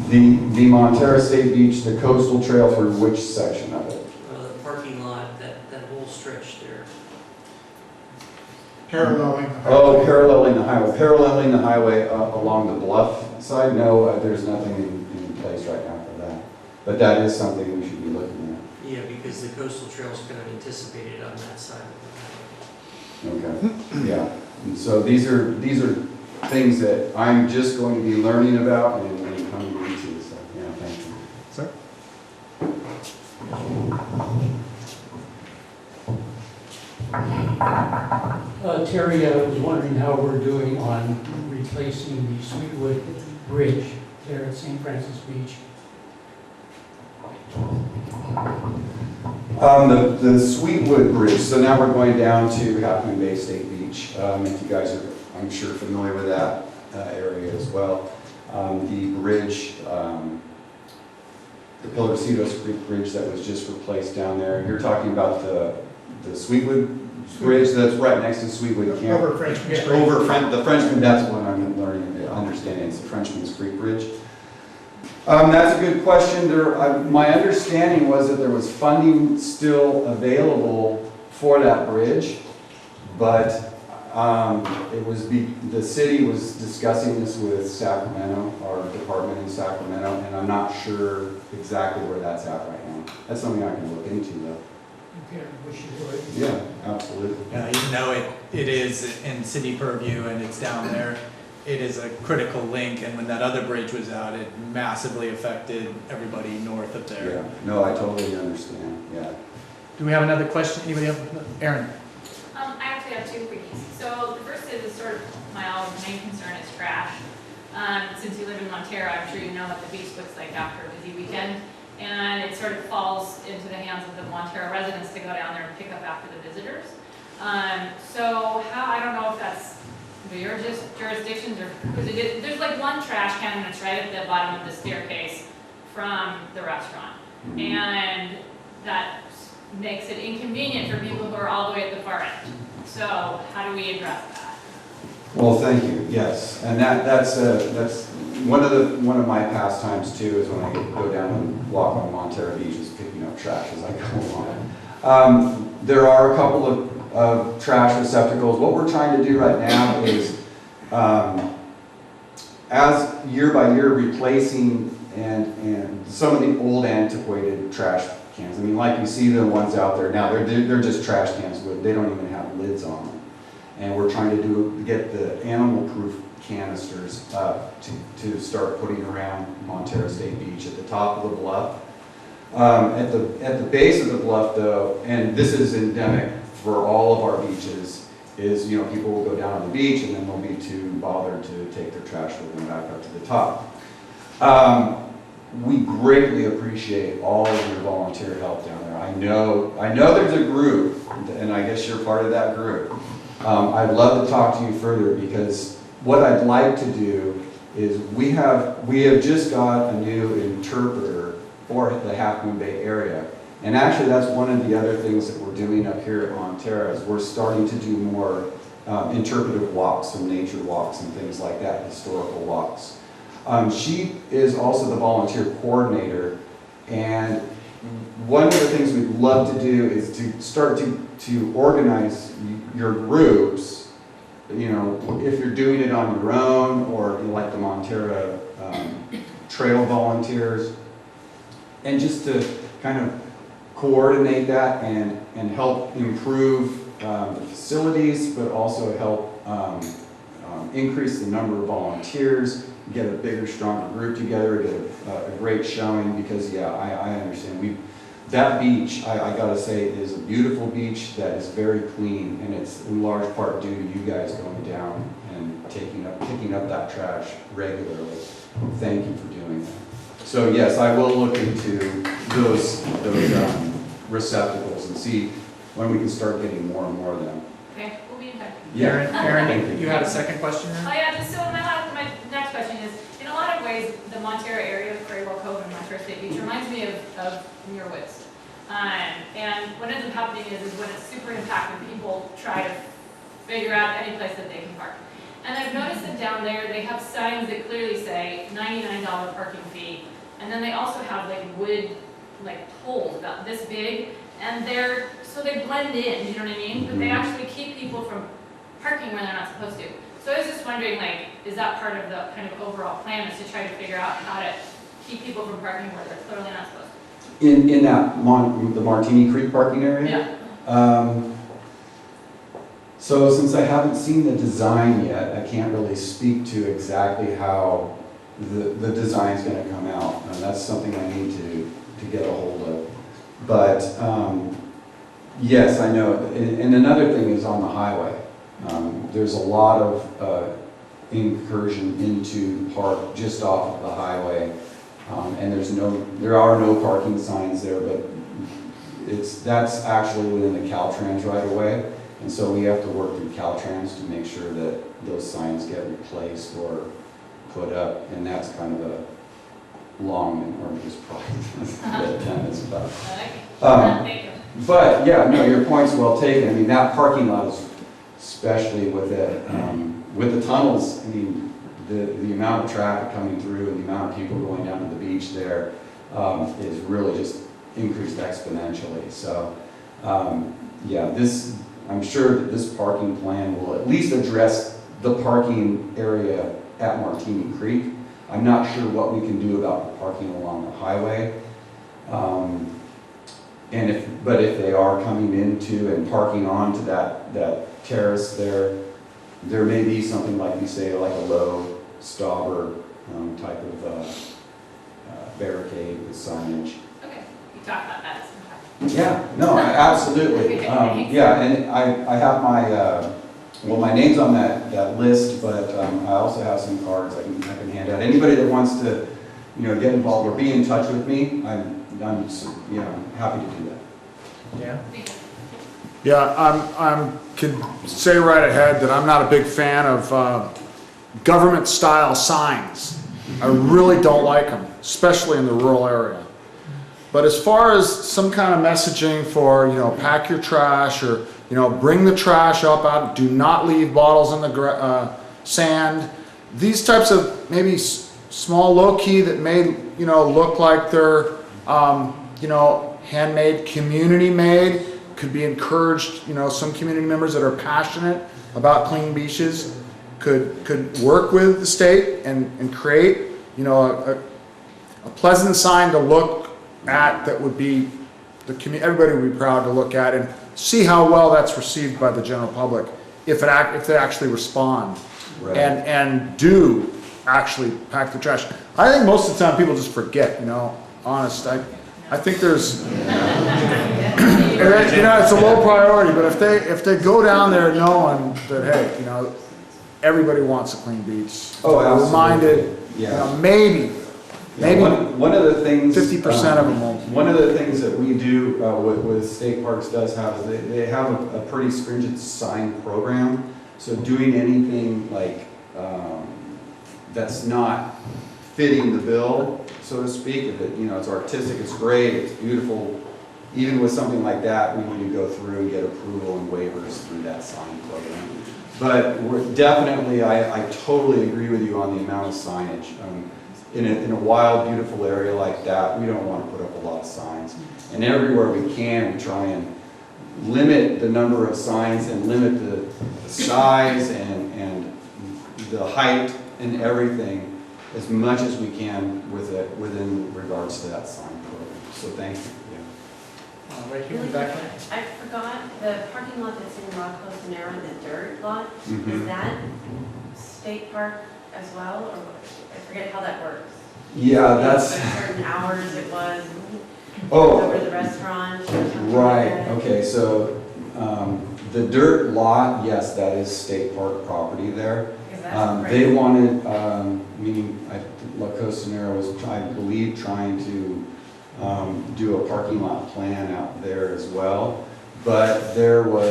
The Montara State Beach, the coastal trail through which section of it? The parking lot, that whole stretch there. Paralleling. Oh, paralleling the highway. Paralleling the highway along the Bluff side? No, there's nothing in place right now for that. But that is something we should be looking at. Yeah, because the coastal trail is kind of anticipated on that side of the highway. Okay, yeah. And so these are things that I'm just going to be learning about and coming into. So yeah, thank you. Sir? Terry, I was wondering how we're doing on replacing the Sweetwood Bridge there at St. Francis Beach? The Sweetwood Bridge, so now we're going down to Half Moon Bay State Beach. If you guys are, I'm sure, familiar with that area as well. The bridge, the Pillarcitos Creek Bridge that was just replaced down there. You're talking about the Sweetwood Bridge that's right next to Sweetwood Camp. Over Frenchman's Creek. The Frenchman, that's what I'm understanding, it's the Frenchman's Creek Bridge. That's a good question. My understanding was that there was funding still available for that bridge, but the city was discussing this with Sacramento, our department in Sacramento, and I'm not sure exactly where that's at right now. That's something I can look into though. Okay, I wish you would. Yeah, absolutely. Even though it is in city purview and it's down there, it is a critical link, and when that other bridge was out, it massively affected everybody north of there. Yeah, no, I totally understand, yeah. Do we have another question? Anybody have? Aaron? I actually have two quickies. So the first is sort of my main concern is trash. Since you live in Montero, I'm sure you know what the beach looks like after a busy weekend. And it sort of falls into the hands of the Montero residents to go down there and pick up after the visitors. So I don't know if that's your jurisdictions or because there's like one trash can that's right at the bottom of the staircase from the restaurant. And that makes it inconvenient for people who are all the way at the far end. So how do we address that? Well, thank you, yes. And that's one of my pastimes too, is when I go down and walk on Montero Beach, is picking up trash as I go along. There are a couple of trash receptacles. What we're trying to do right now is, as year by year replacing and some of the old antiquated trash cans. I mean, like you see the ones out there now, they're just trash cans, they don't even have lids on them. And we're trying to get the animal-proof canisters to start putting around Montero State Beach at the top of the bluff. At the base of the bluff, though, and this is endemic for all of our beaches, is people will go down on the beach and then they'll be too bothered to take their trash with them back up to the top. We greatly appreciate all of your volunteer help down there. I know there's a group, and I guess you're part of that group. I'd love to talk to you further, because what I'd like to do is we have just got a new interpreter for the Half Moon Bay area. And actually that's one of the other things that we're doing up here at Montero, is we're starting to do more interpretive walks, some nature walks and things like that, historical walks. She is also the volunteer coordinator, and one of the things we'd love to do is to start to organize your groups, if you're doing it on your own, or like the Montero Trail volunteers, and just to kind of coordinate that and help improve the facilities, but also help increase the number of volunteers, get a bigger, stronger group together, get a great showing, because yeah, I understand. That beach, I gotta say, is a beautiful beach that is very clean, and it's in large part due to you guys going down and picking up that trash regularly. Thank you for doing that. So yes, I will look into those receptacles and see when we can start getting more and more of them. Okay, we'll be in touch. Yeah. Aaron, you had a second question? Oh yeah, just so my next question is, in a lot of ways, the Montero area of Craywell Cove and Montero State Beach reminds me of Muir Woods. And what ends up happening is when it's super impactful, people try to figure out any place that they can park. And I've noticed that down there, they have signs that clearly say $99 parking fee. And then they also have like wood, poles about this big. And so they blend in, you know what I mean? But they actually keep people from parking where they're not supposed to. So I was just wondering, is that part of the kind of overall plan, is to try to figure out how to keep people from parking where they're clearly not supposed to? In that the Martini Creek parking area? Yeah. So since I haven't seen the design yet, I can't really speak to exactly how the design's going to come out. And that's something I need to get a hold of. But yes, I know. And another thing is on the highway. There's a lot of incursion into the park just off of the highway. And there are no parking signs there, but that's actually within the Caltrans right away. And so we have to work through Caltrans to make sure that those signs get replaced or put up, and that's kind of a long and arduous process to get done as well. But yeah, no, your point's well taken. I mean, that parking lot is, especially with the tunnels, I mean, the amount of traffic coming through and the amount of people going down to the beach there is really just increased exponentially. So yeah, I'm sure that this parking plan will at least address the parking area at Martini Creek. I'm not sure what we can do about the parking along the highway. But if they are coming into and parking onto that terrace there may be something like you say, like a low stobber type of barricade with signage. Okay, you talk about that sometime. Yeah, no, absolutely. Yeah, and I have my name's on that list, but I also have some cards I can hand out. Anybody that wants to, get involved or be in touch with me, I'm happy to do that. Yeah. Yeah, I can say right ahead that I'm not a big fan of government-style signs. I really don't like them, especially in the rural area. But as far as some kind of messaging for, pack your trash or, bring the trash up out, do not leave bottles in the sand, these types of maybe small low-key that may, look like they're, handmade, community-made, could be encouraged. Some community members that are passionate about clean beaches could work with the state and create, a pleasant sign to look at that would be everybody would be proud to look at and see how well that's received by the general public if they actually respond. Right. and do actually pack the trash. I think most of the time people just forget. Honest. I think there's, it's a low priority, but if they go down there knowing that, hey, everybody wants a clean beach. Oh, absolutely. Reminded, yeah. Maybe one of the things, 50% of them won't. One of the things that we do with state parks does have is they have a pretty stringent sign program. So doing anything like that's not fitting the bill, so to speak, if it's artistic, it's great, it's beautiful. Even with something like that, we need to go through and get approval and waivers through that sign program. But we're definitely, I totally agree with you on the amount of signage. In a wild, beautiful area like that, we don't want to put up a lot of signs. And everywhere we can, we try and limit the number of signs and limit the size and the height and everything as much as we can within regards to that sign program. So thank you. Right here, Really back. quick, I forgot the parking lot that's in Rock Coast Narrow, the dirt lot. Is that state park as well, or I forget how that works? Yeah, that's certain hours it was. Oh, over the restaurant. Or something right. like that. Okay, so the dirt lot, yes, that is state park property there. They wanted, meaning La Costa Nera was, I believe, trying to do a parking lot plan out there as well, but there were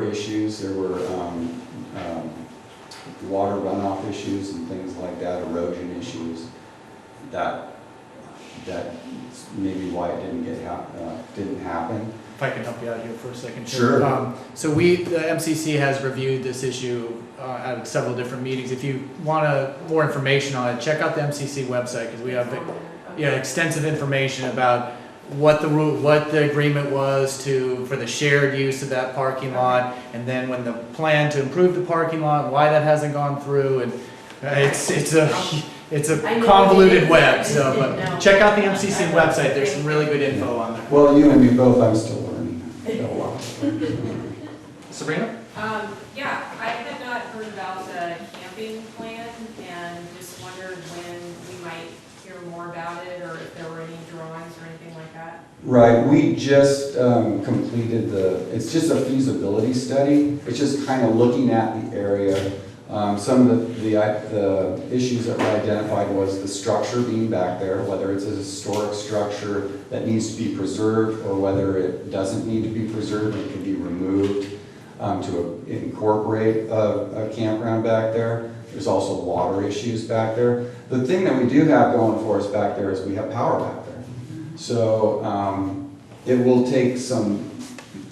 issues. There were water runoff issues and things like that, erosion issues. That maybe why it didn't happen. If I can help you out here for a second. Sure. So the MCC has reviewed this issue at several different meetings. If you want more information on it, check out the MCC website because we have extensive information about what the agreement was for the shared use of that parking lot, and then when the plan to improve the parking lot, why that hasn't gone through, and it's a convoluted web. So, but check out the MCC website. There's some really good info on there. Well, you and me both. I'm still learning. Sabrina? Yeah, I had not heard about the camping plan and just wondered when we might hear more about it, or if there were any drawings or anything like that. Right, we just completed it's just a feasibility study. It's just kind of looking at the area. Some of the issues that were identified was the structure being back there, whether it's a historic structure that needs to be preserved or whether it doesn't need to be preserved and it can be removed to incorporate a campground back there. There's also water issues back there. The thing that we do have going for us back there is we have power back there. So it will take some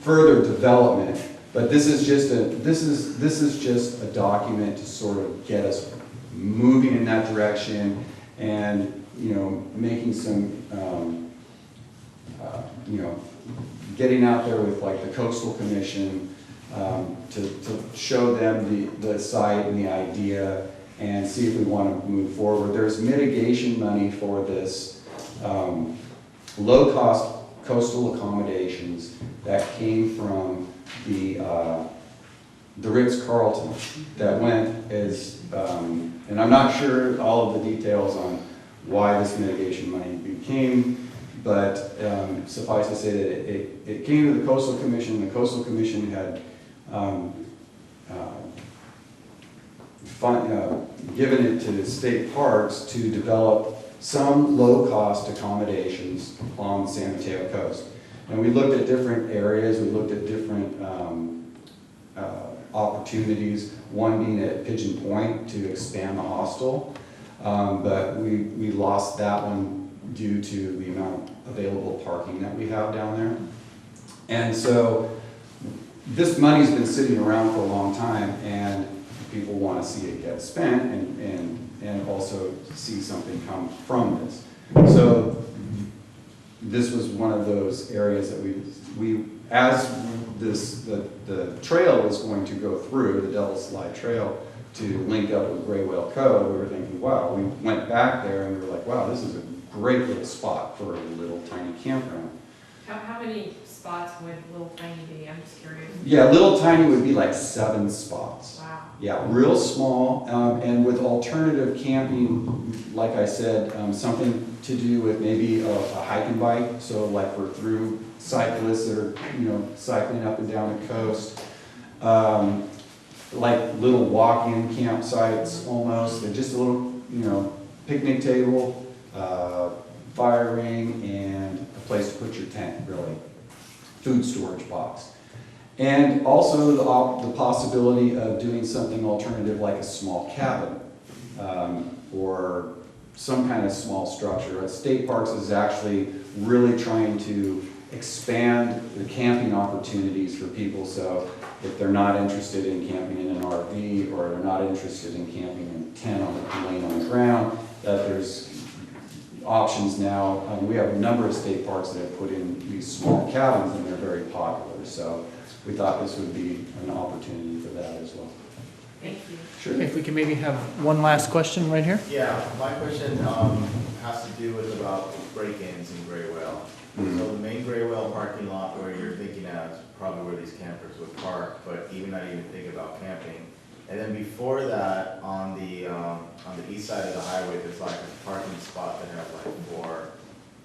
further development, but this is just a document to sort of get us moving in that direction and, you know, making some, you know, getting out there with like the Coastal Commission to show them the site and the idea and see if we want to move forward. There's mitigation money for this low-cost coastal accommodations that came from the Ritz-Carlton that went as, and I'm not sure all of the details on why this mitigation money became, but suffice to say that it came to the Coastal Commission. The Coastal Commission had given it to the state parks to develop some low-cost accommodations on the San Mateo coast. And we looked at different areas, we looked at different opportunities, one being at Pigeon Point to expand the hostel, but we lost that one due to the amount of available parking that we have down there. And so this money's been sitting around for a long time, and people want to see it get spent and also see something come from this. So this was one of those areas that we as the trail was going to go through, the Devil's Slide Trail, to link up with Gray Whale Cove, we were thinking, wow, we went back there and we were like, wow, this is a great little spot for a little tiny campground. How many spots would Little Tiny be? I'm just curious. Yeah, Little Tiny would be like 7 spots. Wow. Yeah, real small, and with alternative camping, like I said, something to do with maybe a hike and bike. So like we're through cyclists that are, you know, cycling up and down the coast. Like little walk-in campsites almost. They're just a little, you know, picnic table, fire ring, and a place to put your tent, really. Food storage box. And also the possibility of doing something alternative like a small cabin or some kind of small structure. State Parks is actually really trying to expand the camping opportunities for people. So if they're not interested in camping in an RV or they're not interested in camping in a tent laying on the ground, that there's options now. We have a number of state parks that have put in these small cabins and they're very popular. So we thought this would be an opportunity for that as well. Thank you. Sure. If we can maybe have one last question right here. Yeah, my question has to do with about break-ins in Gray Whale. Mm-hmm. So the main Gray Whale parking lot where you're thinking of is probably where these campers would park, but even not even think about camping. And then before that, on the east side of the highway, there's like a parking spot that has like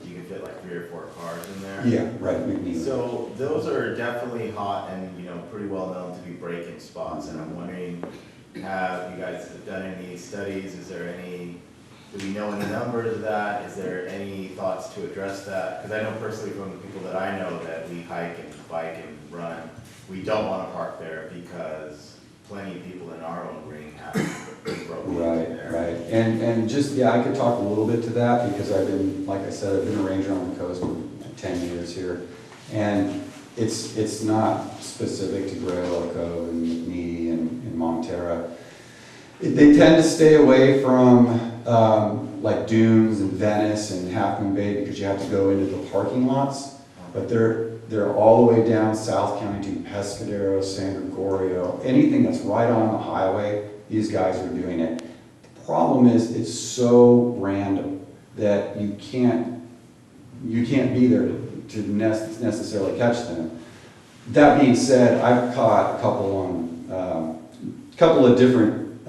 you can fit like 3 or 4 cars in there. Yeah, right. So those are definitely hot and, you know, pretty well known to be break-in spots. And I'm wondering, have you guys done any studies? Is there any, do we know any numbers of that? Is there any thoughts to address that? Because I know personally from the people that I know that we hike and bike and run, we don't want to park there because plenty of people in our own ring have broken there. Right. And just, yeah, I could talk a little bit to that because I've been, like I said, I've been a ranger on the coast for 10 years here. And it's not specific to Gray Whale Cove and McNee and Montera. They tend to stay away from like Dunes and Venice and Half Moon Bay because you have to go into the parking lots. But they're all the way down South County to Pescadero, San Gregorio, anything that's right on the highway, these guys are doing it. The problem is it's so random that you can't be there to necessarily catch them. That being said, I've caught a couple of different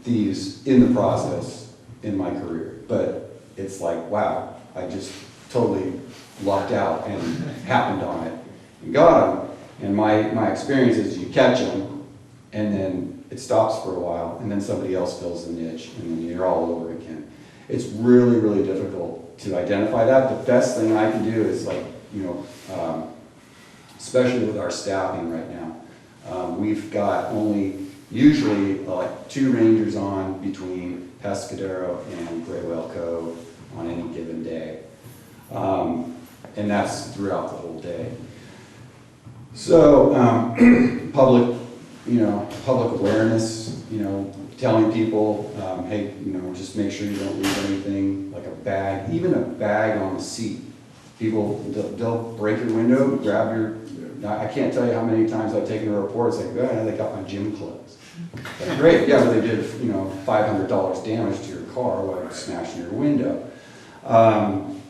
thieves in the process in my career, but it's like, wow, I just totally lucked out and happened on it and got them. And my experience is you catch them and then it stops for a while, and then somebody else fills the niche, and then you're all over again. It's really, really difficult to identify that. The best thing I can do is like, you know, especially with our staffing right now, we've got only usually like 2 rangers on between Pescadero and Gray Whale Cove on any given day. And that's throughout the whole day. So public awareness, you know, telling people, hey, you know, just make sure you don't leave anything, like a bag, even a bag on the seat. People, they'll break your window, grab your, I can't tell you how many times I've taken a report, it's like, oh, they got my gym clothes. Like, great, yeah, but they did, you know, $500 damage to your car while smashing your window.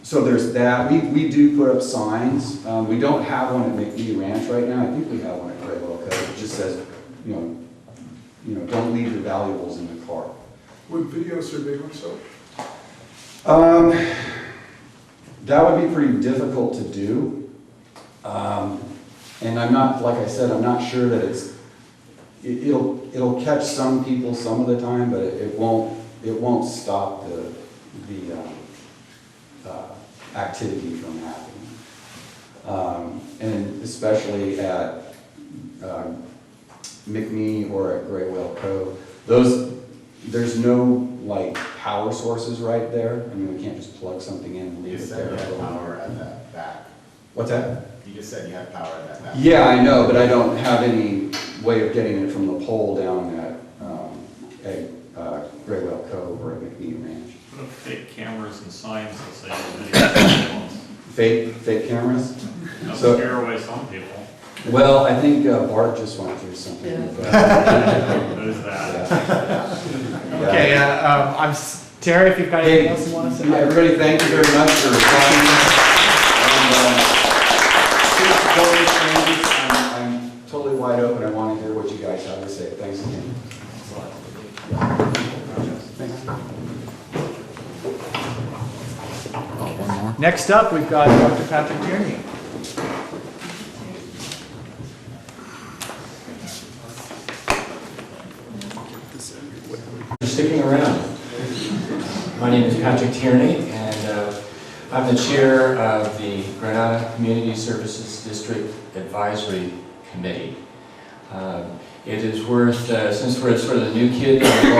So there's that. We do put up signs. We don't have one at McNee Ranch right now. I think we have one at Gray Whale Cove. It just says, you know, don't leave your valuables in the car. Would video survey myself? That would be pretty difficult to do. And I'm not, like I said, I'm not sure that it'll catch some people some of the time, but it won't stop the activity from happening. And especially at McNee or at Gray Whale Cove, there's no like power sources right there. I mean, we can't just plug something in and leave it there. You said you had power at that back. What's that? You just said you had power at that back. Yeah, I know, but I don't have any way of getting it from the pole down at Gray Whale Cove or at McNee Ranch. What if fake cameras and signs that say Fake cameras? that'll So- scare away some people. Well, I think Bart just went through something. Yeah. With that. There's that. Okay, Terry, if you've got anything else you want to say. Everybody, thank you very much for coming. And I'm totally wide open. I want to hear what you guys have to say. Thanks again. Next up, we've got Dr. Patrick Tierney. Sticking around. My name is Patrick Tierney, and I'm the chair of the Granada Community Services District Advisory Committee. It is worth, since we're sort of the new kid on the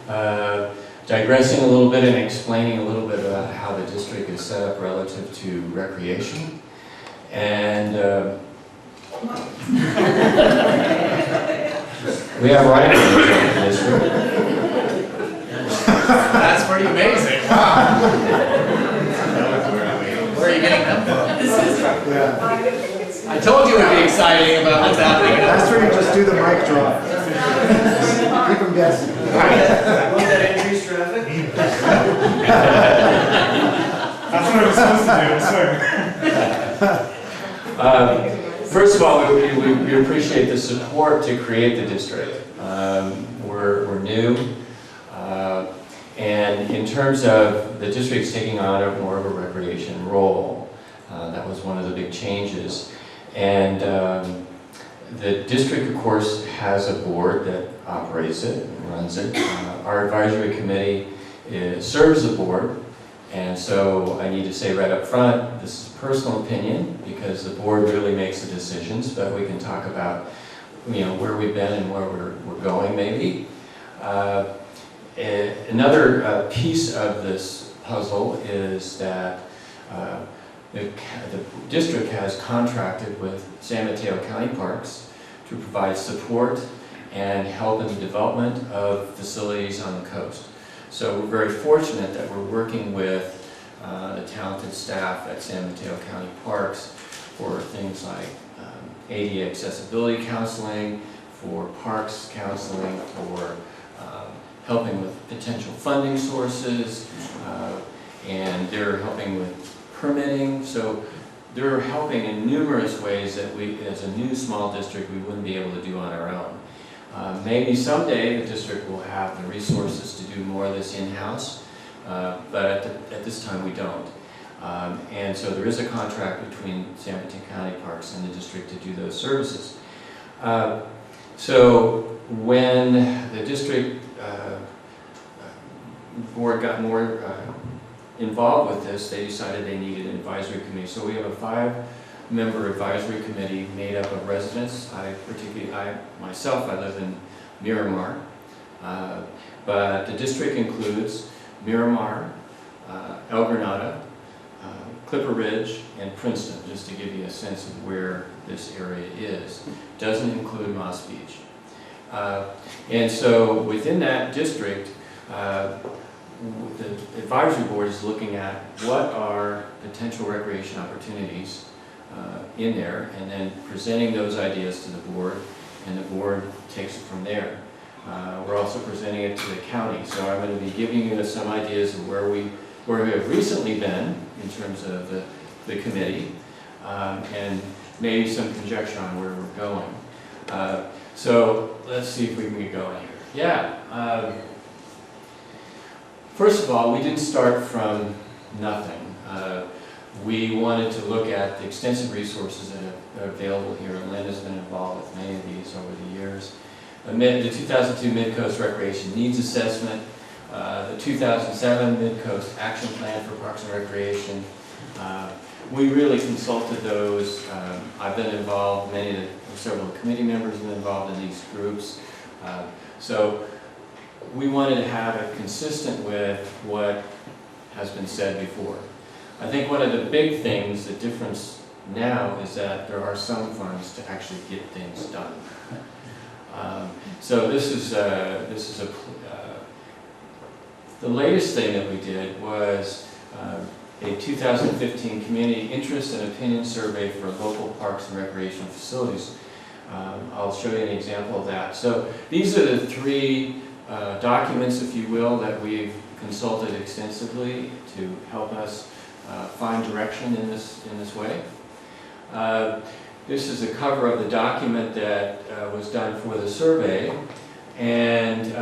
block, digressing a little bit and explaining a little bit about how the district is set up relative to recreation. And we have rifles in the district. That's pretty amazing. Wow. Where are you getting them from? I told you it would be exciting about what's happening. That's where you just do the mic drop. Keep them guessing. Won't that increase traffic? That's what I was supposed to do, sorry. First of all, we appreciate the support to create the district. We're new, and in terms of the district's taking on more of a recreation role, that was one of the big changes. And the district, of course, has a board that operates it and runs it. Our advisory committee serves the board. And so I need to say right up front, this is personal opinion because the board really makes the decisions, but we can talk about, you know, where we've been and where we're going maybe. Another piece of this puzzle is that the district has contracted with San Mateo County Parks to provide support and help in the development of facilities on the coast. So we're very fortunate that we're working with the talented staff at San Mateo County Parks for things like ADA accessibility counseling, for parks counseling, for helping with potential funding sources, and they're helping with permitting. So they're helping in numerous ways that we, as a new small district, we wouldn't be able to do on our own. Maybe someday the district will have the resources to do more of this in-house, but at this time we don't. And so there is a contract between San Mateo County Parks and the district to do those services. So when the district board got more involved with this, they decided they needed an advisory committee. So we have a 5-member advisory committee made up of residents. Myself, I live in Miramar, but the district includes Miramar, El Granada, Clipper Ridge, and Princeton, just to give you a sense of where this area is. Doesn't include Moss Beach. And so within that district, the advisory board is looking at what are potential recreation opportunities in there, and then presenting those ideas to the board, and the board takes it from there. We're also presenting it to the county, so I'm going to be giving you some ideas of where we have recently been in terms of the committee, and maybe some conjecture on where we're going. So let's see if we can get going here. Yeah. First of all, we didn't start from nothing. We wanted to look at the extensive resources that are available here, and Lynn has been involved with many of these over the years. The 2002 Midcoast Recreation Needs Assessment, the 2007 Midcoast Action Plan for Parks and Recreation. We really consulted those. I've been involved, several committee members have been involved in these groups. So we wanted to have it consistent with what has been said before. I think one of the big things, the difference now, is that there are some funds to actually get things done. So this is the latest thing that we did was a 2015 Community Interest and Opinion Survey for local parks and recreation facilities. I'll show you an example of that. So these are the 3 documents, if you will, that we've consulted extensively to help us find direction in this way. This is a cover of the document that was done for the survey, and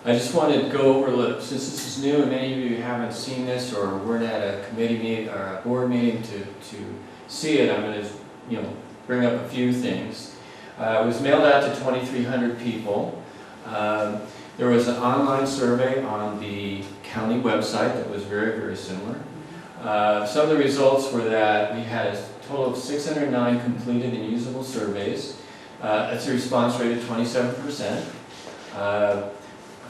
I just wanted to go over, since this is new and many of you haven't seen this or weren't at a committee meeting or a board meeting to see it, I'm going to bring up a few things. It was mailed out to 2,300 people. There was an online survey on the county website that was very, very similar. Some of the results were that we had a total of 609 completed and usable surveys. That's a response rate of 27%.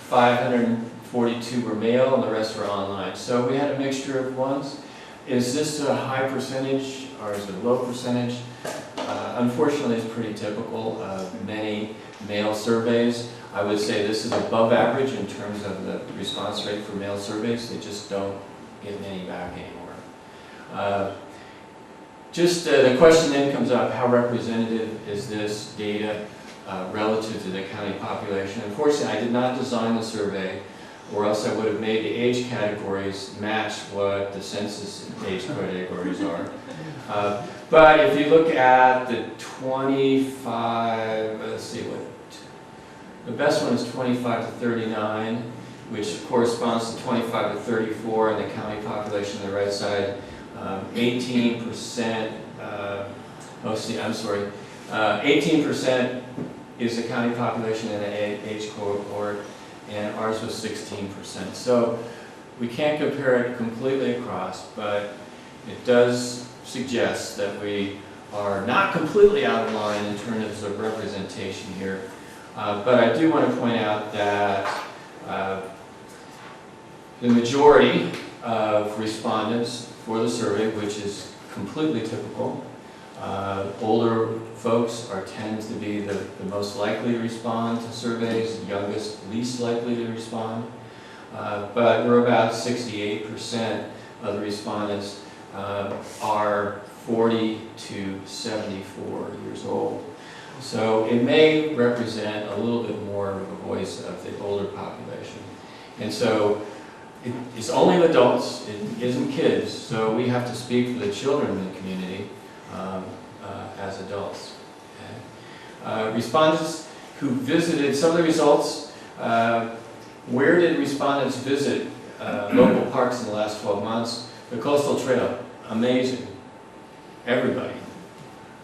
542 were mail and the rest were online. So we had a mixture of ones. Is this a high percentage or is it a low percentage? Unfortunately, it's pretty typical of many mail surveys. I would say this is above average in terms of the response rate for mail surveys. They just don't get many back anymore. The question then comes up, how representative is this data relative to the county population? Unfortunately, I did not design the survey, or else I would have made the age categories match what the census age categories are. But if you look at the 25, let's see what, the best one is 25 to 39, which corresponds to 25 to 34 in the county population on the right side. 18%, 18% is the county population in the age cohort, and ours was 16%. So we can't compare it completely across, but it does suggest that we are not completely out of line in terms of representation here. But I do want to point out that the majority of respondents for the survey, which is completely typical, older folks tend to be the most likely to respond to surveys, youngest least likely to respond. But we're about 68% of the respondents are 40 to 74 years old. So it may represent a little bit more of a voice of the older population. And so it's only adults, it isn't kids, so we have to speak for the children in the community as adults. Okay. Respondents who visited, some of the results, where did respondents visit local parks in the last 12 months? The Coastal Trail, amazing, everybody.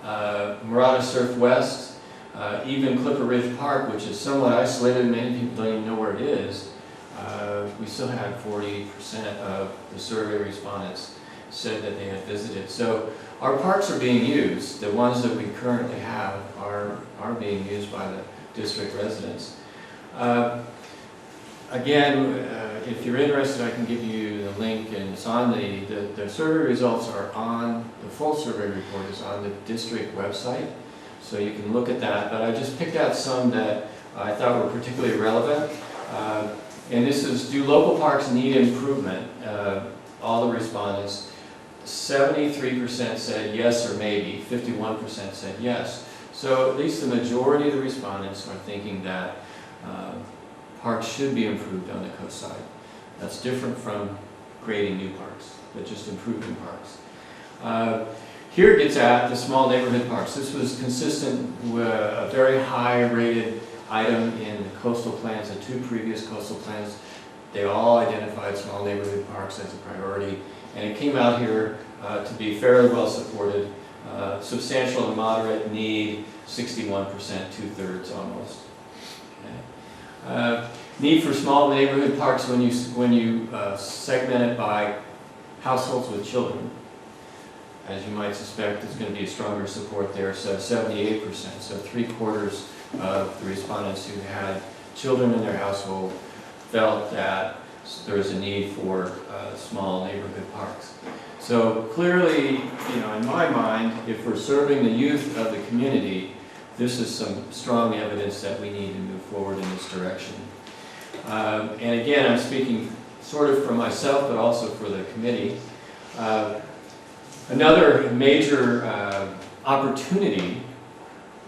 Mirada Surf West, even Clipper Ridge Park, which is somewhat isolated, many people don't even know where it is, we still had 40% of the survey respondents said that they had visited. So our parks are being used. The ones that we currently have are being used by the district residents. Again, if you're interested, I can give you the link, and it's on the survey results are on, the full survey report is on the district website, so you can look at that. But I just picked out some that I thought were particularly relevant. And this is, do local parks need improvement? All the respondents, 73% said yes or maybe, 51% said yes. So at least the majority of the respondents are thinking that parks should be improved on the coast side. That's different from creating new parks, but just improving parks. Here it gets at the small neighborhood parks. This was consistent with a very high rated item in the coastal plans, the 2 previous coastal plans. They all identified small neighborhood parks as a priority, and it came out here to be fairly well supported. Substantial and moderate need, 61%, 2/3 almost. Okay. Need for small neighborhood parks when you segment it by households with children. As you might suspect, there's going to be a stronger support there, so 78%, so 3/4 of the respondents who had children in their household felt that there is a need for small neighborhood parks. So clearly, in my mind, if we're serving the youth of the community, this is some strong evidence that we need to move forward in this direction. And again, I'm speaking sort of for myself, but also for the committee. Another major opportunity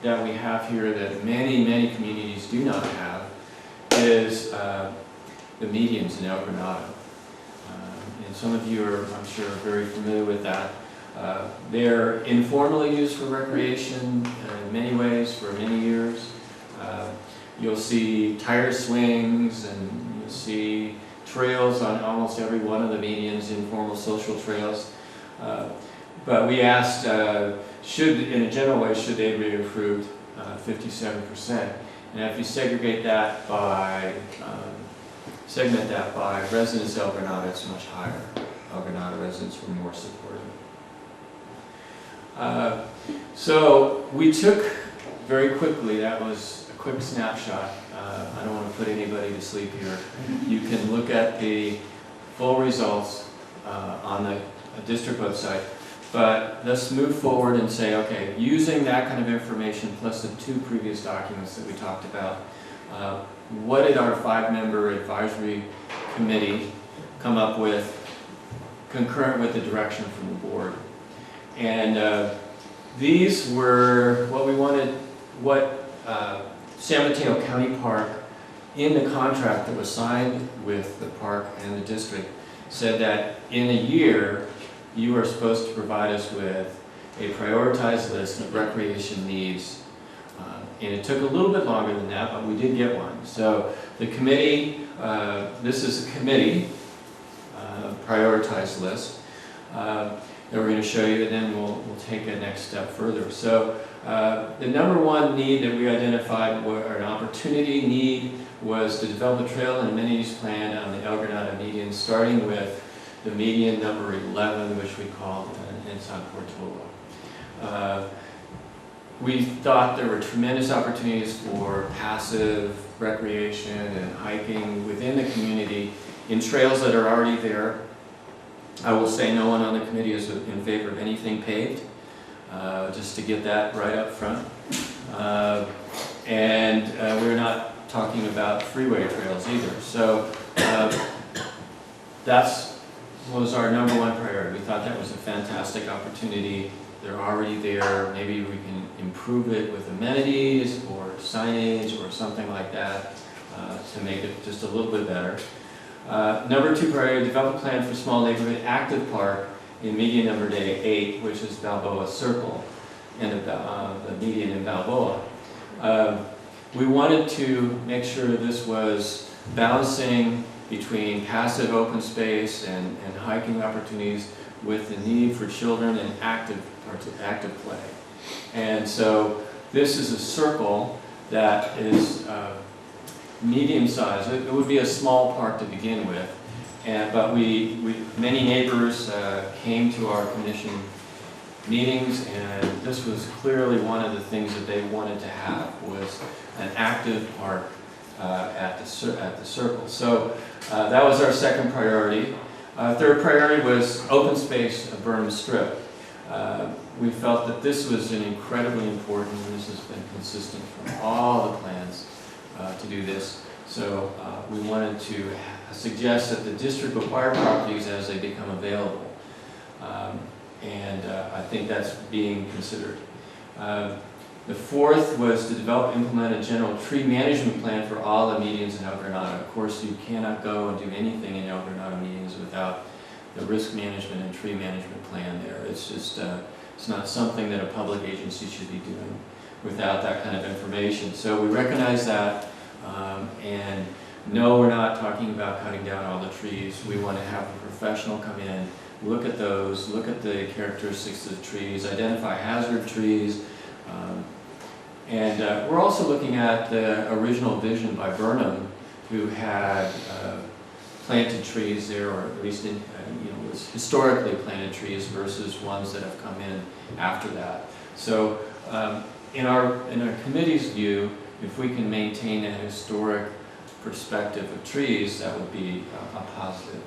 that we have here that many, many communities do not have is the medians in El Granado. And some of you are, I'm sure, very familiar with that. They're informally used for recreation in many ways for many years. You'll see tire swings, and you'll see trails on almost every one of the medians, informal social trails. But we asked, in a general way, should they be improved? 57%. And if you segment that by residents of El Granado, it's much higher. El Granado residents were more supportive. So we took very quickly, that was a quick snapshot. I don't want to put anybody to sleep here. You can look at the full results on the district website. But let's move forward and say, okay, using that kind of information plus the 2 previous documents that we talked about, what did our 5-member advisory committee come up with concurrent with the direction from the board? And these were what we wanted, San Mateo County Park, in the contract that was signed with the park and the district, said that in a year, you are supposed to provide us with a prioritized list of recreation needs. And it took a little bit longer than that, but we did get one. So the committee, this is a committee prioritized list that we're going to show you, and then we'll take a next step further. So the number 1 need that we identified, or an opportunity need, was to develop a trail and amenities plan on the El Granado median, starting with the median number 11, which we called San Portola. We thought there were tremendous opportunities for passive recreation and hiking within the community in trails that are already there. I will say no one on the committee is in favor of anything paved, just to get that right up front. And we're not talking about freeway trails either. So that was our number 1 priority. We thought that was a fantastic opportunity. They're already there. Maybe we can improve it with amenities or signage or something like that to make it just a little bit better. Number 2 priority, develop a plan for small neighborhood active park in median number day 8, which is Balboa Circle, and the median in Balboa. We wanted to make sure this was balancing between passive open space and hiking opportunities with the need for children and active play. And so this is a circle that is medium size. It would be a small park to begin with, but many neighbors came to our commission meetings, and this was clearly one of the things that they wanted to have, was an active park at the circle. So that was our second priority. Third priority was open space of Burnham Strip. We felt that this was an incredibly important, and this has been consistent from all the plans to do this. So we wanted to suggest that the district acquire properties as they become available. I think that's being considered. The fourth was to develop and implement a general tree management plan for all the medians in El Granado. Of course, you cannot go and do anything in El Granado medians without the risk management and tree management plan there. It's just, it's not something that a public agency should be doing without that kind of information. So we recognize that, and no, we're not talking about cutting down all the trees. We want to have a professional come in, look at those, look at the characteristics of the trees, identify hazard trees, and we're also looking at the original vision by Burnham, who had planted trees there, or at least was historically planted trees versus ones that have come in after that. So in our committee's view, if we can maintain a historic perspective of trees, that would be a positive.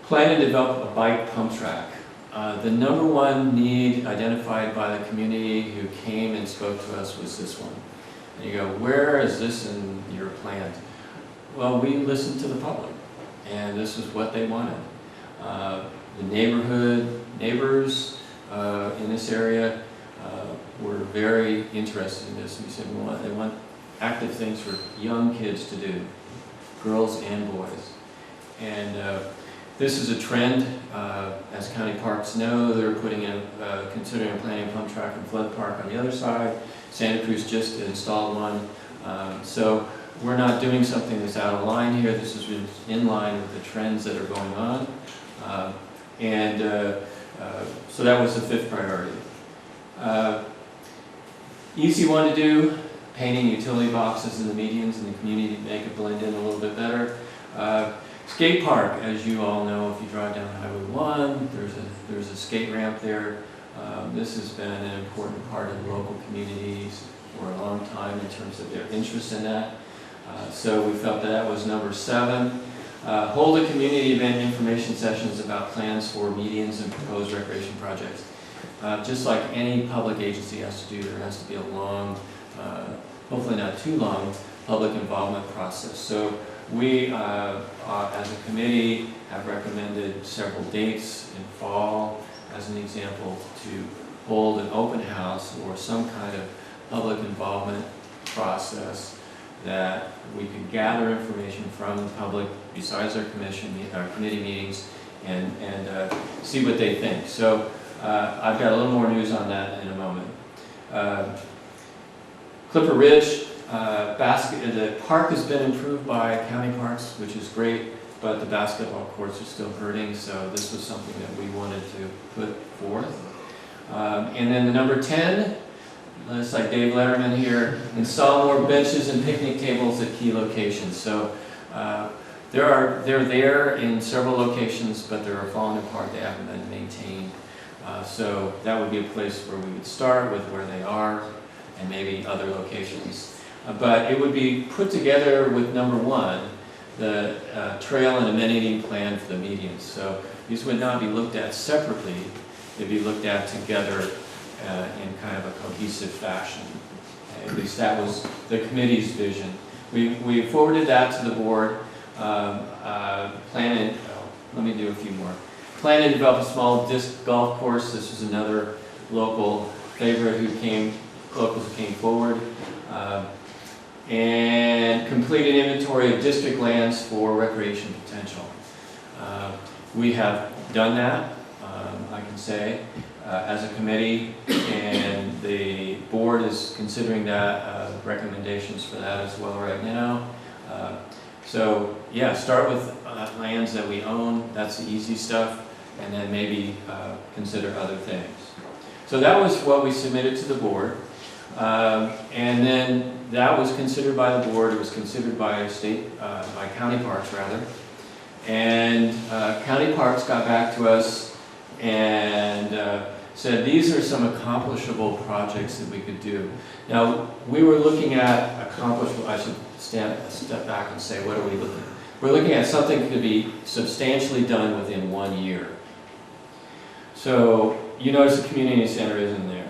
Plan and develop a bike pump track. The number one need identified by the community who came and spoke to us was this one. And you go, where is this in your plan? Well, we listened to the public, and this is what they wanted. The neighbors in this area were very interested in this. We said they want active things for young kids to do, girls and boys. And this is a trend. As county parks know, they're putting in, considering planning a pump track and flood park on the other side. Santa Cruz just installed one. So we're not doing something that's out of line here. This is in line with the trends that are going on. So that was the fifth priority. Easy one to do, painting utility boxes in the medians in the community to make it blend in a little bit better. Skate park, as you all know, if you drive down Highway 1, there's a skate ramp there. This has been an important part of the local communities for a long time in terms of their interest in that. So we felt that was number 7. Hold a community event information sessions about plans for medians and proposed recreation projects. Just like any public agency has to do, there has to be a long, hopefully not too long, public involvement process. So we, as a committee, have recommended several dates in fall, as an example, to hold an open house or some kind of public involvement process that we could gather information from the public besides our committee meetings and see what they think. So I've got a little more news on that in a moment. Clipper Ridge, the park has been improved by county parks, which is great, but the basketball courts are still hurting, so this was something that we wanted to put forth. And then the number 10, it's like Dave Letterman here, install more benches and picnic tables at key locations. So they're there in several locations, but they're falling apart. They haven't been maintained. So that would be a place where we would start with where they are and maybe other locations. But it would be put together with number 1, the trail and amenity plan for the medians. So these would not be looked at separately. They'd be looked at together in kind of a cohesive fashion. At least that was the committee's vision. We forwarded that to the board. Let me do a few more. Plan to develop a small disc golf course. This was another local favorite locals who came forward. And complete an inventory of district lands for recreation potential. We have done that, I can say, as a committee, and the board is considering that, recommendations for that as well right now. So yeah, start with lands that we own, that's the easy stuff, and then maybe consider other things. So that was what we submitted to the board. And then that was considered by the board, it was considered by by county parks rather. And county parks got back to us and said these are some accomplishable projects that we could do. Now, we were looking at accomplishable, I should step back and say, what are we looking at? We're looking at something that could be substantially done within 1 year. So, you notice the community center isn't there.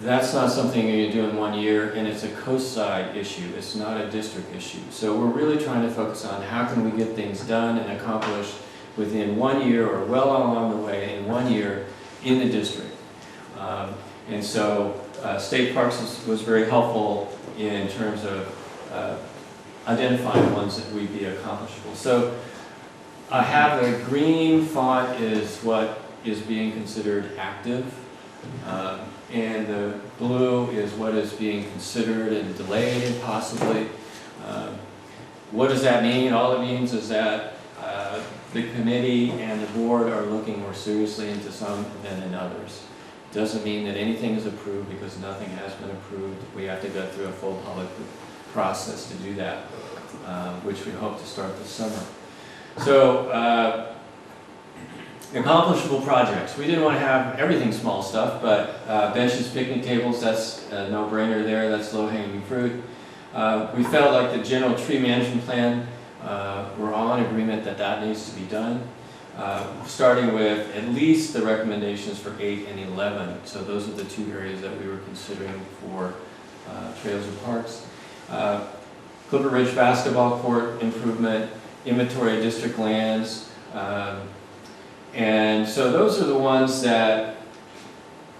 That's not something you're going to do in 1 year, and it's a coast side issue. It's not a district issue. So we're really trying to focus on how can we get things done and accomplished within 1 year or well along the way in 1 year in the district. And so State Parks was very helpful in terms of identifying ones that would be accomplishable. So I have the green font is what is being considered active. And the blue is what is being considered and delayed possibly. What does that mean? All it means is that the committee and the board are looking more seriously into some than in others. Doesn't mean that anything is approved because nothing has been approved. We have to go through a full public process to do that, which we hope to start this summer. So, accomplishable projects. We didn't want to have everything small stuff, but benches, picnic tables, that's a no-brainer there. That's low-hanging fruit. We felt like the general tree management plan, we're all in agreement that that needs to be done. Starting with at least the recommendations for 8 and 11. So those are the 2 areas that we were considering for trails and parks. Clipper Ridge basketball court improvement, inventory of district lands. And so those are the ones that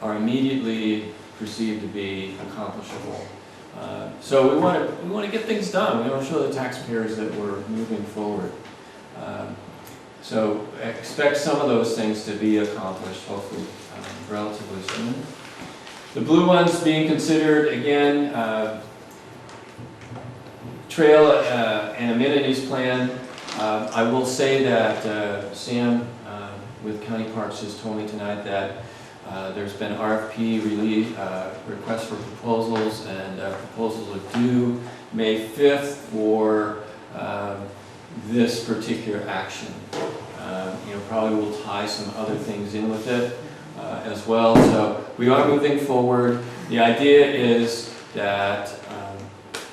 are immediately perceived to be accomplishable. So we want to get things done. We want to show the taxpayers that we're moving forward. So expect some of those things to be accomplished, hopefully relatively soon. The blue ones being considered, again, trail and amenities plan. I will say that Sam with County Parks has told me tonight that there's been RFP release, requests for proposals, and proposals are due May 5th for this particular action. Probably will tie some other things in with it as well. So we are moving forward. The idea is that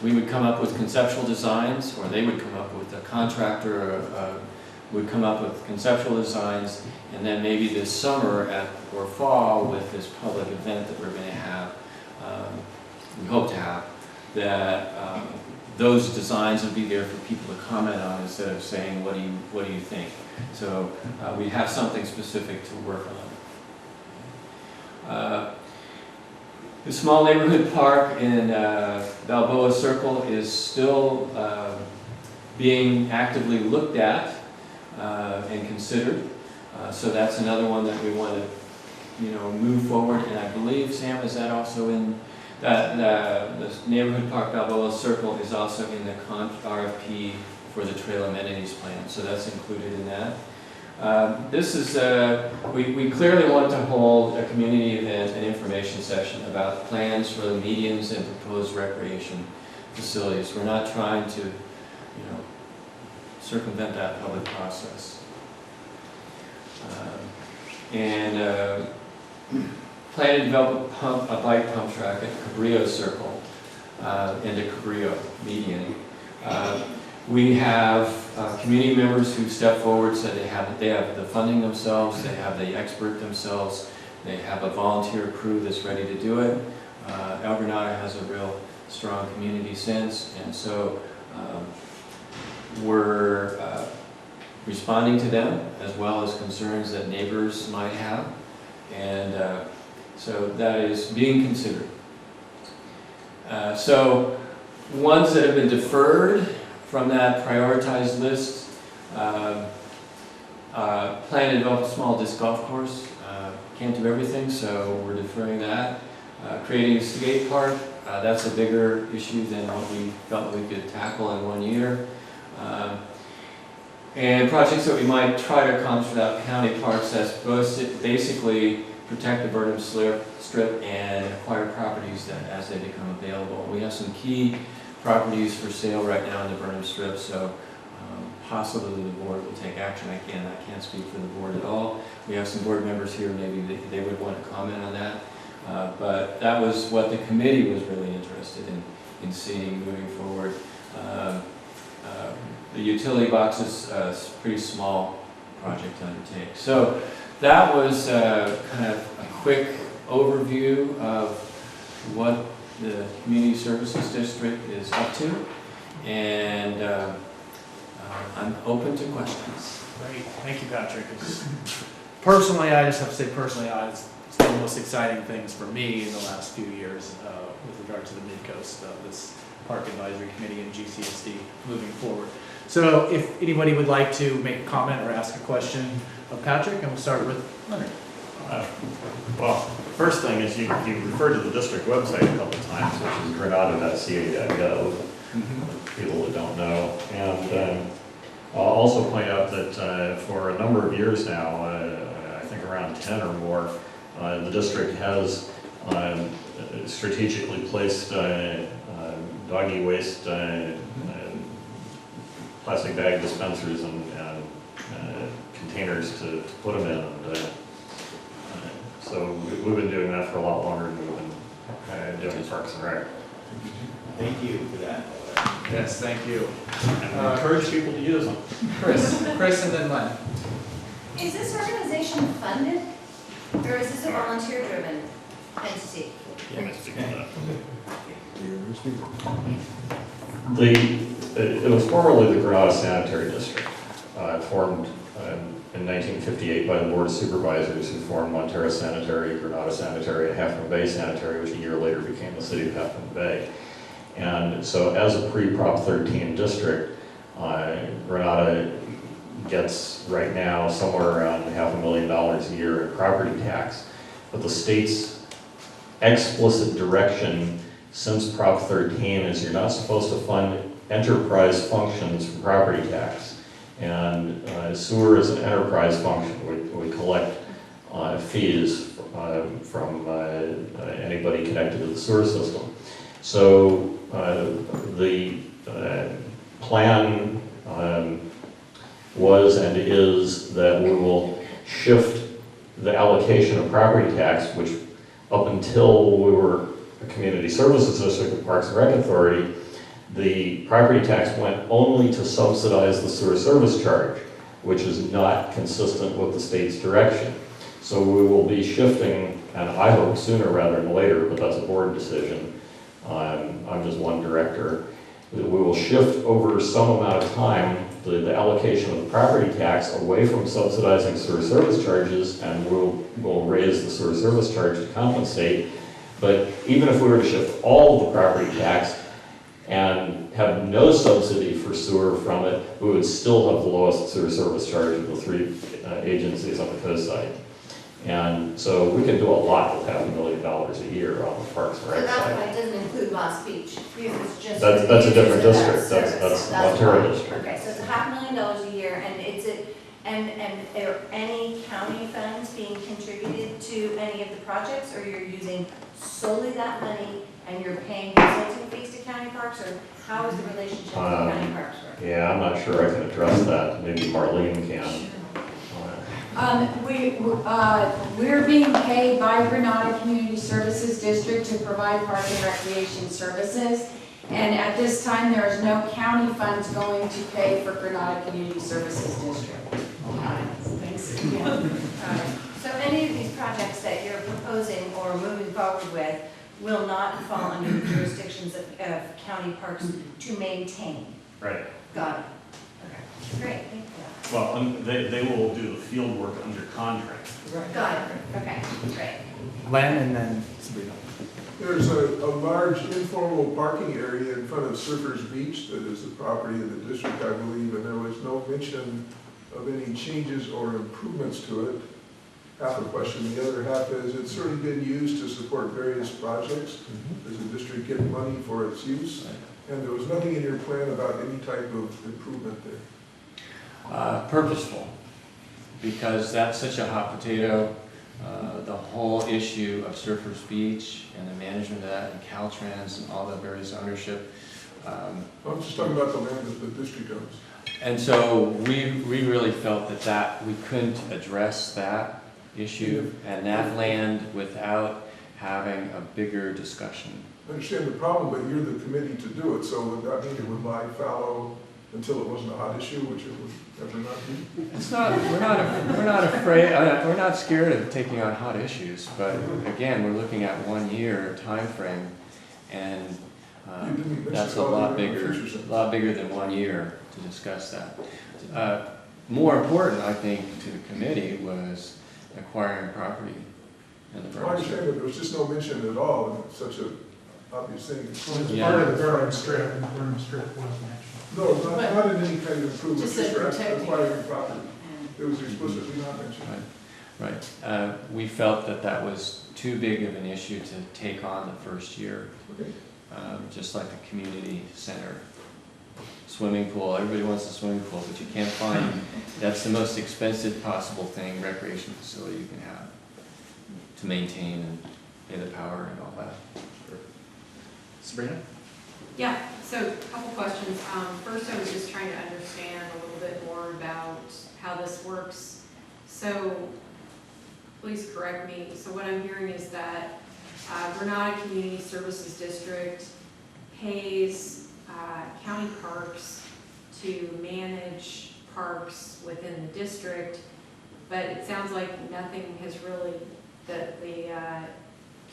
we would come up with conceptual designs, or they would come up with, a contractor would come up with conceptual designs, and then maybe this summer or fall with this public event that we're going to have, we hope to have, that those designs would be there for people to comment on instead of saying, what do you think? So we have something specific to work on. The small neighborhood park in Balboa Circle is still being actively looked at and considered. So that's another one that we want to, move forward. And I believe, Sam, is that also in that the neighborhood park Balboa Circle is also in the RFP for the trail amenities plan. So that's included in that. This is, we clearly want to hold a community event and information session about plans for the medians and proposed recreation facilities. We're not trying to, circumvent that public process. Plan to develop a bike pump track at Cabrillo Circle and the Cabrillo median. We have community members who step forward, said they have the funding themselves, they have the expert themselves, they have a volunteer crew that's ready to do it. El Granada has a real strong community sense, and so we're responding to them as well as concerns that neighbors might have, and so that is being considered. So ones that have been deferred from that prioritized list, plan to develop a small disc golf course. Can't do everything, so we're deferring that. Creating a skate park, that's a bigger issue than what we felt we could tackle in 1 year. And projects that we might try to accomplish without county parks, that's basically protect the Burnham Strip and acquire properties that as they become available. We have some key properties for sale right now in the Burnham Strip, so possibly the board will take action. I can't speak for the board at all. We have some board members here, maybe they would want to comment on that. But that was what the committee was really interested in seeing moving forward. The utility box is a pretty small project to undertake. So that was kind of a quick overview of what the Community Services District is up to. And I'm open to questions. Great, thank you, Patrick. Personally, I just have to say personally, it's one of the most exciting things for me in the last few years with regard to the Midcoast, this Park Advisory Committee and GCSD moving forward. So if anybody would like to make a comment or ask a question of Patrick, and we'll start with Leonard. Well, first thing is you referred to the district website a couple of times, which is granada.ca.gov, people that don't know. And I'll also point out that for a number of years now, I think around 10 or more, the district has strategically placed doggy waste, plastic bag dispensers and containers to put them in. And, so we've been doing that for a lot longer than we've been doing Parks and Rec. Thank you for that. Yes, thank you. And we encourage people to use them. Chris and then Len. Is this organization funded, or is this a volunteer-driven entity? It was formerly the Granada Sanitary District, formed in 1958 by the Board of Supervisors who formed Montero Sanitary, Granada Sanitary, and Half Moon Bay Sanitary, which a year later became the city of Half Moon Bay. And so as a pre-Prop 13 district, Granada gets right now somewhere around $500,000 a year in property tax. But the state's explicit direction since Prop 13 is you're not supposed to fund enterprise functions from property tax. And sewer is an enterprise function. We collect fees from anybody connected to the sewer system. So the plan was and is that we will shift the allocation of property tax, which up until we were a community services district of Parks and Rec Authority, the property tax went only to subsidize the sewer service charge, which is not consistent with the state's direction. So we will be shifting, and I hope sooner rather than later, but that's a board decision. I'm just one director. We will shift over some amount of time the allocation of the property tax away from subsidizing sewer service charges, and we'll raise the sewer service charge to compensate. But even if we were to shift all of the property tax and have no subsidy for sewer from it, we would still have the lowest sewer service charge of the three agencies on the coast side. And so we can do a lot with $500,000 a year on the Parks and Rec So that's side. why it doesn't include Moss Beach, because it's just. That's a different district. That's Montero why. district. Okay, so it's $500,000 a year, and and are any county funds being contributed to any of the projects, or you're using solely that money and you're paying consulting fees to county parks, or how is the relationship with county parks work? Yeah, I'm not sure I can address that. Maybe Marlene can. We're being paid by Granada Community Services District to provide park and recreation services. And at this time, there is no county funds going to pay for Granada Community Services District. Thanks. So any of these projects that you're proposing or moving forward with will not fall under the jurisdictions of county parks to maintain? Right. Got it. Okay, great, thank you. Well, and they will do the field work under contract. Got it, okay, great. Len and then Sabrina. There's a large informal parking area in front of Surfers Beach that is the property of the district, I believe, and there was no mention of any changes or improvements to it. Half a question. The other half is it's certainly been used to support various projects. Does the district get money for its use? And there was nothing in your plan about any type of improvement there. Purposeful, because that's such a hot potato. the whole issue of Surfers Beach and the management of that and Caltrans and all the various ownership. I'm just talking about the land that the district owns. And so we really felt that we couldn't address that issue and that land without having a bigger discussion. I understand the problem, but you're the committee to do it, so would that mean it would lie fallow until it wasn't a hot issue, which it would never not be? It's not, we're not afraid, we're not scared of taking on hot issues, but again, we're looking at 1 year time frame, and that's a lot bigger than 1 year to discuss that. More important, I think, to the committee was acquiring property in the Well, I understand, but there was just no mention at all, and it's such an obvious thing. It's part of the Burn Strip, and the Burn Strip was mentioned. No, not in any kind of improvement, Just just for protecting. acquiring property. It was explicitly not mentioned. Right. We felt that was too big of an issue to take on the first year. Okay. Just like the community center. Swimming pool, everybody wants a swimming pool, but you can't find, that's the most expensive possible thing, recreation facility you can have to maintain and pay the power and all that. Sabrina? Yeah, so a couple questions. First, I was just trying to understand a little bit more about how this works. So, please correct me. So what I'm hearing is that Mirada Community Services District pays county parks to manage parks within the district, but it sounds like nothing has really, the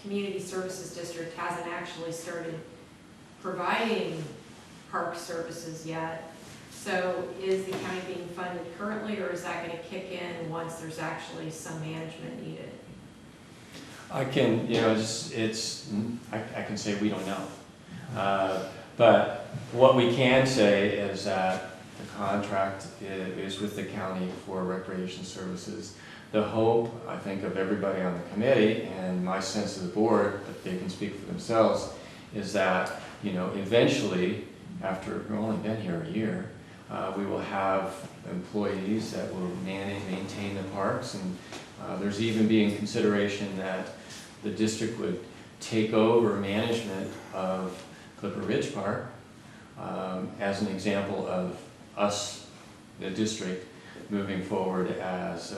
Community Services District hasn't actually started providing park services yet. So is the county being funded currently, or is that going to kick in once there's actually some management needed? I can, I can say we don't know. But what we can say is that the contract is with the county for recreation services. The hope, I think, of everybody on the committee, and my sense of the board, but they can speak for themselves, is that, eventually, after we've only been here a year, we will have employees that will maintain the parks, and there's even being consideration that the district would take over management of Clipper Ridge Park as an example of us, the district, moving forward as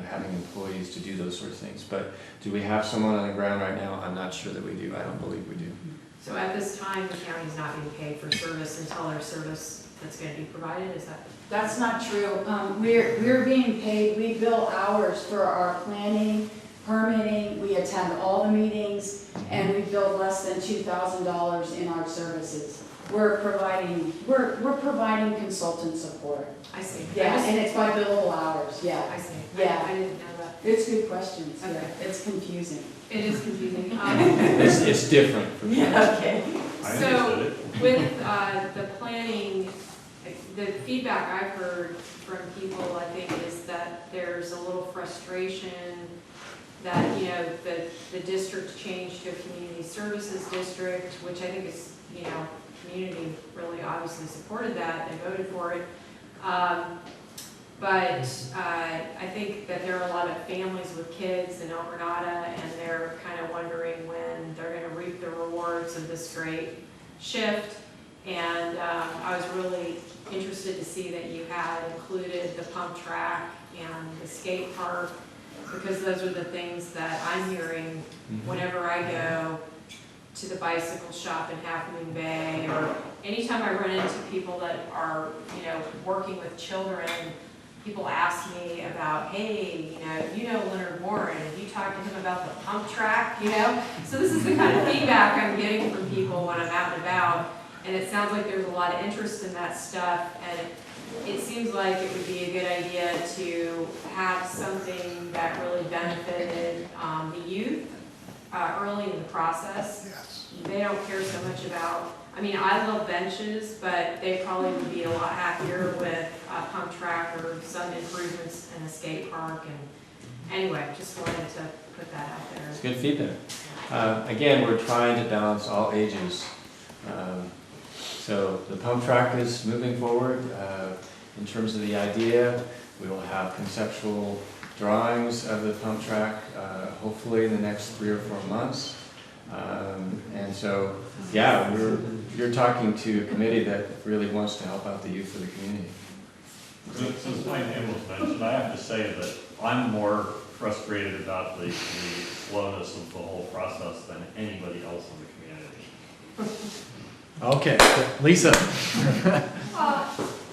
having employees to do those sort of things. But do we have someone on the ground right now? I'm not sure that we do. I don't believe we do. So at this time, the county's not being paid for service until there's service that's going to be provided, is that? That's not true. We're being paid, we bill hours for our planning, permitting, we attend all the meetings, and we bill less than $2,000 in our services. We're providing consultant support. I see. Yeah, and it's by billable hours, yeah. I see. Yeah. I didn't know that. It's good questions, Okay. yeah. It's confusing. It is confusing. It's different. Yeah, okay. So with the planning, the feedback I've heard from people, I think, is that there's a little frustration that, the district changed to a community services district, which I think is, community really obviously supported that, they voted for it. But I think that there are a lot of families with kids in El Mirada, and they're kind of wondering when they're going to reap the rewards of this great shift. And I was really interested to see that you had included the pump track and the skate park, because those are the things that I'm hearing whenever I go to the bicycle shop in Half Moon Bay, or anytime I run into people that are, working with children. People ask me about, hey, Leonard Warren, have you talked to him about the pump track, So this is the kind of feedback I'm getting from people when I'm out and about, and it sounds like there's a lot of interest in that stuff, and it seems like it would be a good idea to have something that really benefited the youth early in the process. Yes. They don't care so much about, I love benches, but they probably would be a lot happier with a pump track or some improvements in a skate park. And anyway, just wanted to put that out there. It's good feedback. Again, we're trying to balance all ages. So the pump track is moving forward. In terms of the idea, we will have conceptual drawings of the pump track, hopefully in the next 3 or 4 months. And so, yeah, you're talking to a committee that really wants to help out the youth of the community. Since my name was mentioned, I have to say that I'm more frustrated about the slowness of the whole process than anybody else in the community. Okay, Lisa.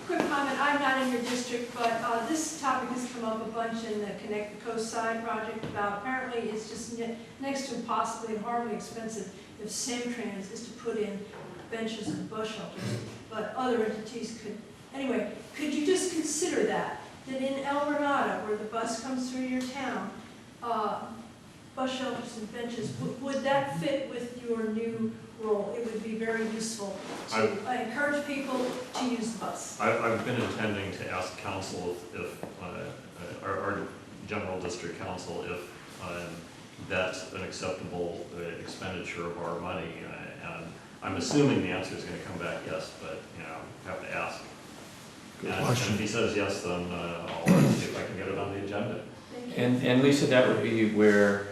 Quick comment, I'm not in your district, but this topic has come up a bunch in the Connect the Coast Side project about apparently it's just next to impossibly and horribly expensive if Samtrans is to put in benches and bus shelters, but other entities could. Anyway, could you just consider that in El Renata, where the bus comes through your town, bus shelters and benches, would that fit with your new role? It would be very useful to encourage people to use the bus. I've been intending to ask council if our general district council, if that's an acceptable expenditure of our money. And I'm assuming the answer is going to come back yes, but I have to ask. And if he says yes, then I'll see if I can get it on the agenda. And Lisa, that would be where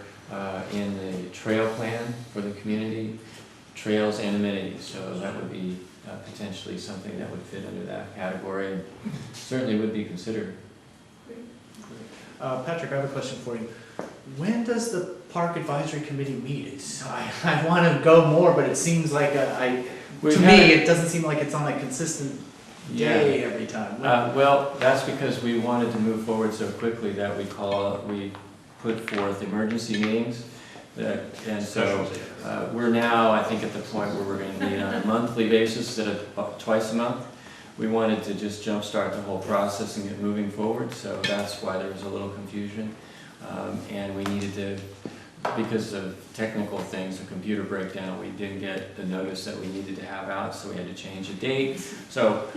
in the trail plan for the community, trails and amenities. So that would be potentially something that would fit under that category and certainly would be considered. Patrick, I have a question for you. When does the Park Advisory Committee meet? I want to go more, but it seems like to me, it doesn't seem like it's on a consistent day every time. Well, that's because we wanted to move forward so quickly that we put forth emergency meetings. And so we're now, I think, at the point where we're going to meet on a monthly basis instead of twice a month. We wanted to just jumpstart the whole process and get moving forward, so that's why there was a little confusion. And we needed to, because of technical things, a computer breakdown, we didn't get the notice that we needed to have out, so we had to change the date. So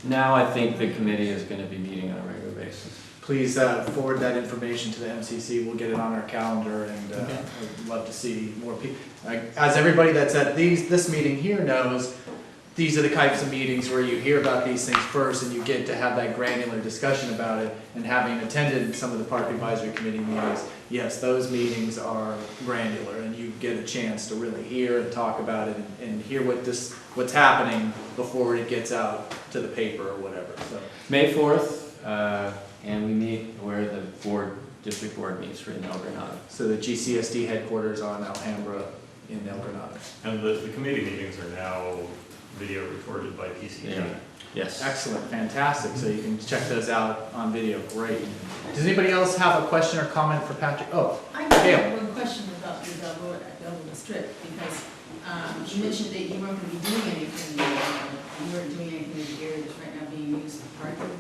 now I think the committee is going to be meeting on a regular basis. Please forward that information to the MCC. We'll get it on our calendar, and I'd love to see more people. As everybody that's at this meeting here knows, these are the types of meetings where you hear about these things first and you get to have that granular discussion about it. And having attended some of the Park Advisory Committee meetings, yes, those meetings are granular and you get a chance to really hear and talk about it and hear what's happening before it gets out to the paper or whatever. So May 4th, and we meet where the district board meets in El Granada. So the GCSD headquarters on Alhambra in El Granada. And the committee meetings are now video recorded by PCT. Yeah. Yes. Excellent, fantastic. So you can check those out on video. Great. Does anybody else have a question or comment for Patrick? Oh, I Gail. have one question about the Double Strip, because you mentioned that you weren't going to be doing anything, you weren't doing anything in the area that's right now being used for parking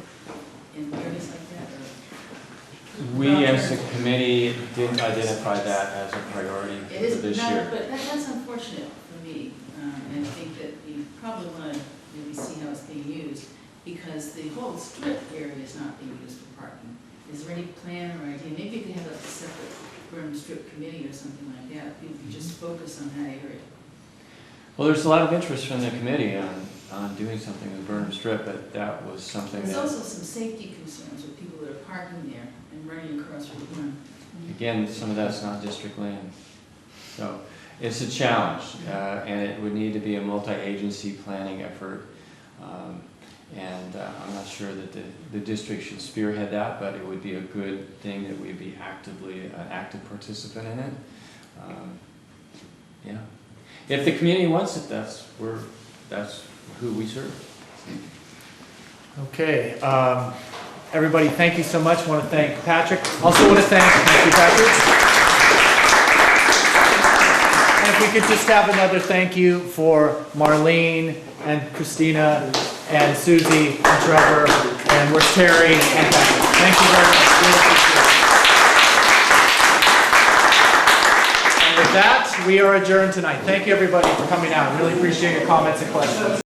in areas like that, or? We as a committee didn't identify that as a priority for this year. But that's unfortunate for me, and I think that you probably want to maybe see how it's being used, because the whole strip area is not being used for parking. Is there any plan or idea? Maybe you could have a separate Burnham Strip committee or something like that. People could just focus on that area. Well, there's a lot of interest from the committee on doing something with Burnham Strip, but that was something There's that, also some safety concerns with people that are parking there and running across Route 1. again, some of that's not district land. So it's a challenge, and it would need to be a multi-agency planning effort. I'm not sure that the district should spearhead that, but it would be a good thing that we'd be an active participant in it. Yeah. If the community wants it, that's who we serve. Okay. Everybody, thank you so much. I want to thank Patrick. Also want to thank you, Patrick. And if we could just have another thank you for Marlene and Christina and Susie and Trevor and where's Terry and Patrick. Thank you very much. Really appreciate it. And with that, we are adjourned tonight. Thank you everybody for coming out. Really appreciate your comments and questions.